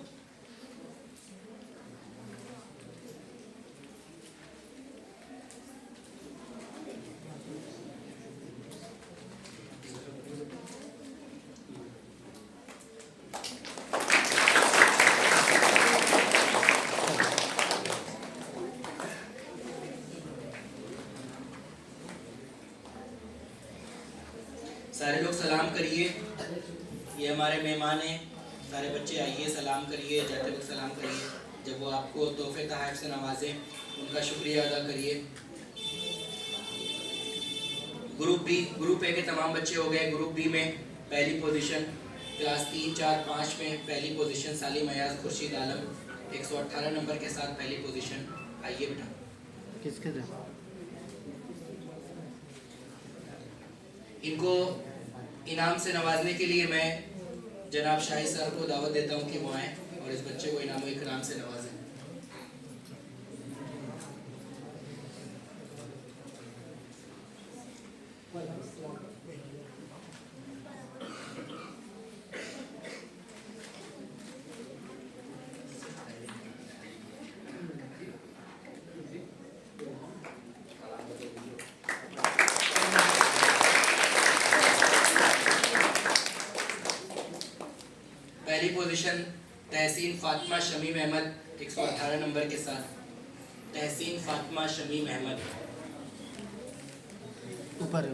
सारे लोग सलाम करिए, ये हमारे मेहमान हैं। सारे बच्चे आइए, सलाम करिए, जाते वक्त सलाम करिए। जब वो आपको तोहफे तोहफ़ से नवाजें, उनका शुक्रिया अदा करिए। ग्रुप ए के तमाम बच्चे हो गए। ग्रुप बी में पहली पोजीशन क्लास 3, 4, 5 में पहली पोजीशन सालिम अयाज खुर्शीद आलम 118 नंबर के साथ पहली पोजीशन। आइए बेटा।
किसके दे?
इनको इनाम से नवाजने के लिए मैं जनाब शाही सर को दावत देता हूँ कि वो आएँ और इस बच्चे को इनाम इकराम से नवाजें। पहली पोजीशन तहसीन फातिमा शमीम अहमद 118 नंबर के साथ। तहसीन फातिमा शमीम अहमद।
ऊपर है,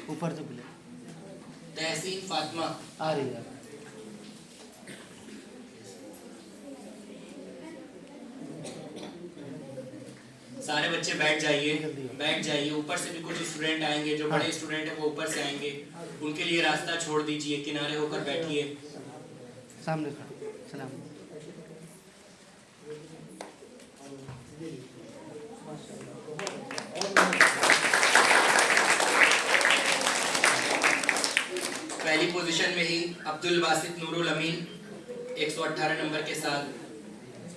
ऊपर से बोले।
तहसीन फातिमा।
आ रही है।
सारे बच्चे बैठ जाइए, बैठ जाइए। ऊपर से भी कुछ स्टूडेंट आएंगे, जो बड़े स्टूडेंट हैं वो ऊपर से आएंगे, उनके लिए रास्ता छोड़ दीजिए, किनारे होकर बैठिए।
सामने खड़े, सलाम।
पहली पोजीशन में ही अब्दुल बासित नूरुल अमीन 118 नंबर के साथ।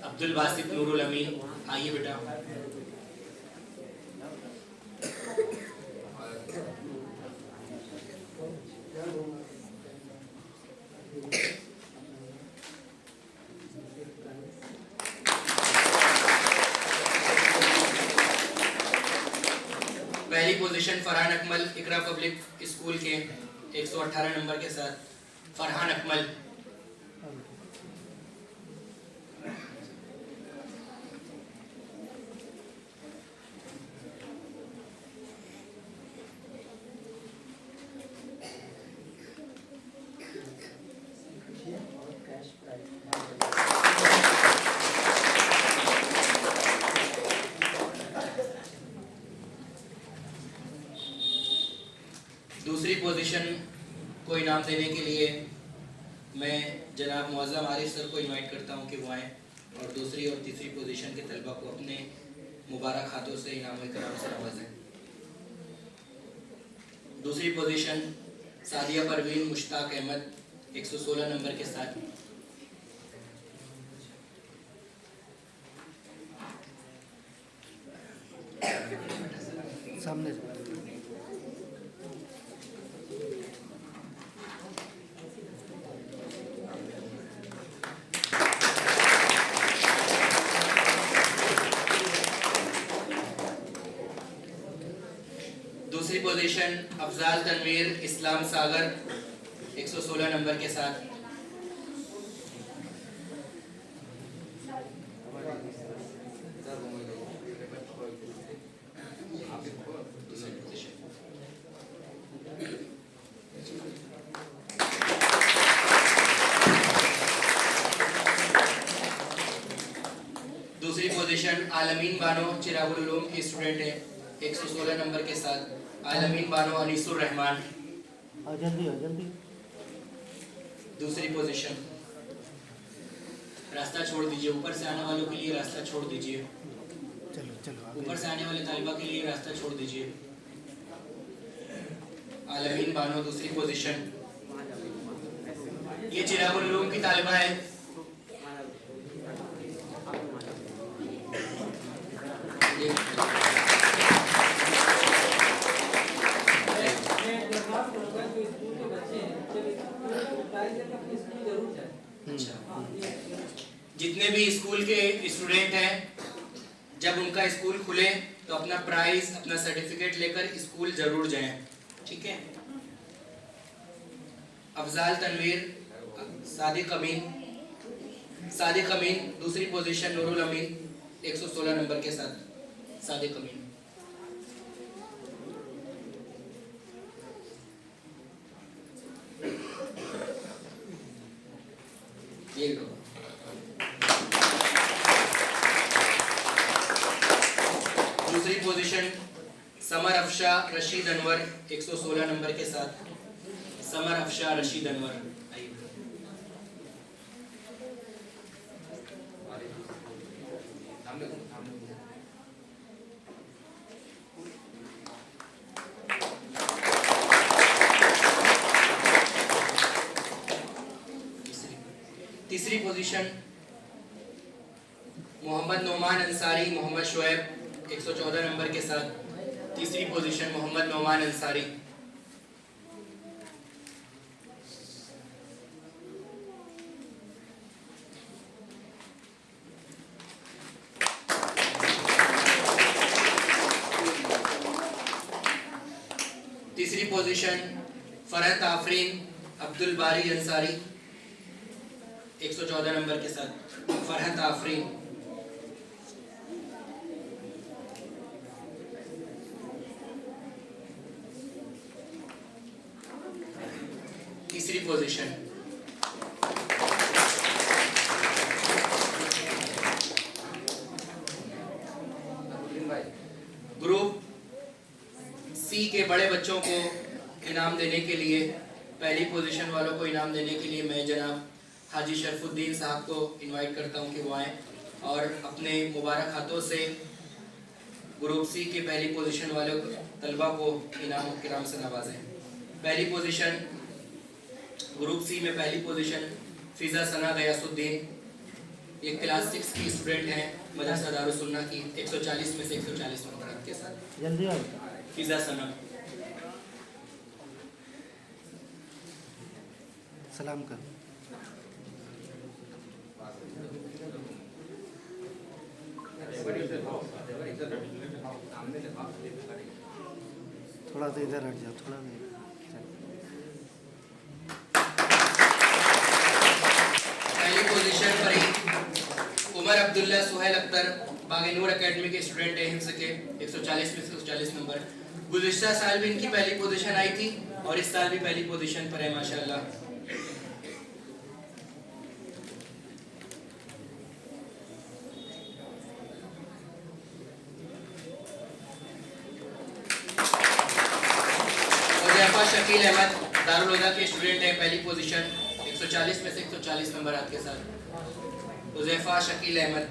अब्दुल बासित नूरुल अमीन, आइए बेटा। पहली पोजीशन फरहान अकमल इकरा पब्लिक स्कूल के 118 नंबर के साथ। फरहान अकमल। दूसरी पोजीशन को इनाम देने के लिए मैं जनाब मुअज़्ज़म आरिफ सर को इनवाइट करता हूं कि वो आएँ और दूसरी और तीसरी पोजीशन के तलबा को अपने मुबारक हाथों से इनाम इकराम से नवाजें। दूसरी पोजीशन सादिया परवीन मुश्ताक अहमद 116 नंबर के साथ।
सामने से।
दूसरी पोजीशन अफजाल तनवीर इस्लाम सागर 116 नंबर के साथ। दूसरी पोजीशन आलमीन बानो चिरागुल उलूम की स्टूडेंट है 116 नंबर के साथ आलमीन बानो अनीसुर रहमान।
जल्दी
दूसरी पोजीशन। रास्ता छोड़ दीजिए, ऊपर से आने वालों के लिए रास्ता छोड़ दीजिए।
चलो
ऊपर से आने वाले तालिबा के लिए रास्ता छोड़ दीजिए। आलमीन बानो दूसरी पोजीशन। ये चिरागुल उलूम की तालिबा है। जितने भी स्कूल के स्टूडेंट हैं, जब उनका स्कूल खुले तो अपना प्राइज, अपना सर्टिफिकेट लेकर स्कूल जरूर जाएं, ठीक है। अफजाल तनवीर, सादिक अमीन दूसरी पोजीशन, नूरुल अमीन 116 नंबर के साथ सादिक अमीन। ये लो। दूसरी position summer Afsha Rashid Anwar 116 number के साथ समर अफशा रशीद अनवर। तीसरी पोजीशन मोहम्मद नोमान अंसारी मोहम्मद शुएब 114 नंबर के साथ तीसरी पोजीशन मोहम्मद नोमान अंसारी। तीसरी पोजीशन फरहत आफरीन अब्दुल बारी अंसारी 114 नंबर के साथ फरहत आफरीन। तीसरी पोजीशन ग्रुप सी के बड़े बच्चों को इनाम देने के लिए, पहली पोजीशन वालों को इनाम देने के लिए मैं जनाब हाजी शरफुद्दीन साहब को इनवाइट करता हूं कि वो आएँ और अपने मुबारक हाथों से ग्रुप सी के पहली पोजीशन वाले तलबा को इनाम किराम से नवाजें। पहली पोजीशन ग्रुप सी में पहली पोजीशन फिजा सना गयासुद्दीन, ये क्लास 6 की स्टूडेंट हैं मदरसा दारुस्सुन्ना की 140 में से 140 नंबर के साथ।
जल्दी आओ।
फिजा सना
सलाम कर। थोड़ा सा इधर हट जाओ, थोड़ा सा।
पहली पोजीशन पर ही उमर अब्दुल्ला सुहेल अख्तर बागी नूर एकेडमी के स्टूडेंट हैं हिफ्ज़ के 140 में 140 नंबर। गुज़िश्ता साल भी इनकी पहली पोजीशन आई थी और इस साल भी पहली पोजीशन पर है माशाल्लाह। शकील अहमद दारुल हुदा के स्टूडेंट हैं, पहली पोजीशन 140 में से 140 नंबर आपके साथ उज़ैफा शकील अहमद।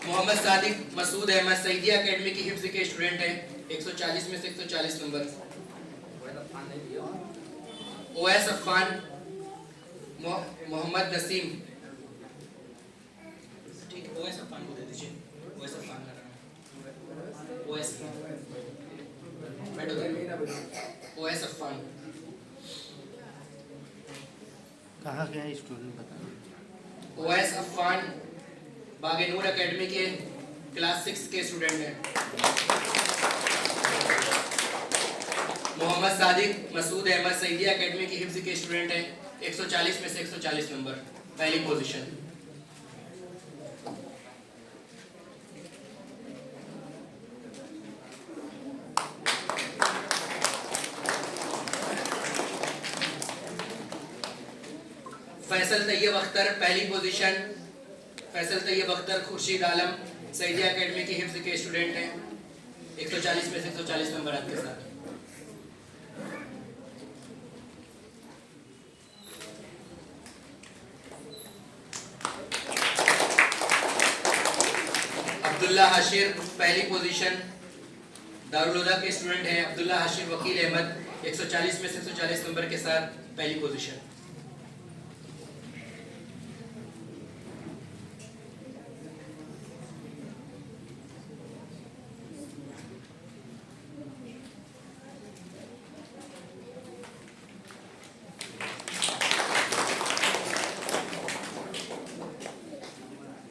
मोहम्मद सादिक मसूद अहमद सईदिया एकेडमी की हिफ्ज़ के स्टूडेंट हैं, 140 में से 140 नंबर। ओएस अफान मोहम्मद नसीम, ठीक है ओएस अफान को दे दीजिए। ओएस अफान का नाम ओएस ओएस अफान
कहाँ गया स्टूडेंट बता।
ओएस अफान बागे नूर एकेडमी के क्लास 6 के स्टूडेंट हैं। मोहम्मद सादिक मसूद अहमद सईदिया एकेडमी की हिफ्ज़ के स्टूडेंट हैं, 140 में से 140 नंबर, पहली पोजीशन। फैसल तैयब अख्तर पहली पोजीशन। फैसल तैयब अख्तर खुर्शीद आलम सईदिया एकेडमी की हिफ्ज के स्टूडेंट हैं। 140 में से 140 नंबर आपके साथ। अब्दुल्ला हाशिर पहली पोजीशन दारुल हुदा के स्टूडेंट हैं। अब्दुल्ला हाशिर वकील अहमद 140 में से 140 नंबर के साथ पहली पोजीशन।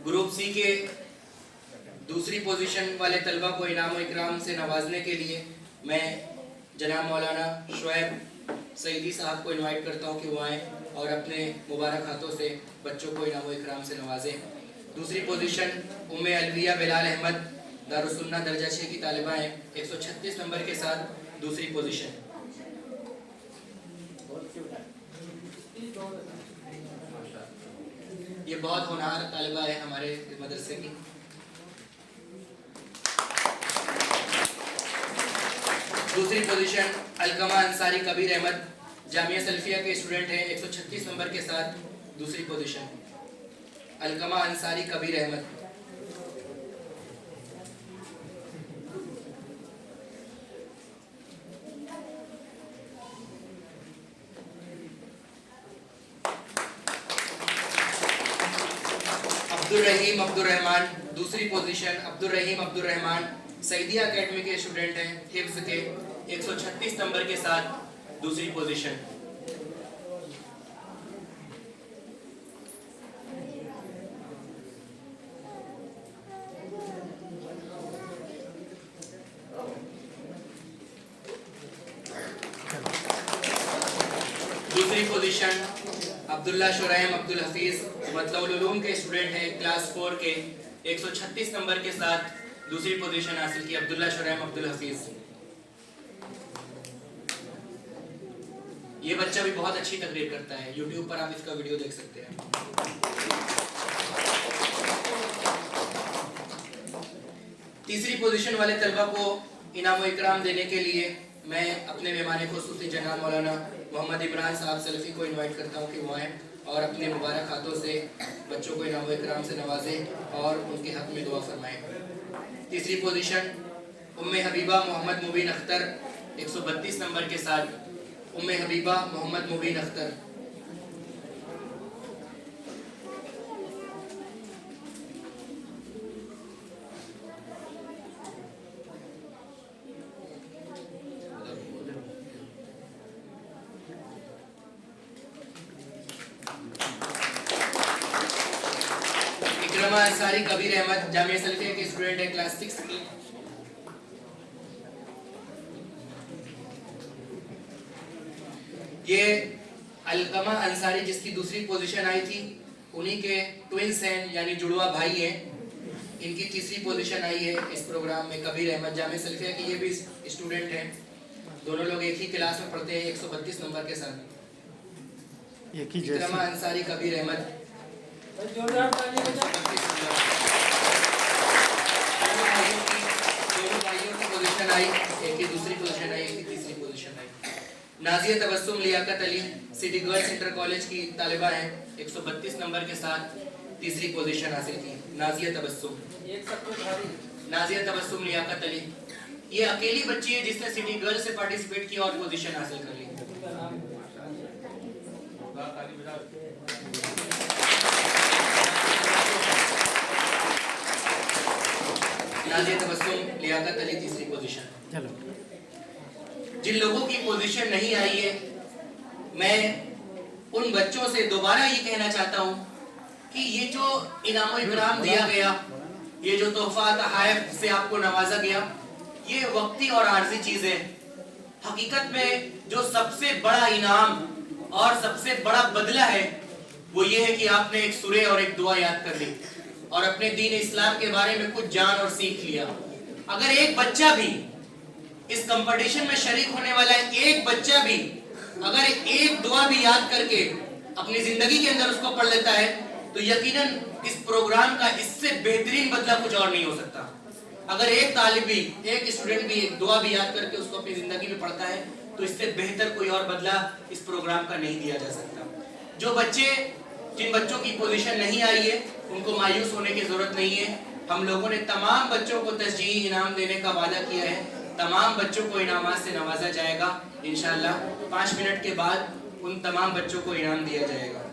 ग्रुप सी के दूसरी पोजीशन वाले तलबा को इनाम और इकराम से नवाजने के लिए मैं जनाब मौलाना शुएब सईदी साहब को इनवाइट करता हूं कि वो आएँ और अपने मुबारक हाथों से बच्चों को इनाम और इकराम से नवाजें। दूसरी पोजीशन उम्मे अलविया बिलाल अहमद दारुस्सुन्ना दर्जा 6 की तालिबा हैं। 136 नंबर के साथ दूसरी पोजीशन। ये बहुत होनहार तालिबा है हमारे मदरसे की। दूसरी पोजीशन अलकमा अंसारी कबीर अहमद जामिया सल्फिया के स्टूडेंट हैं। 136 नंबर के साथ दूसरी पोजीशन। अलकमा अंसारी कबीर अहमद। अब्दुल रहीम अब्दुल रहमान दूसरी पोजीशन। अब्दुल रहीम अब्दुल रहमान सईदिया एकेडमी के स्टूडेंट हैं हिफ्ज के। 136 नंबर के साथ दूसरी पोजीशन। दूसरी पोजीशन अब्दुल्ला शुरैम अब्दुल हफीज मतलउल उलूम के स्टूडेंट हैं क्लास 4 के। 136 नंबर के साथ दूसरी पोजीशन हासिल की अब्दुल्ला शुरैम अब्दुल हफीज। ये बच्चा भी बहुत अच्छी तकरीर करता है। YouTube पर आप इसका वीडियो देख सकते हैं। तीसरी पोजीशन वाले तलबा को इनाम और इकराम देने के लिए मैं अपने मेहमान खुसूसी जनाब मौलाना मोहम्मद इमरान साहब सलफ़ी को इनवाइट करता हूँ कि वो आएँ और अपने मुबारक हाथों से बच्चों को इनाम और इकराम से नवाजें और उनके हक़ में दुआ फरमाएँ। तीसरी पोजीशन उम्मे हबीबा मोहम्मद मुबीन अख्तर 132 नंबर के साथ। उम्मे हबीबा मोहम्मद मुबीन अख्तर। इकरमा अंसारी कबीर अहमद जामिया सल्फिया के स्टूडेंट है क्लास 6 की। ये अलकमा अंसारी जिसकी दूसरी पोजीशन आई थी उन्हीं के ट्विंस हैं यानी जुड़वा भाई हैं। इनकी तीसरी पोजीशन आई है इस प्रोग्राम में। कबीर अहमद जामिया सल्फिया के ये भी स्टूडेंट हैं। दोनों लोग एक ही क्लास में पढ़ते हैं 132 नंबर के साथ। इकरमा अंसारी कबीर अहमद। दोनों भाइयों की पोजीशन आई, एक की दूसरी पोजीशन आई, एक की तीसरी पोजीशन आई। Nazia Tabassum Liaquat Ali City Girls Inter College की तालिबा हैं। 132 नंबर के साथ तीसरी पोजीशन हासिल की। नाजिया तबस्सुम लियाकत अली ये अकेली बच्ची है जिसने सिटी गर्ल्स से पार्टिसिपेट किया और पोजीशन हासिल कर ली। नाजिया तबस्सुम लियाकत अली तीसरी पोजीशन। जिन लोगों की पोजीशन नहीं आई है मैं उन बच्चों से दोबारा ये कहना चाहता हूँ कि ये जो इनाम और इकराम दिया गया, ये जो तोहफा तहाइफ से आपको नवाजा गया, ये वक्ती और आर्जी चीज है। हकीकत में जो सबसे बड़ा इनाम और सबसे बड़ा बदला है वो ये है कि आपने एक सूरह और एक दुआ याद कर ली और अपने दीन इस्लाम के बारे में कुछ जान और सीख लिया। अगर एक बच्चा भी इस कंपटीशन में शरीक होने वाला एक बच्चा भी अगर एक दुआ भी याद करके अपनी जिंदगी के अंदर उसको पढ़ लेता है तो यकीनन इस प्रोग्राम का इससे बेहतरीन बदला कुछ और नहीं हो सकता। अगर एक तालिब भी, एक स्टूडेंट भी एक दुआ भी याद करके उसको अपनी जिंदगी में पढ़ता है तो इससे बेहतर कोई और बदला इस प्रोग्राम का नहीं दिया जा सकता। जो बच्चे, जिन बच्चों की पोजीशन नहीं आई है, उनको मायूस होने की जरूरत नहीं है। हम लोगों ने तमाम बच्चों को तशजीही इनाम देने का वादा किया है। तमाम बच्चों को इनामात से नवाजा जाएगा इंशाअल्लाह। 5 मिनट के बाद उन तमाम बच्चों को इनाम दिया जाएगा।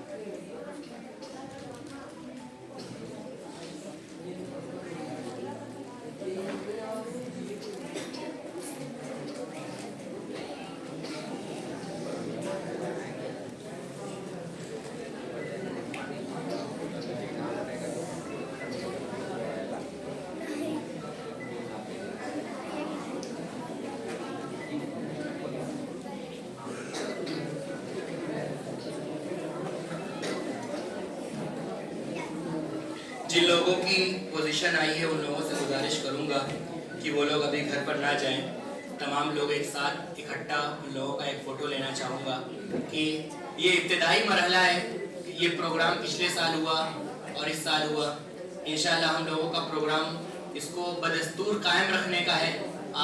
जिन लोगों की पोजीशन आई है उन लोगों से गुजारिश करूंगा कि वो लोग अभी घर पर ना जाएं। तमाम लोग एक साथ इकट्ठा उन लोगों का एक फ़ोटो लेना चाहूँगा कि ये इब्तिदाई मरहला है। ये प्रोग्राम पिछले साल हुआ और इस साल हुआ। इंशाअल्लाह हम लोगों का प्रोग्राम इसको बदस्तूर कायम रखने का है।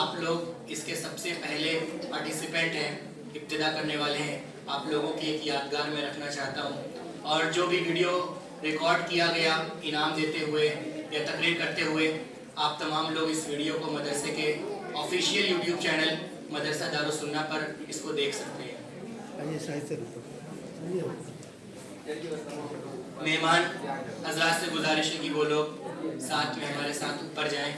आप लोग इसके सबसे पहले पार्टिसिपेंट हैं, इब्तिदा करने वाले हैं। आप लोगों की एक यादगार में रखना चाहता हूँ। और जो भी वीडियो रिकॉर्ड किया गया इनाम देते हुए या तकरीर करते हुए, आप तमाम लोग इस वीडियो को मदरसे के ऑफिशियल यूट्यूब चैनल मदरसा दारुस सुन्ना पर इसको देख सकते हैं। मेहमान हजरात से गुजारिश है कि वो लोग साथ में हमारे साथ ऊपर जाएं।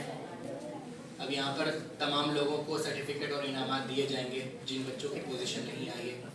अब यहाँ पर तमाम लोगों को सर्टिफिकेट और इनामात दिए जाएंगे जिन बच्चों की पोजीशन नहीं आई है।